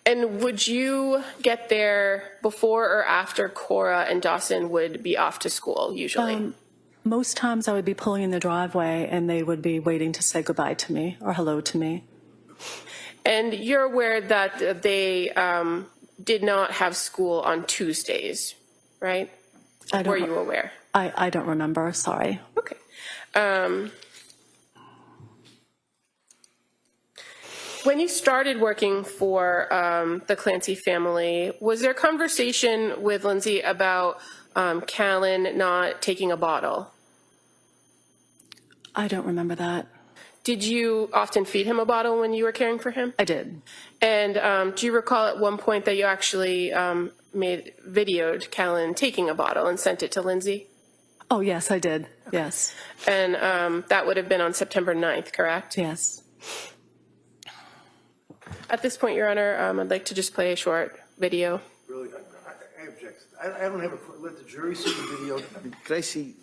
And would you get there before or after Cora and Dawson would be off to school, usually? Most times I would be pulling in the driveway and they would be waiting to say goodbye to me or hello to me. And you're aware that they did not have school on Tuesdays, right? Were you aware? I don't remember, sorry. Okay. When you started working for the Clancy family, was there conversation with Lindsay about Callan not taking a bottle? I don't remember that. Did you often feed him a bottle when you were caring for him? I did. And do you recall at one point that you actually videoed Callan taking a bottle and sent it to Lindsay? Oh, yes, I did. Yes. And that would have been on September 9th, correct? Yes. At this point, Your Honor, I'd like to just play a short video. Really, I object. I don't have a, let the jury see the video. Could I see?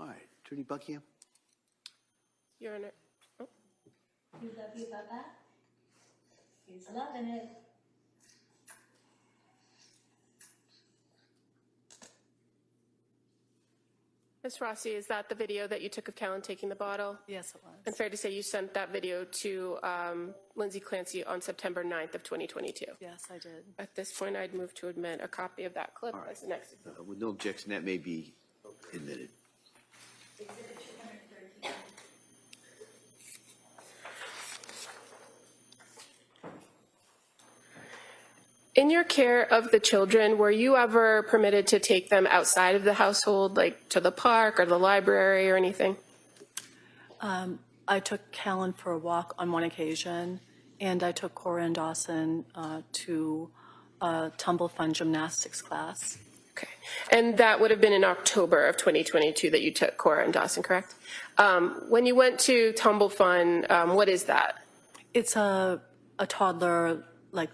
All right, Attorney Buckingham. Your Honor. You happy about that? He's loving it. Ms. Rossi, is that the video that you took of Callan taking the bottle? Yes, it was. And fair to say you sent that video to Lindsay Clancy on September 9th of 2022? Yes, I did. At this point, I'd move to admit a copy of that clip as the next. With no objection, that may be admitted. In your care of the children, were you ever permitted to take them outside of the household, like to the park or the library or anything? I took Callan for a walk on one occasion, and I took Cora and Dawson to a tumble fun gymnastics class. Okay. And that would have been in October of 2022 that you took Cora and Dawson, correct? When you went to Tumble Fun, what is that? It's a toddler, like,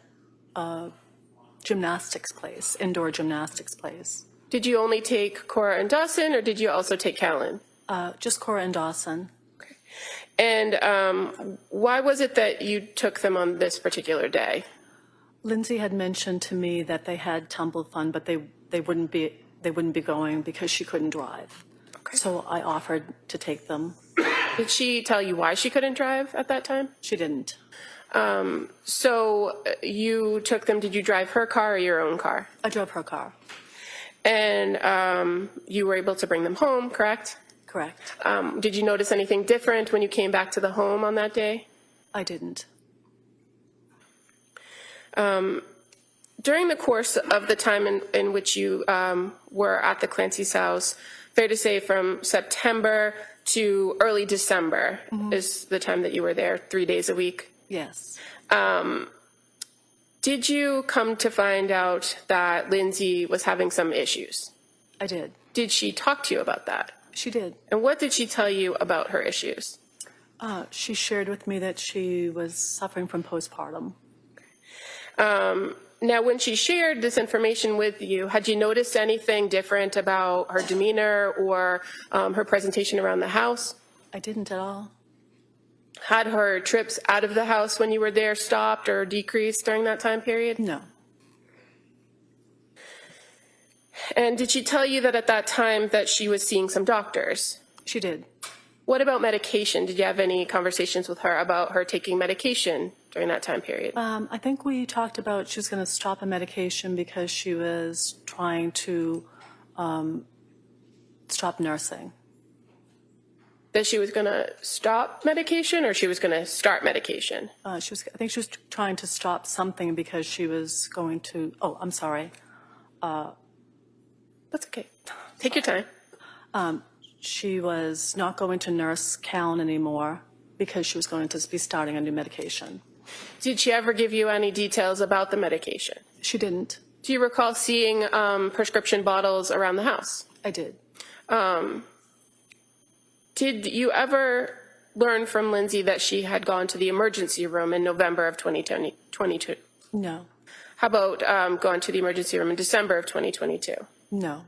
gymnastics place, indoor gymnastics place. Did you only take Cora and Dawson, or did you also take Callan? Just Cora and Dawson. Okay. And why was it that you took them on this particular day? Lindsay had mentioned to me that they had tumble fun, but they wouldn't be going because she couldn't drive. Okay. So I offered to take them. Did she tell you why she couldn't drive at that time? She didn't. So you took them, did you drive her car or your own car? I drove her car. And you were able to bring them home, correct? Correct. Did you notice anything different when you came back to the home on that day? I didn't. During the course of the time in which you were at the Clancy's house, fair to say from September to early December is the time that you were there, 3 days a week? Yes. Did you come to find out that Lindsay was having some issues? I did. Did she talk to you about that? She did. And what did she tell you about her issues? She shared with me that she was suffering from postpartum. Now, when she shared this information with you, had you noticed anything different about her demeanor or her presentation around the house? I didn't at all. Had her trips out of the house when you were there stopped or decreased during that time period? No. And did she tell you that at that time that she was seeing some doctors? She did. What about medication? Did you have any conversations with her about her taking medication during that time period? I think we talked about she was going to stop a medication because she was trying to stop nursing. That she was going to stop medication or she was going to start medication? I think she was trying to stop something because she was going to, oh, I'm sorry. That's okay. Take your time. She was not going to nurse Callan anymore because she was going to be starting a new medication. Did she ever give you any details about the medication? She didn't. Do you recall seeing prescription bottles around the house? I did. Did you ever learn from Lindsay that she had gone to the emergency room in November of 2022? No. How about gone to the emergency room in December of 2022? No.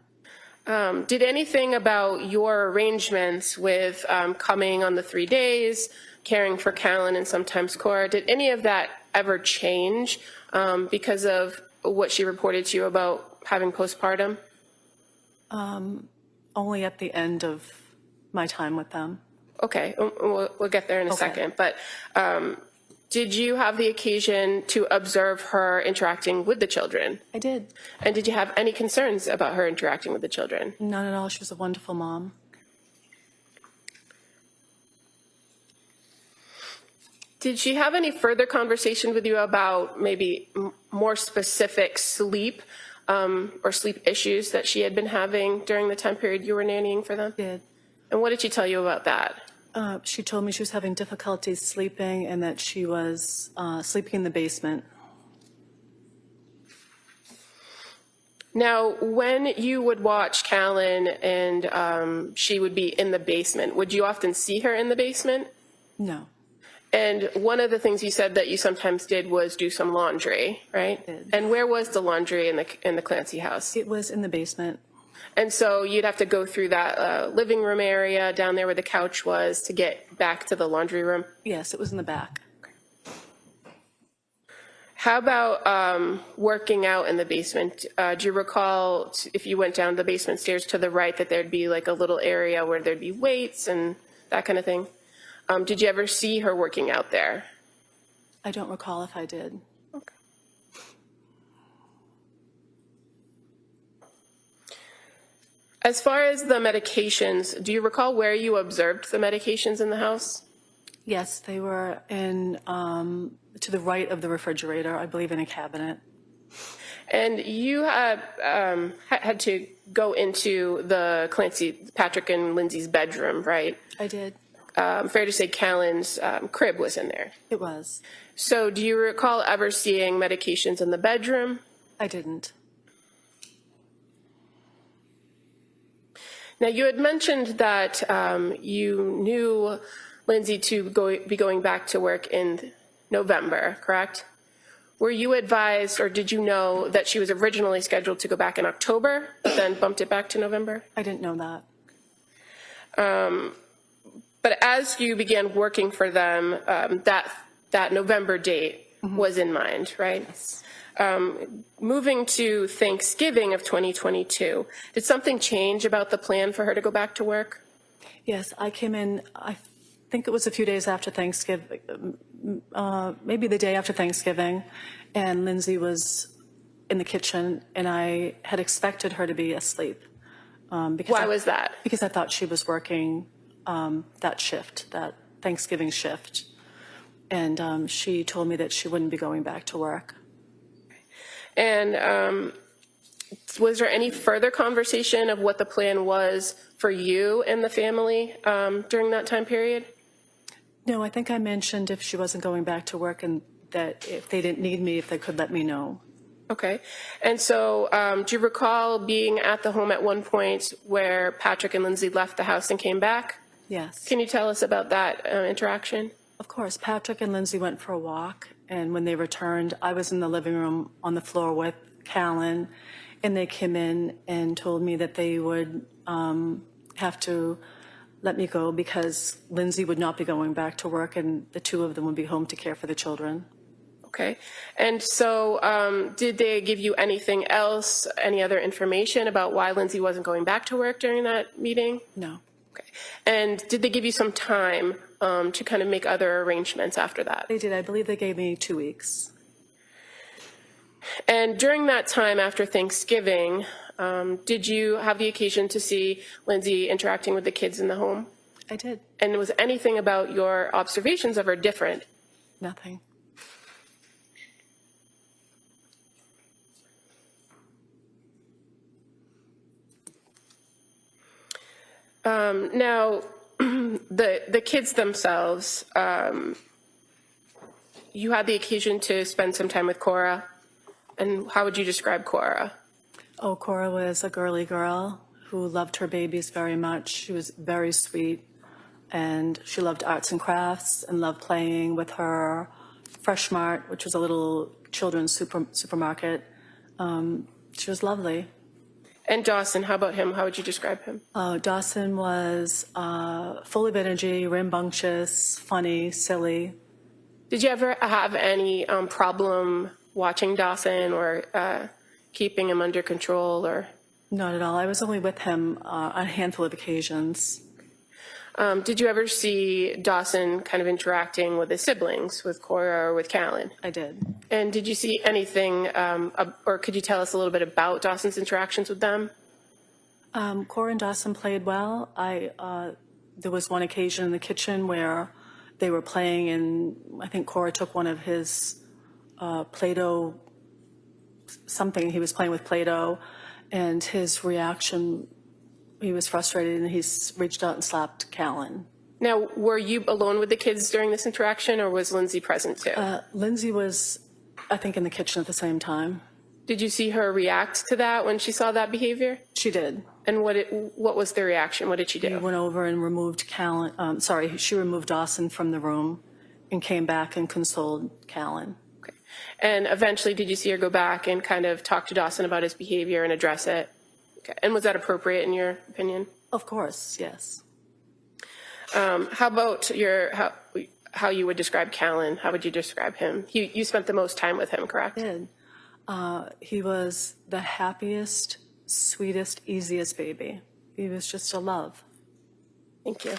Did anything about your arrangements with coming on the 3 days, caring for Callan and sometimes Cora, did any of that ever change because of what she reported to you about having postpartum? Only at the end of my time with them. Okay, we'll get there in a Okay. second. But did you have the occasion to observe her interacting with the children? I did. And did you have any concerns about her interacting with the children? None at all. She was a wonderful mom. Did she have any further conversation with you about maybe more specific sleep or sleep issues that she had been having during the time period you were nannying for them? She did. And what did she tell you about that? She told me she was having difficulties sleeping and that she was sleeping in the basement. Now, when you would watch Callan and she would be in the basement, would you often see her in the basement? No. And one of the things you said that you sometimes did was do some laundry, right? I did. And where was the laundry in the Clancy house? It was in the basement. And so you'd have to go through that living room area down there where the couch was to get back to the laundry room? Yes, it was in the back. How about working out in the basement? Do you recall if you went down the basement stairs to the right that there'd be like a little area where there'd be weights and that kind of thing? Did you ever see her working out there? I don't recall if I did. Okay. As far as the medications, do you recall where you observed the medications in the house? Yes, they were in to the right of the refrigerator, I believe in a cabinet. And you had to go into the Patrick and Lindsay's bedroom, right? I did. fair to say Callan's crib was in there. It was. So do you recall ever seeing medications in the bedroom? I didn't. Now, you had mentioned that you knew Lindsay to be going back to work in November, correct? Were you advised, or did you know that she was originally scheduled to go back in October, but then bumped it back to November? I didn't know that. But as you began working for them, that November date was in mind, right? Yes. Moving to Thanksgiving of 2022, did something change about the plan for her to go back to work? Yes, I came in, I think it was a few days after Thanksgiving, maybe the day after Thanksgiving, and Lindsay was in the kitchen, and I had expected her to be asleep. Why was that? Because I thought she was working that shift, that Thanksgiving shift. And she told me that she wouldn't be going back to work. And was there any further conversation of what the plan was for you and the family during that time period? No, I think I mentioned if she wasn't going back to work and that if they didn't need me, if they could let me know. Okay. And so do you recall being at the home at one point where Patrick and Lindsay left the house and came back? Yes. Can you tell us about that interaction? Of course. Patrick and Lindsay went for a walk, and when they returned, I was in the living room on the floor with Callan, and they came in and told me that they would have to let me go because Lindsay would not be going back to work, and the two of them would be home to care for the children. Okay. And so did they give you anything else, any other information about why Lindsay wasn't going back to work during that meeting? No. Okay. And did they give you some time to kind of make other arrangements after that? They did. I believe they gave me 2 weeks. And during that time after Thanksgiving, did you have the occasion to see Lindsay interacting with the kids in the home? I did. And was anything about your observations of her different? Nothing. Now, the kids themselves, you had the occasion to spend some time with Cora. And how would you describe Cora? Oh, Cora was a girly girl who loved her babies very much. She was very sweet, and she loved arts and crafts and loved playing with her Fresh Mart, which was a little children's supermarket. She was lovely. And Dawson, how about him? How would you describe him? Dawson was full of energy, rambunctious, funny, silly. Did you ever have any problem watching Dawson or keeping him under control? Or Not at all. I was only with him on a handful of occasions. Did you ever see Dawson kind of interacting with his siblings, with Cora or with Callan? I did. And did you see anything, or could you tell us a little bit about Dawson's interactions with them? Cora and Dawson played well. There was one occasion in the kitchen where they were playing, and I think Cora took one of his Play-Doh, something, he was playing with Play-Doh, and his reaction, he was frustrated, and he reached out and slapped Callan. Now, were you alone with the kids during this interaction, or was Lindsay present too? Lindsay was, I think, in the kitchen at the same time. Did you see her react to that when she saw that behavior? She did. And what was the reaction? What did she do? She went over and removed Callan, she removed Dawson from the room and came back and consoled Callan. Okay. And eventually, did you see her go back and kind of talk to Dawson about his behavior and address it? Okay. And was that appropriate in your opinion? Of course, yes. How about how you would describe Callan? How would you describe him? You spent the most time with him, correct? I did. He was the happiest, sweetest, easiest baby. He was just a love. Thank you.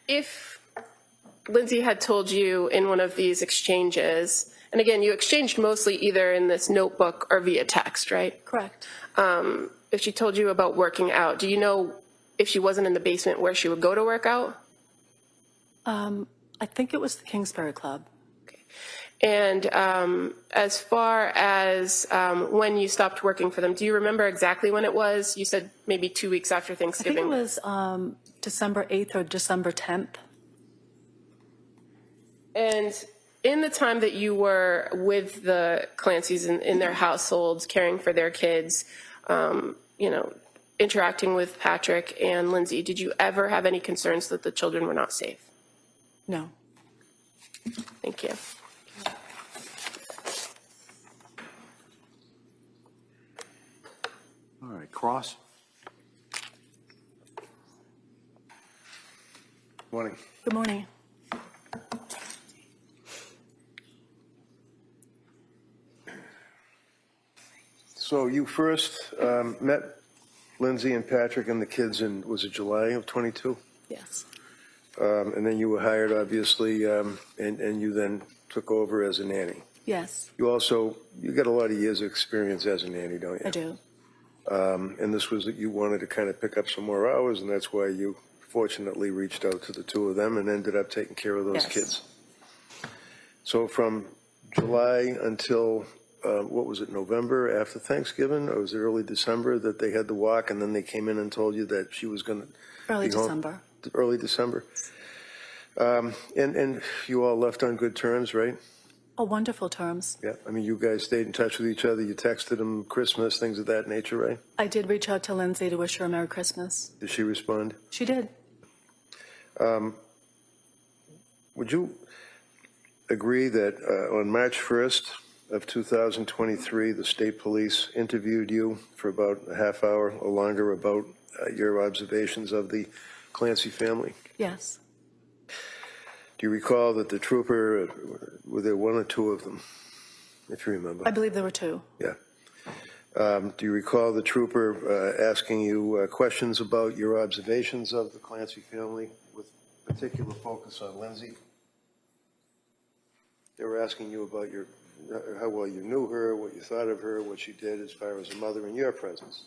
If Lindsay had told you in one of these exchanges, and again, you exchanged mostly either in this notebook or via text, right? Correct. If she told you about working out, do you know if she wasn't in the basement where she would go to work out? I think it was the Kingsbury Club. And as far as when you stopped working for them, do you remember exactly when it was? You said maybe 2 weeks after I think Thanksgiving. it was December 8th or December 10th. And in the time that you were with the Clancys in their households, caring for their kids, interacting with Patrick and Lindsay, did you ever have any concerns that the children were not safe? No. Thank you. All right, Cross. Morning. Good morning. So you first met Lindsay and Patrick and the kids in, was it July of 22? Yes. And then you were hired, obviously, and you then took over as a nanny. Yes, You got a lot of years of experience as a nanny, don't you? I do. And this was that you wanted to kind of pick up some more hours, and that's why you fortunately reached out to the two of them and ended up taking care of those Yes. kids. So from July until, what was it, November after Thanksgiving, or was it early December that they had the walk, and then they came in and told you that she was going to Early be home? December. Early December. And you all left on good terms, right? Oh, wonderful terms. Yeah, I mean, you guys stayed in touch with each other, you texted them Christmas, things of that nature, right? I did reach out to Lindsay to wish her a Merry Christmas. Did she respond? She did. Would you agree that on March 1st of 2023, the state police interviewed you for about a half hour or longer about your observations of the Clancy family? Yes. Do you recall that the trooper, were there one or two of them, if you remember? I believe there were two. Yeah. Do you recall the trooper asking you questions about your observations of the Clancy family with particular focus on Lindsay? They were asking you about how well you knew her, what you thought of her, what she did as far as a mother in your presence.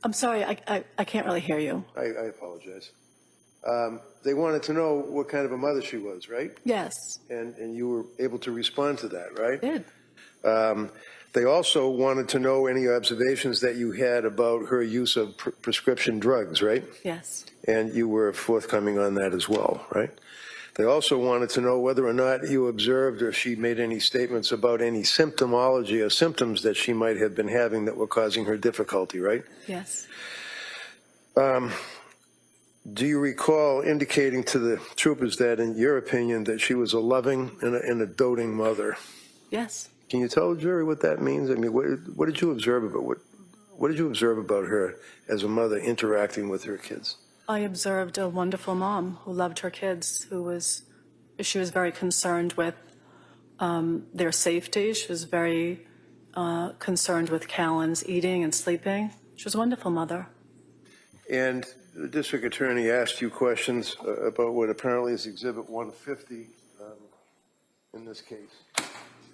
I'm sorry, I can't really hear you. I apologize. They wanted to know what kind of a mother she was, right? Yes. And you were able to respond to that, right? I did. They also wanted to know any observations that you had about her use of prescription drugs, right? Yes. And you were forthcoming on that as well, right? They also wanted to know whether or not you observed or she made any statements about any symptomology or symptoms that she might have been having that were causing her difficulty, right? Yes. Do you recall indicating to the troopers that, in your opinion, that she was a loving and a doting mother? Yes. Can you tell the jury what that means? I mean, what did you observe about what did you observe about her as a mother interacting with her kids? I observed a wonderful mom who loved her kids, she was very concerned with their safety. She was very concerned with Callan's eating and sleeping. She was a wonderful mother. And the district attorney asked you questions about what apparently is Exhibit 150 in this case.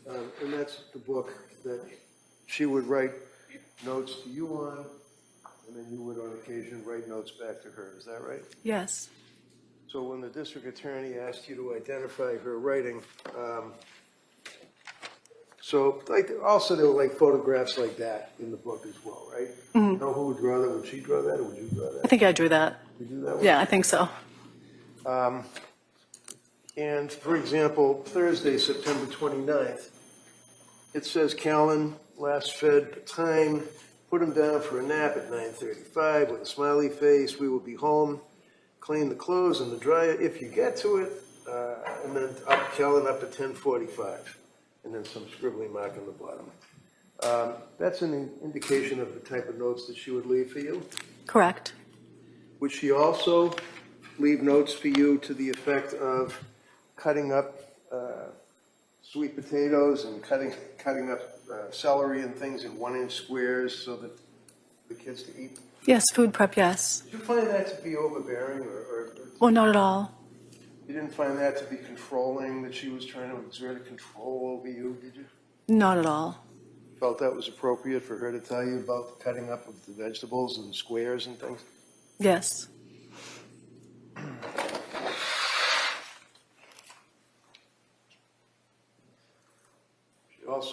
And that's the book that she would write notes to you on, and then you would on occasion write notes back to her. Is that right? Yes. So when the district attorney asked you to identify her writing, also there were like photographs like that in the book as well, right? Mm-hmm. You know who would draw that? Would she draw that, or would you draw that? I think I drew that. You do that one? Yeah, I think so. And for example, Thursday, September 29th, it says Callan last fed time, put him down for a nap at 9:35 with a smiley face. We will be home, clean the clothes in the dryer if you get to it, and then Callan up at 10:45, and then some scribbling mark on the bottom. That's an indication of the type of notes that she would leave for you. Correct. Would she also leave notes for you to the effect of cutting up sweet potatoes and cutting up celery and things in 1-inch squares so that the kids to eat? Yes, food prep, yes. Did you find that to be overbearing, or Well, not at all. you didn't find that to be controlling, that she was trying to exert a control over you, did you? Not at all. Felt that was appropriate for her to tell you about the cutting up of the vegetables and squares and things? Yes.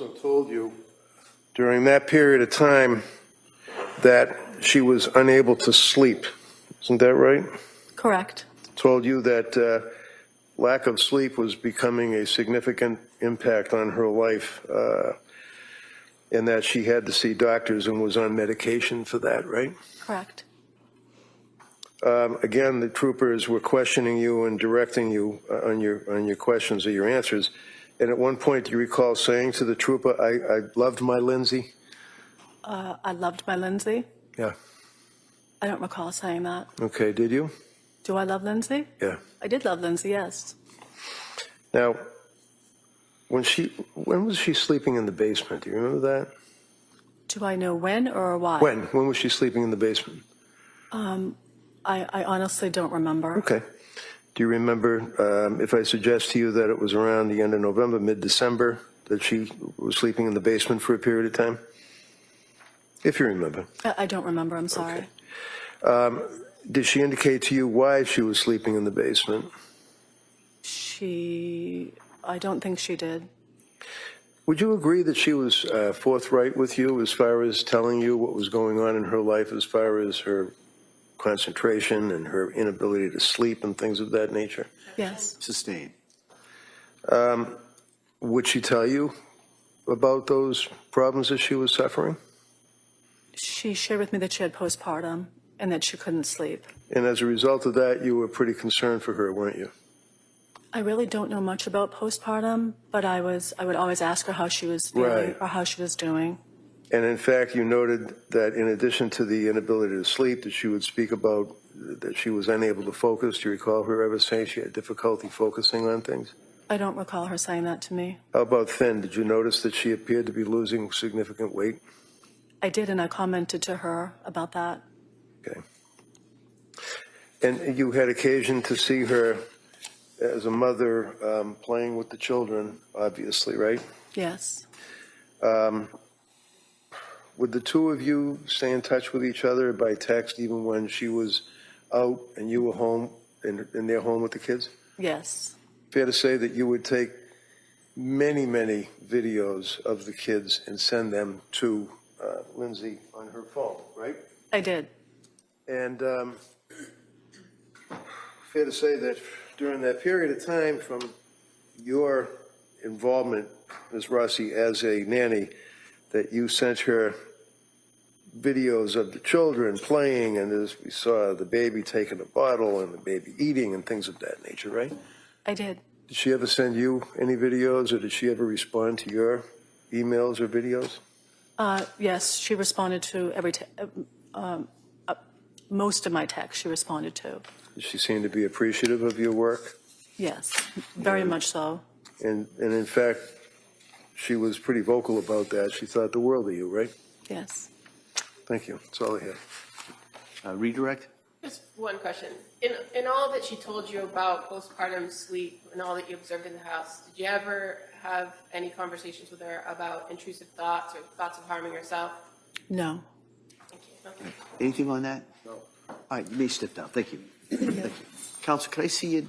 also told you during that period of time that she was unable to sleep. Isn't that right? Correct. Told you that lack of sleep was becoming a significant impact on her life, and that she had to see doctors and was on medication for that, right? Correct. Again, the troopers were questioning you and directing you on your questions or your answers. And at one point, do you recall saying to the trooper, I loved my Lindsay? I loved my Lindsay. Yeah. I don't recall saying that. Okay, did you? Do I love Lindsay? Yeah. I did love Lindsay, yes. Now, when was she sleeping in the basement? Do you remember that? Do I know when or why? When was she sleeping in the basement? I honestly don't remember. Okay. Do you remember, if I suggest to you that it was around the end of November, mid-December, that she was sleeping in the basement for a period of time? If you remember. I don't remember, I'm sorry. Did she indicate to you why she was sleeping in the basement? I don't think she did. Would you agree that she was forthright with you as far as telling you what was going on in her life, as far as her concentration and her inability to sleep and things of that nature? Yes. Sustained. Would she tell you about those problems that she was suffering? She shared with me that she had postpartum and that she couldn't sleep. And as a result of that, you were pretty concerned for her, weren't you? I really don't know much about postpartum, but I would always ask her how she was feeling Right. or how she was doing. And in fact, you noted that in addition to the inability to sleep, that she would speak about that she was unable to focus. Do you recall her ever saying she had difficulty focusing on things? I don't recall her saying that to me. How about thin? Did you notice that she appeared to be losing significant weight? I did, and I commented to her about that. Okay. And you had occasion to see her as a mother playing with the children, obviously, right? Yes. Would the two of you stay in touch with each other by text even when she was out and you were home in their home with the kids? Yes. Fair to say that you would take many, many videos of the kids and send them to Lindsay on her phone, right? I did. And fair to say that during that period of time from your involvement, Ms. Rossi, as a nanny, that you sent her videos of the children playing, and as we saw the baby taking a bottle and the baby eating and things of that nature, right? I did. Did she ever send you any videos, or did she ever respond to your emails or videos? Yes, she responded to most of my texts she responded to. Did she seem to be appreciative of your work? Yes, very much so. And in fact, she was pretty vocal about that. She thought the world of you, right? Yes. Thank you. That's all I have. Redirect? Just one question. In all that she told you about postpartum sleep and all that you observed in the house, did you ever have any conversations with her about intrusive thoughts or thoughts of harming herself? No. Thank you. Okay. Anything on that? No. All right, you may step down. Thank you. Thank you. Counsel, could I see you?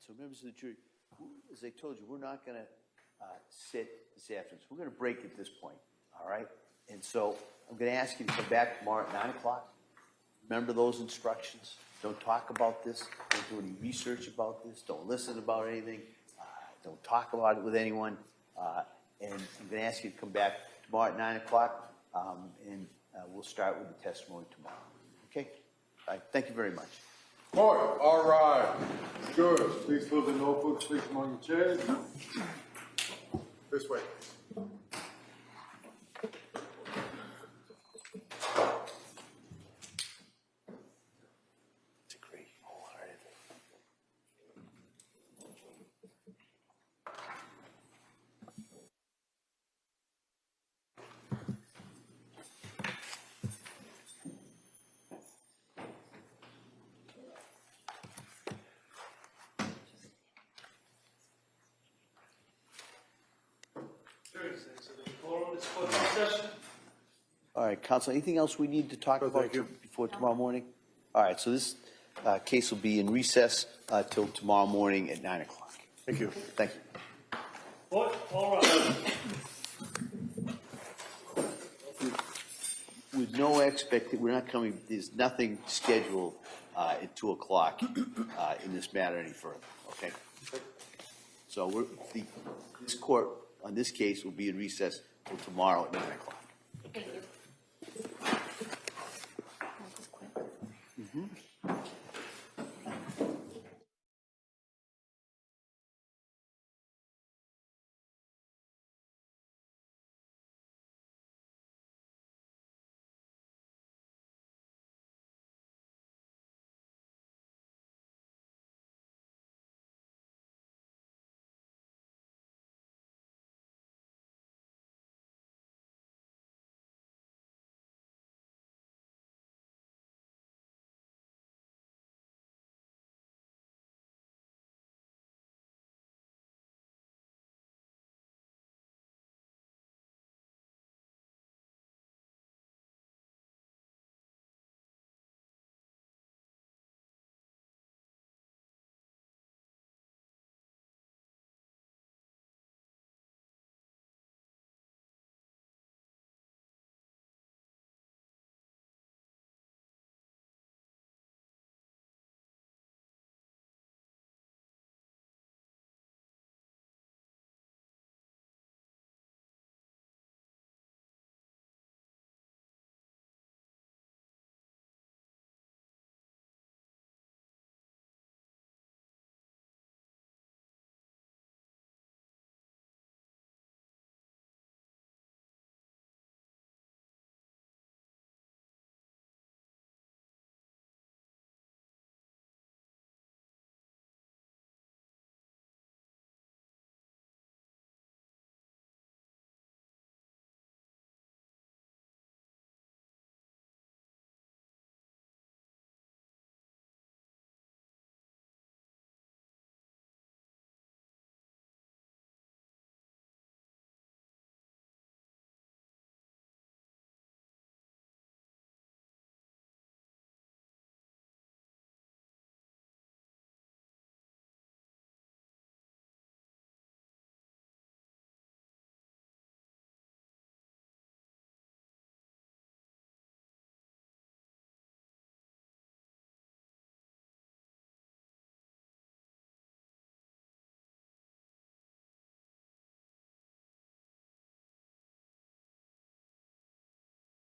so members of the jury, as I told you, we're not going to sit this afternoon. So we're going to break at this point, all right? And so I'm going to ask you to come back tomorrow at 9 o'clock. Remember those instructions. Don't talk about this. Don't do any research about this. Don't listen about anything. Don't talk about it with anyone. And I'm going to ask you to come back tomorrow at 9 o'clock, and we'll start with the testimony tomorrow. Okay? All right. Thank you very much. Court, all rise. Jurors, please close the notebooks, place them on your chairs. This way. It's a great wholehearted. All right, counsel, anything else we need to talk about before tomorrow morning? All right, so this case will be in recess till tomorrow morning at 9 o'clock. Thank you. Thank you. All right. With no we're not coming, there's nothing scheduled at 2 o'clock in this matter any further, okay? So this court on this case will be in recess till tomorrow at 9 o'clock.